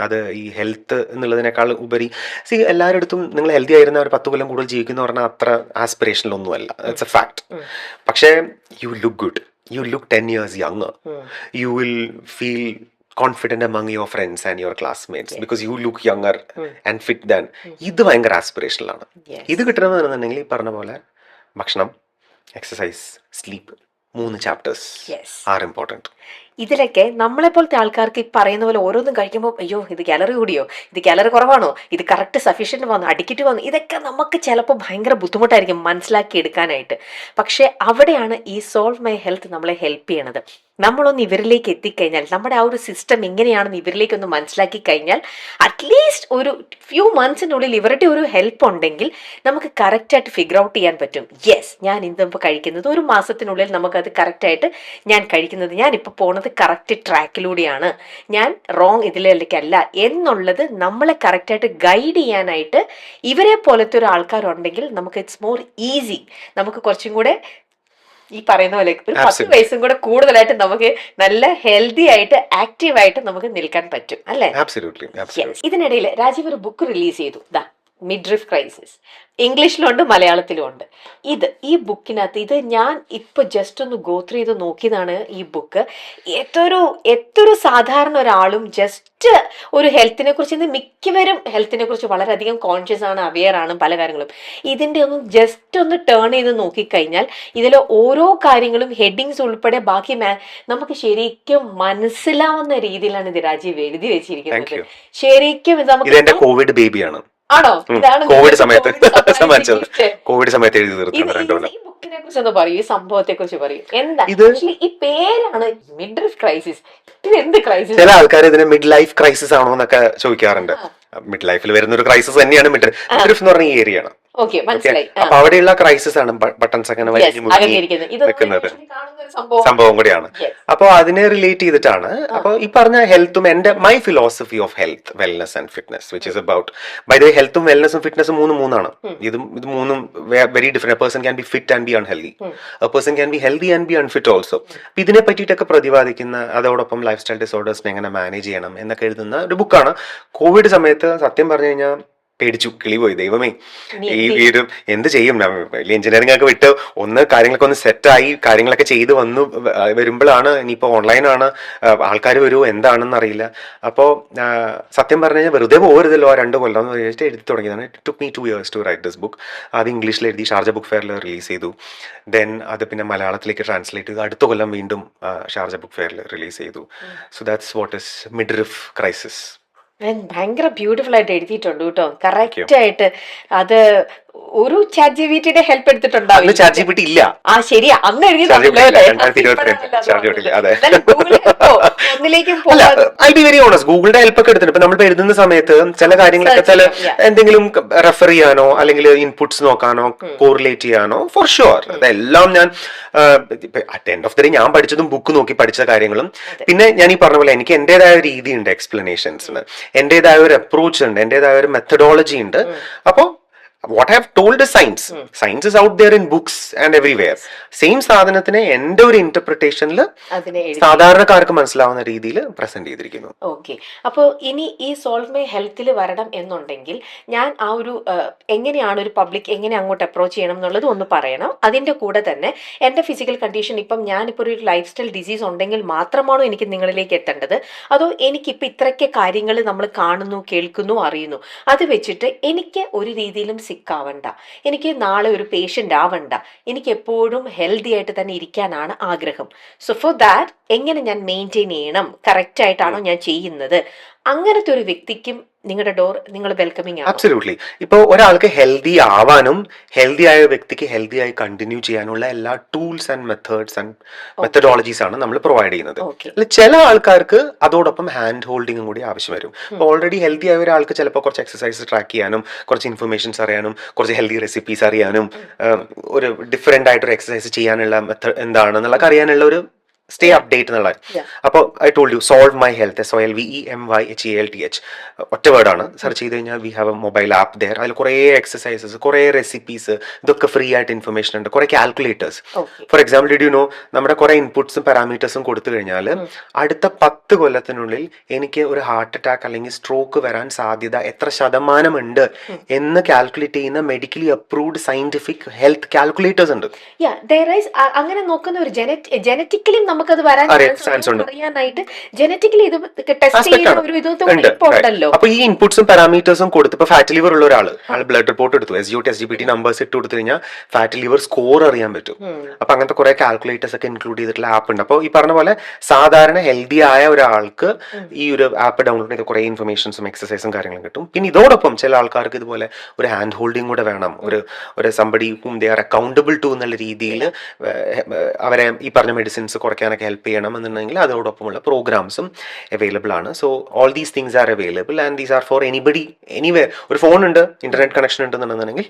അത് ഈ ഹെൽത്ത് എന്നുള്ളതിനേക്കാൾ ഉപരി എല്ലാവരുടെ അടുത്തും നിങ്ങൾ ഹെൽത്തി ആയിരുന്ന ഒരു 10 കൊല്ലം കൂടുതൽ ജീവിക്കുന്ന പറഞ്ഞാൽ അത്ര ആസ്പിറേഷനിലൊന്നുമല്ല. It's a fact. പക്ഷേ you look good, you look 10 years younger, you will feel confident among your friends and your classmates because you look younger and fit than. ഇത് ഭയങ്കര ആസ്പിറേഷനിലാണ്. ഇത് കിട്ടണമെന്നുണ്ടെങ്കിൽ ഈ പറഞ്ഞ പോലെ ഭക്ഷണം, exercise, sleep, 3 chapters are important. ഇതിലൊക്കെ നമ്മളെ പോലത്തെ ആൾക്കാർക്ക് ഈ പറയുന്ന പോലെ ഓരോന്നും കഴിക്കുമ്പോൾ അയ്യോ ഇത് കാലറി കൂടിയോ, ഇത് കാലറി കുറവാണോ, ഇത് കറക്റ്റ് സഫീഷ്യൻ്റ് വന്നു, അഡിക്റ്റ് വന്നു, ഇതൊക്കെ നമുക്ക് ചിലപ്പോൾ ഭയങ്കര ബുദ്ധിമുട്ടായിരിക്കും മനസ്സിലാക്കി എടുക്കാനായിട്ട്. പക്ഷേ അവിടെയാണ് ഈ സോൾവ് മൈ ഹെൽത്ത് നമ്മളെ ഹെൽപ്പ് ചെയ്യണത്. നമ്മളൊന്ന് ഇവരിലേക്ക് എത്തിക്കഴിഞ്ഞാൽ, നമ്മുടെ ആ ഒരു സിസ്റ്റം എങ്ങനെയാണെന്ന് ഇവരിലേക്കൊന്ന് മനസ്സിലാക്കി കഴിഞ്ഞാൽ, അറ്റ്ലീസ്റ്റ് ഒരു ഫ്യൂ മന്ത്സിനുള്ളിൽ ഇവരുടെ ഒരു ഹെൽപ്പ് ഉണ്ടെങ്കിൽ നമുക്ക് കറക്റ്റായിട്ട് ഫിഗർ ഔട്ട് ചെയ്യാൻ പറ്റും. യെസ്, ഞാൻ ഇന്നിപ്പോൾ കഴിക്കുന്നത് 1 മാസത്തിനുള്ളിൽ നമുക്കത് കറക്റ്റായിട്ട് ഞാൻ കഴിക്കുന്നത്, ഞാനിപ്പോൾ പോണത് കറക്റ്റ് ട്രാക്കിലൂടെയാണ്, ഞാൻ റോങ് ഇതിലേക്കല്ല എന്നുള്ളത് നമ്മളെ കറക്റ്റായിട്ട് ഗൈഡ് ചെയ്യാനായിട്ട് ഇവരെ പോലത്തെ ഒരു ആൾക്കാരുണ്ടെങ്കിൽ നമുക്ക് ഇറ്റ്സ് മോർ ഈസി. നമുക്ക് കുറച്ചും കൂടെ ഈ പറയുന്ന പോലെ ഒരു 10 വയസ്സും കൂടെ കൂടുതലായിട്ട് നമുക്ക് നല്ല ഹെൽത്തി ആയിട്ട് ആക്റ്റീവായിട്ട് നമുക്ക് നിൽക്കാൻ പറ്റും അല്ലേ? ഇതിനിടയിൽ രാജീവ് ഒരു ബുക്ക് റിലീസ് ചെയ്തു, ദാ മിഡ്രിഫ് ക്രൈസിസ്. ഇംഗ്ലീഷിലുണ്ട്, മലയാളത്തിലും ഉണ്ട്. ഈ ബുക്കിനകത്ത് ഇത് ഞാൻ ഇപ്പൊ ജസ്റ്റ് ഒന്ന് ഗോ ത്രൂ ചെയ്ത് നോക്കിയതാണ്. ഈ ബുക്ക് എത്തൊരു സാധാരണ ഒരാളും ജസ്റ്റ് ഒരു ഹെൽത്തിനെ കുറിച്ച്, ഇന്ന് മിക്കവരും ഹെൽത്തിനെ കുറിച്ച് വളരെയധികം കോൺഷ്യസ് ആണ്, അവെയർ ആണ് പല കാര്യങ്ങളും. ഇതിന്റെ ഒന്ന് ജസ്റ്റ് ഒന്ന് ടേൺ ചെയ്ത് നോക്കിക്കഴിഞ്ഞാൽ ഇതിലെ ഓരോ കാര്യങ്ങളും ഹെഡിങ്സ് ഉൾപ്പെടെ ബാക്കി നമുക്ക് ശരിക്കും മനസ്സിലാവുന്ന രീതിയിലാണ് ഇത് രാജീവ് എഴുതി വെച്ചിരിക്കുന്നത്. ശരിക്കും ഇത് നമുക്ക് കോവിഡ് ബേബിയാണ്. ആണോ? ഇതാണ് കോവിഡ് സമയത്ത് എഴുതി തീർത്തത്. ഈ ബുക്കിനെ കുറിച്ച് ഒന്ന് പറയൂ, ഈ സംഭവത്തെ കുറിച്ച് പറയൂ. എന്താ ഈ പേരാണ് മിഡ്ലൈഫ് ക്രൈസിസ്, ഇത് എന്ത് ക്രൈസിസ്? ചില ആൾക്കാർ ഇതിനെ മിഡ് ലൈഫ് ക്രൈസിസ് ആണോ എന്നൊക്കെ ചോദിക്കാറുണ്ട്. മിഡ് ലൈഫിൽ വരുന്ന ഒരു ക്രൈസിസ് തന്നെയാണ് മിഡ്ലൈഫ് എന്ന് പറഞ്ഞ ഈ ഏരിയ ആണ്. അപ്പൊ അവിടെയുള്ള ക്രൈസിസ് ആണ് ബട്ടൺസ് ഒക്കെ വെക്കുന്നത് സംഭവം കൂടിയാണ്. അപ്പൊ അതിനെ റിലേറ്റ് ചെയ്തിട്ടാണ്. അപ്പൊ ഈ പറഞ്ഞ ഹെൽത്തും my philosophy of health, wellness and fitness, which is about, by the way, ഹെൽത്തും വെൽനെസ്സും ഫിറ്റ്നസും മൂന്നാണ്. ഇത് മൂന്നും very different. A person can be fit and be unhealthy, a person can be healthy and be unfit also. അപ്പൊ ഇതിനെ പറ്റിയിട്ടൊക്കെ പ്രതിപാദിക്കുന്ന, അതോടൊപ്പം ലൈഫ് സ്റ്റൈൽ ഡിസോർഡേഴ്സിനെ എങ്ങനെ മാനേജ് ചെയ്യണം എന്നൊക്കെ എഴുതുന്ന ഒരു ബുക്കാണ്. കോവിഡ് സമയത്ത് സത്യം പറഞ്ഞു കഴിഞ്ഞാൽ പേടിച്ചു, കിളിപോയി. ദൈവമേ, ഈ ഒരു എന്ത് ചെയ്യും? വലിയ എഞ്ചിനീയറിംഗ് ഒക്കെ വിട്ട് കാര്യങ്ങളൊക്കെ ഒന്ന് സെറ്റായി കാര്യങ്ങളൊക്കെ ചെയ്ത് വരുമ്പോഴാണ് ഇനിയിപ്പോൾ ഓൺലൈനാണ്, ആൾക്കാർ വരുമോ എന്താണെന്ന് അറിയില്ല. അപ്പോൾ സത്യം പറഞ്ഞു കഴിഞ്ഞാൽ വെറുതെ പോകരുതല്ലോ 2 കൊല്ലം എന്ന് വെച്ചിട്ട് എഴുതി തുടങ്ങിയതാണ്. It took me 2 years to write this book. അത് ഇംഗ്ലീഷിൽ എഴുതി ഷാർജ ബുക്ക് ഫെയറിൽ റിലീസ് ചെയ്തു. ദെൻ അത് പിന്നെ മലയാളത്തിലേക്ക് ട്രാൻസ്ലേറ്റ് ചെയ്തു. അടുത്ത കൊല്ലം വീണ്ടും ഷാർജ ബുക്ക് ഫെയറിൽ റിലീസ് ചെയ്തു. So that's what is midriff crisis. ഭയങ്കര ബ്യൂട്ടിഫുൾ ആയിട്ട് എഴുതിയിട്ടുണ്ട് കേട്ടോ, കറക്റ്റ് ആയിട്ട്. അത് ഒരു ചാറ്റ് ജിപിടിയുടെ ഹെൽപ്പ് അന്ന് എടുത്തിട്ടുണ്ടാവില്ല. ചാറ്റ് ജിപിടി ഇല്ല. ആ ശരിയാ, അന്ന് ചാറ്റ് ജിപിടി ഇല്ല, എഴുതി 2022 ചാറ്റ് ജിപിടി ഇല്ല. അതെ. ഒന്നിലേക്കും അല്ല, പോകാതെ ഐ ബി വെരി ഓണസ്റ്റ്, ഗൂഗിളിന്റെ ഹെൽപ്പ് ഒക്കെ എടുത്തിട്ട് ഇപ്പൊ നമ്മൾ എഴുതുന്ന സമയത്ത് ചില കാര്യങ്ങളൊക്കെ search ചില ചെയ്യാം. എന്തെങ്കിലും റെഫർ ചെയ്യാനോ അല്ലെങ്കിൽ ഇൻപുട്സ് നോക്കാനോ കോറിലേറ്റ് ചെയ്യാനോ ഫോർ ഷുവർ അതെല്ലാം ഞാൻ at end of the day ഞാൻ പഠിച്ചതും ബുക്ക് നോക്കി പഠിച്ച കാര്യങ്ങളും പിന്നെ ഞാൻ ഈ പറഞ്ഞ പോലെ എനിക്ക് എന്റേതായ രീതിയുണ്ട് എക്സ്പ്ലനേഷൻസിന്, എന്റേതായ ഒരു അപ്രോച്ച് ഉണ്ട്, എന്റേതായ ഒരു മെത്തഡോളജി ഉണ്ട്. അപ്പോ what I have told is science. Science is out there in books and everywhere. Same സാധനത്തിനെ എന്റെ ഒരു ഇന്റർപ്രിട്ടേഷനിൽ അതിനെ എഴുതി. സാധാരണക്കാർക്ക് മനസ്സിലാവുന്ന രീതിയിൽ പ്രസന്റ് ചെയ്തിരിക്കുന്നു. ഓക്കെ, അപ്പോൾ ഇനി ഈ സോൾവ് മൈ ഹെൽത്തിൽ വരണം എന്നുണ്ടെങ്കിൽ ഞാൻ ആ ഒരു എങ്ങനെയാണ് ഒരു പബ്ലിക് എങ്ങനെ അങ്ങോട്ട് അപ്രോച്ച് ചെയ്യണം എന്നുള്ളത് ഒന്ന് പറയണം. അതിൻ്റെ കൂടെ തന്നെ എൻ്റെ ഫിസിക്കൽ കണ്ടീഷൻ ഇപ്പം ഞാനിപ്പോൾ ഒരു ലൈഫ് സ്റ്റൈൽ ഡിസീസ് ഉണ്ടെങ്കിൽ മാത്രമാണോ എനിക്ക് നിങ്ങളിലേക്ക് എത്തേണ്ടത്, അതോ എനിക്കിപ്പോൾ ഇത്രയ്ക്ക് കാര്യങ്ങൾ നമ്മൾ കാണുന്നു, കേൾക്കുന്നു, അറിയുന്നു, അത് വെച്ചിട്ട് എനിക്ക് ഒരു രീതിയിലും സിക്കാവണ്ട, എനിക്ക് നാളെ ഒരു പേഷ്യൻ്റ് ആവണ്ട, എനിക്ക് എപ്പോഴും ഹെൽത്തി ആയിട്ട് തന്നെ ഇരിക്കാനാണ് ആഗ്രഹം. സോ ഫോർ ദാറ്റ് എങ്ങനെ ഞാൻ മെയിൻറ്റെയിൻ ചെയ്യണം, കറക്റ്റ് ആയിട്ടാണോ ഞാൻ ചെയ്യുന്നത്, അങ്ങനത്തെ ഒരു വ്യക്തിക്കും നിങ്ങളുടെ ഡോർ നിങ്ങൾ വെൽക്കമിങ് ആണ്. അബ്സല്യൂട്ട്ലി. ഇപ്പോൾ ഒരാൾക്ക് ഹെൽത്തി ആവാനും ഹെൽത്തി ആയ വ്യക്തിക്ക് ഹെൽത്തി ആയി കണ്ടിന്യൂ ചെയ്യാനുള്ള എല്ലാ tools and methods and methodologies ആണ് നമ്മൾ പ്രൊവൈഡ് ചെയ്യുന്നത്. അല്ല, ചില ആൾക്കാർക്ക് അതോടൊപ്പം ഹാൻഡ് ഹോൾഡിങ്ങും കൂടി ആവശ്യം വരും. ഓൾറെഡി ഹെൽത്തി ആയ ഒരാൾക്ക് ചിലപ്പോൾ കുറച്ച് എക്സസൈസ് ട്രാക്ക് ചെയ്യാനും കുറച്ച് ഇൻഫർമേഷൻസ് അറിയാനും കുറച്ച് ഹെൽത്തി റെസിപ്പീസ് അറിയാനും ഒരു ഡിഫറെന്റ് ആയിട്ടൊരു എക്സസൈസ് ചെയ്യാനുള്ള മെത്തേഡ് എന്താണെന്നുള്ള അറിയാനുള്ള ഒരു സ്റ്റേ അപ്ഡേറ്റ് എന്നുള്ള. അപ്പോൾ I told you solve my health, SOLVEMYHEALTH ഒറ്റ വേർഡാണ്. സെർച്ച് ചെയ്ത് കഴിഞ്ഞാൽ we have a mobile app there. അതിൽ കുറേ എക്സസൈസസ്, കുറേ റെസിപ്പീസ്, ഇതൊക്കെ ഫ്രീ ആയിട്ട് ഇൻഫർമേഷൻ ഉണ്ട്, കുറേ calculators. For example, did you know നമ്മുടെ കുറേ ഇൻപുട്സും പാരാമീറ്റേഴ്സും കൊടുത്തു കഴിഞ്ഞാൽ അടുത്ത 10 കൊല്ലത്തിനുള്ളിൽ എനിക്ക് ഒരു ഹാർട്ട് അറ്റാക്ക് അല്ലെങ്കിൽ സ്ട്രോക്ക് വരാൻ സാധ്യത എത്ര ശതമാനമുണ്ട് എന്ന് കാൽക്കുലേറ്റ് ചെയ്യുന്ന medically approved scientific health calculators ഉണ്ട്. അങ്ങനെ നോക്കുന്ന ഒരു ജനറ്റിക്കലി നമുക്കത് വരാൻ ചാൻസ് ഉണ്ട്. അറിയാനായിട്ട് ജനറ്റിക്കലി ഇത് ടെസ്റ്റ് ചെയ്യുന്ന ഒരു ഇതൊന്നും ഇപ്പോൾ ഉണ്ടല്ലോ. അപ്പൊ ഈ ഇൻപുട്സും പാരാമീറ്റേഴ്സും കൊടുത്ത് ഇപ്പൊ ഫാറ്റ് ലിവർ ഉള്ള ഒരാൾ ബ്ലഡ് റിപ്പോർട്ട് എടുത്തു, SGOT SGPT നമ്പേഴ്സ് ഇട്ട് കൊടുത്തു കഴിഞ്ഞാൽ ഫാറ്റ് ലിവർ സ്കോർ അറിയാൻ പറ്റും. അപ്പൊ അങ്ങനത്തെ കുറെ കാൽക്കുലേറ്റേഴ്സ് ഒക്കെ ഇൻക്ലൂഡ് ചെയ്തിട്ടുള്ള ആപ്പ് ഉണ്ട്. അപ്പോൾ ഈ പറഞ്ഞ പോലെ സാധാരണ ഹെൽത്തി ആയ ഒരാൾക്ക് ഈ ഒരു ആപ്പ് ഡൗൺലോഡ് ചെയ്ത് കുറെ ഇൻഫർമേഷൻസും എക്സസൈസും കാര്യങ്ങളും കിട്ടും. പിന്നെ ഇതോടൊപ്പം ചില ആൾക്കാർക്ക് ഇതുപോലെ ഒരു ഹാൻഡ് ഹോൾഡിംഗ് കൂടെ വേണം, ഒരു somebody whom they are accountable to എന്നുള്ള രീതിയിൽ അവരെ ഈ പറഞ്ഞ മെഡിസിൻസ് കുറയ്ക്കാനൊക്കെ ഹെൽപ്പ് ചെയ്യണം എന്നുണ്ടെങ്കിൽ അതോടൊപ്പമുള്ള പ്രോഗ്രാംസും അവൈലബിൾ ആണ്. So all these things are available and these are for anybody anywhere. ഒരു ഫോൺ ഉണ്ട്, ഇന്റർനെറ്റ് കണക്ഷൻ ഉണ്ടെന്നുണ്ടെങ്കിൽ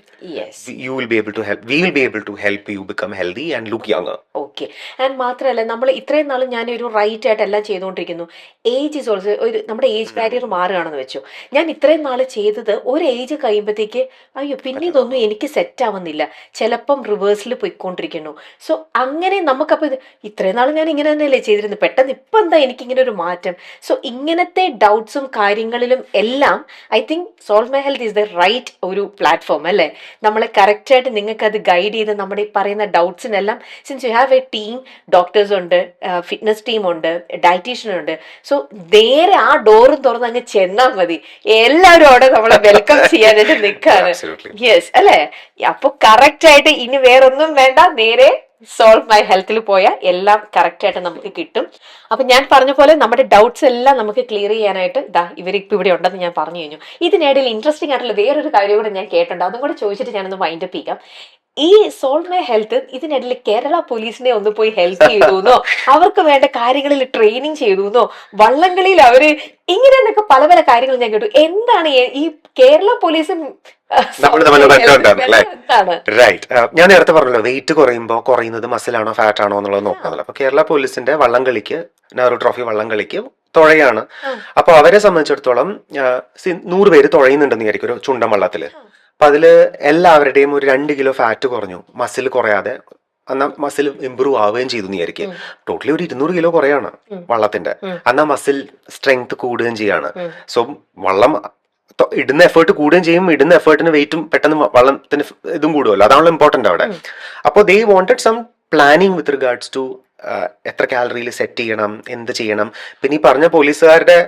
you will be able to help, we will be able to help you become healthy and look younger. Okay, and മാത്രമല്ല നമ്മൾ ഇത്രയും നാളും ഞാൻ ഒരു right ആയിട്ട് എല്ലാം ചെയ്തുകൊണ്ടിരിക്കുന്നു. ഏജ് ഈസ് ഓൾസോ ഒരു നമ്മുടെ ഏജ് ബാരിയർ മാറുകയാണെന്ന് വെച്ചു. ഞാൻ ഇത്രയും നാൾ ചെയ്തത് ഒരു ഏജ് കഴിയുമ്പോഴത്തേക്ക് അയ്യോ പിന്നെ ഇതൊന്നും എനിക്ക് സെറ്റ് ആവുന്നില്ല, ചിലപ്പം റിവേഴ്സിൽ പോയിക്കൊണ്ടിരിക്കുന്നു. സോ അങ്ങനെ നമുക്കപ്പോൾ ഇത്രയും നാൾ ഞാൻ ഇങ്ങനെ തന്നെയല്ലേ ചെയ്തിരുന്നത്, പെട്ടെന്ന് ഇപ്പം എന്താ എനിക്കിങ്ങനെ ഒരു മാറ്റം. സോ ഇങ്ങനത്തെ ഡൗട്ട്സും കാര്യങ്ങളിലും എല്ലാം I think solve my health is the right ഒരു പ്ലാറ്റ്ഫോം അല്ലേ. നമ്മളെ കറക്റ്റായിട്ട് നിങ്ങൾക്ക് അത് ഗൈഡ് ചെയ്ത് നമ്മുടെ ഈ പറയുന്ന ഡൗട്ട്സിനെല്ലാം, since you have a team, doctors ഉണ്ട്, ഫിറ്റ്നസ് ടീം ഉണ്ട്, ഡയറ്റീഷ്യൻ ഉണ്ട്. സോ നേരെ ആ ഡോറും തുറന്ന് അങ്ങ് ചെന്നാൽ മതി, എല്ലാവരും അവിടെ നമ്മളെ വെൽക്കം ചെയ്യാനായിട്ട് നിൽക്കാണ്. യെസ് അല്ലേ. അപ്പൊ കറക്റ്റ് ആയിട്ട് ഇനി വേറൊന്നും വേണ്ട, നേരെ സോൾവ് മൈ ഹെൽത്തിൽ പോയാൽ എല്ലാം കറക്റ്റ് ആയിട്ട് നമുക്ക് കിട്ടും. അപ്പൊ ഞാൻ പറഞ്ഞ പോലെ നമ്മുടെ ഡൗട്ട്സ് എല്ലാം നമുക്ക് ക്ലിയർ ചെയ്യാനായിട്ട് ഇവരിപ്പോൾ ഇവിടെ ഉണ്ടെന്ന് ഞാൻ പറഞ്ഞു കഴിഞ്ഞു. ഇതിനിടയിൽ ഇൻട്രസ്റ്റിംഗ് ആയിട്ടുള്ള വേറൊരു കാര്യം കൂടെ ഞാൻ കേട്ടിട്ടുണ്ട്, അതും കൂടെ ചോദിച്ചിട്ട് ഞാനൊന്ന് വൈൻഡപ്പ് ചെയ്യാം. ഈ സോൾവ് മൈ ഹെൽത്ത് ഇതിനിടയിൽ കേരള പോലീസിനെ ഒന്ന് പോയി ഹെൽപ്പ് ചെയ്തുന്നോ, അവർക്ക് വേണ്ട കാര്യങ്ങളിൽ ട്രെയിനിങ് ചെയ്തുന്നോ, വള്ളംകളിയിൽ അവര് ഇങ്ങനെ എന്നൊക്കെ പല പല കാര്യങ്ങൾ ഞാൻ കേട്ടു. എന്താണ് ഈ കേരള പോലീസും റൈറ്റ്? ഞാൻ നേരത്തെ പറഞ്ഞല്ലോ, വെയിറ്റ് കുറയുന്നത് മസിലാണോ ഫാറ്റ് ആണോ എന്നുള്ളത് നോക്കണമല്ലോ. അപ്പൊ കേരള പോലീസിന്റെ വള്ളംകളിക്ക്, നെഹ്റു ട്രോഫി വള്ളംകളിക്ക് തുഴയാണ്. അപ്പൊ അവരെ സംബന്ധിച്ചിടത്തോളം 100 പേര് തുഴയുന്നുണ്ടെന്ന് വിചാരിക്കും ഒരു ചുണ്ടൻ വള്ളത്തില്. അപ്പൊ അതില് എല്ലാവരുടെയും ഒരു 2 കിലോ ഫാറ്റ് കുറഞ്ഞു, മസിൽ കുറയാതെ, എന്നാൽ മസിൽ ഇമ്പ്രൂവ് ആവുകയും ചെയ്തു വിചാരിക്കും. ടോട്ടലി ഒരു 200 കിലോ കുറയാണ് വള്ളത്തിന്റെ, എന്നാൽ മസിൽ സ്ട്രെങ്ത് കൂടുകയും ചെയ്യാണ്. സോ വള്ളം ഇടുന്ന എഫേർട്ട് കൂടുകയും ചെയ്യും, ഇടുന്ന എഫേർട്ടിന് വെയിറ്റും പെട്ടെന്ന് വള്ളത്തിന് ഇതും കൂടുമല്ലോ, അതാണല്ലോ ഇമ്പോർട്ടന്റ് അവിടെ. അപ്പോൾ they wanted some planning with regards to എത്ര കാലറിയിൽ സെറ്റ് ചെയ്യണം, എന്ത് ചെയ്യണം. പിന്നെ ഈ പറഞ്ഞ പോലീസുകാരുടെ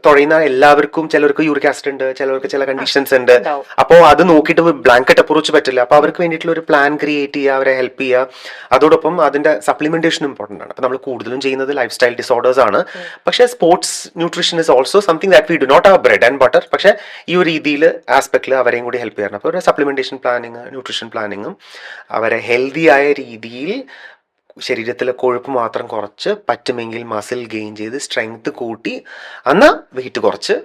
തുഴയുന്ന എല്ലാവർക്കും ചിലർക്ക് യൂറിക് ആസിഡ് ഉണ്ട്, ചിലർക്ക് ചില കണ്ടീഷൻസ് ഉണ്ട്. ഉണ്ടാവും. അപ്പോൾ അത് നോക്കിയിട്ട് ബ്ലാങ്കറ്റ് അപ്രോച്ച് പറ്റില്ല. അപ്പോൾ അവർക്ക് വേണ്ടിയിട്ടുള്ള ഒരു പ്ലാൻ ക്രിയേറ്റ് ചെയ്യുക, അവരെ ഹെൽപ്പ് ചെയ്യുക. അതോടൊപ്പം അതിന്റെ സപ്ലിമെന്റേഷൻ ഇമ്പോർട്ടൻ്റ് ആണ്. അപ്പോൾ നമ്മൾ കൂടുതലും ചെയ്യുന്നത് ലൈഫ് സ്റ്റൈൽ ഡിസോർഡേഴ്സ് ആണ്. പക്ഷേ sports nutrition is also something that we do not have bread and butter. പക്ഷേ ഈ ഒരു രീതിയിൽ ആസ്പെക്റ്റിൽ അവരെയും കൂടി ഹെൽപ്പ് ചെയ്യണം. അപ്പോൾ ഒരു സപ്ലിമെന്റേഷൻ പ്ലാനിങ്, ന്യൂട്രീഷൻ പ്ലാനിങ്ങും അവരെ ഹെൽത്തി ആയ രീതിയിൽ ശരീരത്തിലെ കൊഴുപ്പ് മാത്രം കുറച്ച് പറ്റുമെങ്കിൽ മസിൽ ഗെയിൻ ചെയ്ത് സ്ട്രെങ്ത് കൂട്ടി എന്നാൽ വെയിറ്റ് കുറച്ച്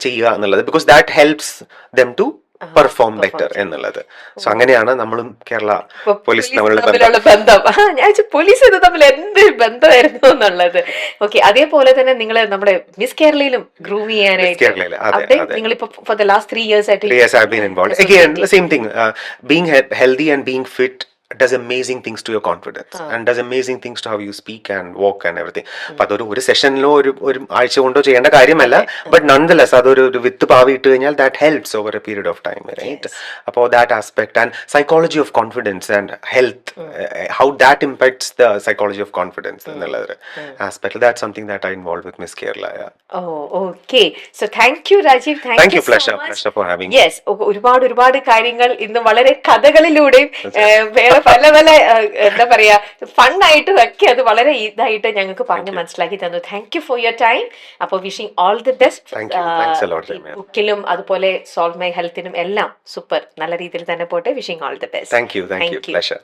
ചെയ്യുക എന്നുള്ളത്. Because that helps them to perform better എന്നുള്ളത്. സോ അങ്ങനെയാണ് നമ്മളും കേരള പോലീസ് തമ്മിലുള്ള ബന്ധം. ഞാൻ പോലീസ് ഇത് തമ്മിൽ എന്ത് ബന്ധമായിരുന്നു എന്നുള്ളത്. ഓക്കെ, അതേപോലെ തന്നെ നിങ്ങൾ നമ്മുടെ മിസ് കേരളയിലും ഗ്രൂം ചെയ്യാനായിട്ട് നിങ്ങളിപ്പോ ഫോർ ദ ലാസ്റ്റ് 3 years ആയിട്ട് Yes, I've been involved. Again, the same thing. Being healthy and being fit does amazing things to your confidence and does amazing things to how you speak and walk and everything. അപ്പൊ അതൊരു സെഷനിലോ ഒരു ആഴ്ച കൊണ്ടോ ചെയ്യേണ്ട കാര്യമല്ല. But നൺദലെസ് അതൊരു വിത്ത് പാവി ഇട്ട് കഴിഞ്ഞാൽ that helps over a period of time, right? അപ്പോൾ that aspect and psychology of confidence and health, how that impacts the psychology of confidence എന്നുള്ള aspect, that something that I involve with miss Kerala. Okay, so thank you Rajeev. Thank you, pleasure for having. Yes, ഒരുപാട് കാര്യങ്ങൾ ഇന്ന് വളരെ കഥകളിലൂടെയും വേറെ പല എന്താ പറയാ ഫണ്ണായിട്ടും ഒക്കെ അത് വളരെ ഇതായിട്ട് ഞങ്ങൾക്ക് പറഞ്ഞ് മനസ്സിലാക്കി തന്നു. Thank you for your time. അപ്പോൾ വിഷിംഗ് ഓൾ ദി ബെസ്റ്റ്. ബുക്കിലും അതുപോലെ സോൾവ് മൈ ഹെൽത്തിനും എല്ലാം സൂപ്പർ നല്ല രീതിയിൽ തന്നെ പോട്ടെ. Wishing all the best. Thank you, pleasure.